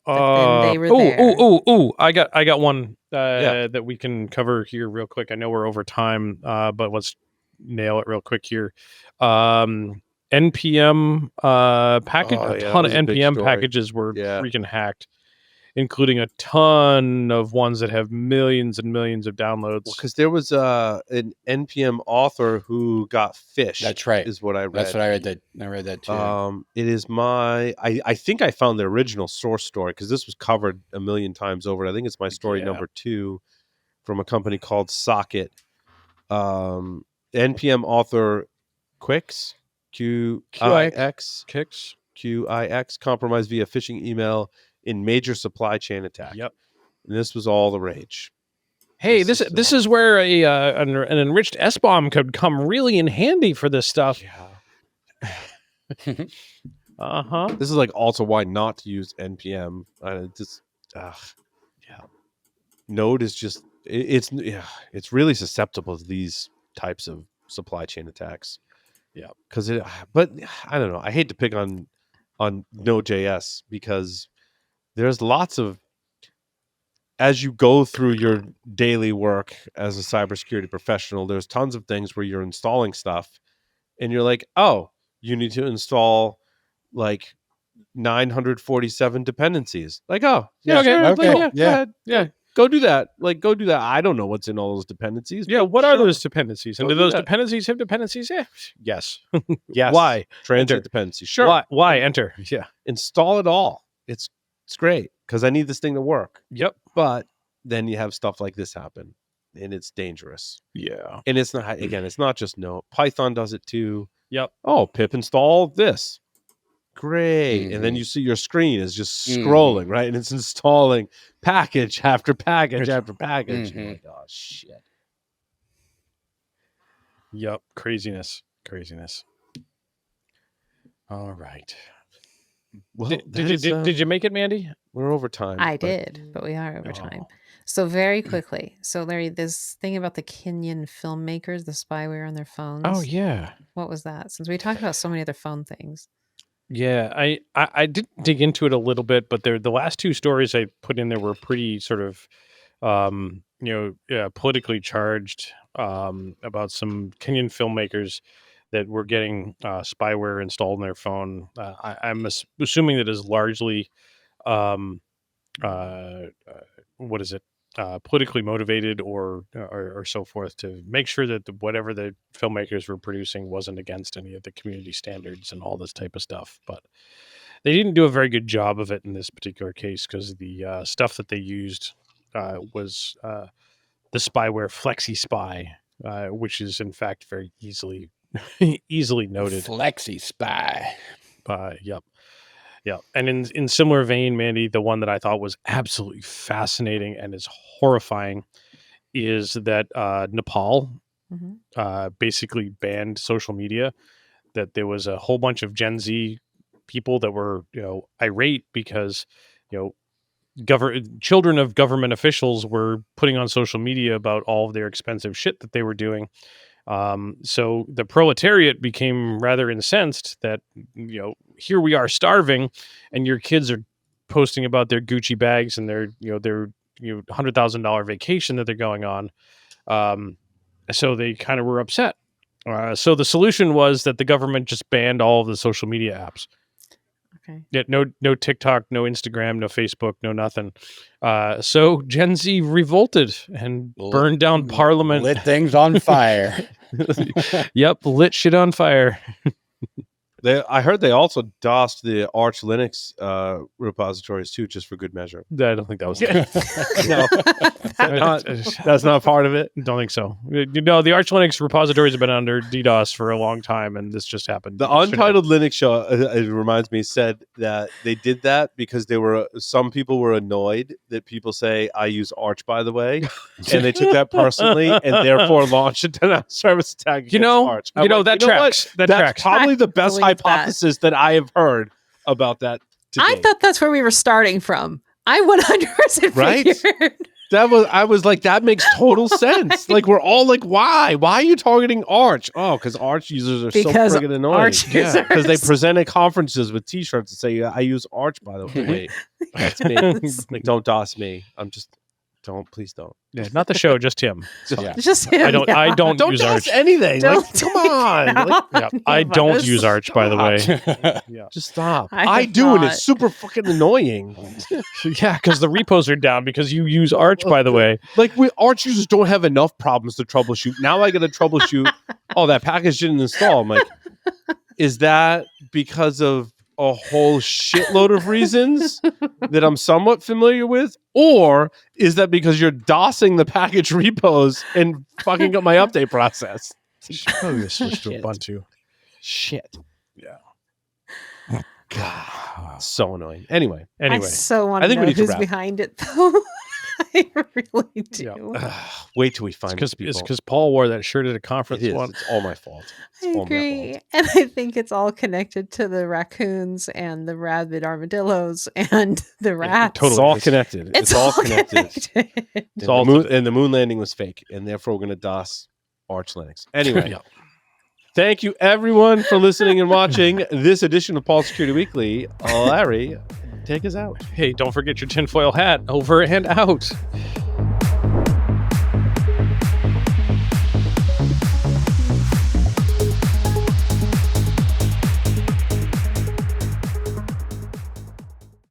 C: they were there.
B: I got one that we can cover here real quick. I know we're over time, but let's nail it real quick here. NPM package, a ton of NPM packages were freaking hacked, including a ton of ones that have millions and millions of downloads.
A: Because there was an NPM author who got phished.
D: That's right.
A: Is what I read.
D: That's what I read. I read that too.
A: It is I think I found the original source story because this was covered a million times over. I think it's my story number 2 from a company called Socket. NPM author Quix. QIX. QIX, compromised via phishing email in major supply chain attack.
B: Yep.
A: And this was all the rage.
B: Hey, this is where an enriched SBOM could come really in handy for this stuff.
A: Yeah.
B: Uh-huh.
A: This is like also why not to use NPM. Yeah. Node is just it's really susceptible to these types of supply chain attacks.
B: Yeah.
A: But I don't know. I hate to pick on Node.js because there's lots of, as you go through your daily work as a cybersecurity professional, there's tons of things where you're installing stuff and you're like, oh, you need to install like 947 dependencies. Like, oh, yeah,
B: okay,
A: sure,
D: okay,
A: like,
D: yeah.
A: go ahead. Yeah. Go do that. Go do that. I don't know what's in all those dependencies.
B: Yeah, what are those dependencies? And
A: Go
B: do
A: do
B: those
A: that.
B: dependencies have dependencies? Yeah. Yes.
A: Yes.
B: Why?
A: Transit
B: Enter.
A: dependencies. Sure.
B: Why? Enter. Yeah.
A: Install it all. It's great because I need this thing to work.
B: Yep.
A: But then you have stuff like this happen, and it's dangerous.
B: Yeah.
A: And it's not, again, it's not just Node. Python does it too.
B: Yep.
A: Oh, pip install this. Great. And then you see your screen is just scrolling, right? And it's installing package after package after package. You're like, oh, shit.
B: Yep. Craziness. All right.
A: Well,
B: Did you make it, Mandy?
A: we're over time.
C: I
A: but-
C: did, but we are over time.
B: Oh.
C: So very quickly. So Larry, this thing about the Kenyan filmmakers, the spyware on their phones.
B: Oh yeah.
C: What was that? Since we talked about so many other phone things.
B: Yeah, I did dig into it a little bit, but the last two stories I put in there were pretty sort of, politically charged about some Kenyan filmmakers that were getting spyware installed in their phone. I'm assuming that is largely, what is it? Politically motivated or so forth to make sure that whatever the filmmakers were producing wasn't against any of the community standards and all this type of stuff. But they didn't do a very good job of it in this particular case because the stuff that they used was the spyware Flexi Spy, which is in fact very easily noted.
D: Flexi Spy.
B: Yep. Yeah. And in similar vein, Mandy, the one that I thought was absolutely fascinating and is horrifying is that Nepal basically banned social media, that there was a whole bunch of Gen Z people that were, irate because, children of government officials were putting on social media about all of their expensive shit that they were doing. So the proletariat became rather incensed that, here we are starving and your kids are posting about their Gucci bags and their $100,000 vacation that they're going on. So they kind of were upset. So the solution was that the government just banned all of the social media apps.
C: Okay.
B: Yeah, no TikTok, no Instagram, no Facebook, no nothing. So Gen Z revolted and burned down Parliament.
D: Lit things on fire.
B: Yep, lit shit on fire.
A: I heard they also DOSed the Arch Linux repositories too, just for good measure.
B: I don't think that was it.
A: No, that's not part of it.
B: Don't think so. The Arch Linux repositories have been under DDoS for a long time, and this just happened.
A: The Untitled Linux show, it reminds me, said that they did that because some people were annoyed that people say, I use Arch, by the way, and they took that personally and therefore launched a denial of service attack against Arch.
B: That tracks. That
A: That's
B: tracks.
A: probably the best
C: believe
A: hypothesis that I have heard about that today.
C: I thought that's where we were starting from. I 100%
A: Right?
C: figured.
A: I was like, that makes total sense. Like, we're all like, why? Why are you targeting Arch? Oh, because Arch users are
C: Because
A: so friggin' annoying.
C: Arch users.
A: Because they present at conferences with T-shirts and say, I use Arch, by the way. Wait, that's me. Like, don't DOS me. Please don't.
B: Yeah, not the show, just him.
D: Yeah.
C: Just
B: I don't
A: Don't
B: use
A: DOS
B: Arch.
A: anything.
C: Don't
A: Like, come on. Like,
B: Yeah, I don't use Arch, by the way. Yeah,
A: just stop.
C: I
A: I
C: have
A: do, and
C: not.
A: it's super fucking annoying.
B: yeah, because the repos are down because you use Arch, by the way.
A: Like, Arch users don't have enough problems to troubleshoot. Now I got to troubleshoot. Oh, that package didn't install. I'm like, is that because of a whole shitload of reasons that I'm somewhat familiar with? Or is that because you're DOSing the package repos and fucking up my update process?
B: Probably switch to
A: Shit.
B: Ubuntu.
A: Shit.
B: Yeah.
A: God. So annoying. Anyway,
C: I so want
A: I
C: to
A: think we
C: know
A: need to
C: who's
A: wrap.
C: behind it, though. I really do.
A: wait till we find these
B: It's
A: people.
B: because Paul wore that shirt at a
A: It
B: conference
A: is.
B: once.
A: It's all my fault. It's
C: I
A: all my
C: agree.
A: fault.
C: And I think it's all connected to the raccoons and the rabid armadillos and the rats.
A: It's all connected.
C: It's all connected.
A: It's all and the moon landing was fake, and therefore we're going to DOS Arch Linux. Anyway,
B: Yeah.
A: thank you everyone for listening and watching this edition of Paul Security Weekly. Larry, take us out.
B: Hey, don't forget your tinfoil hat. Over and out.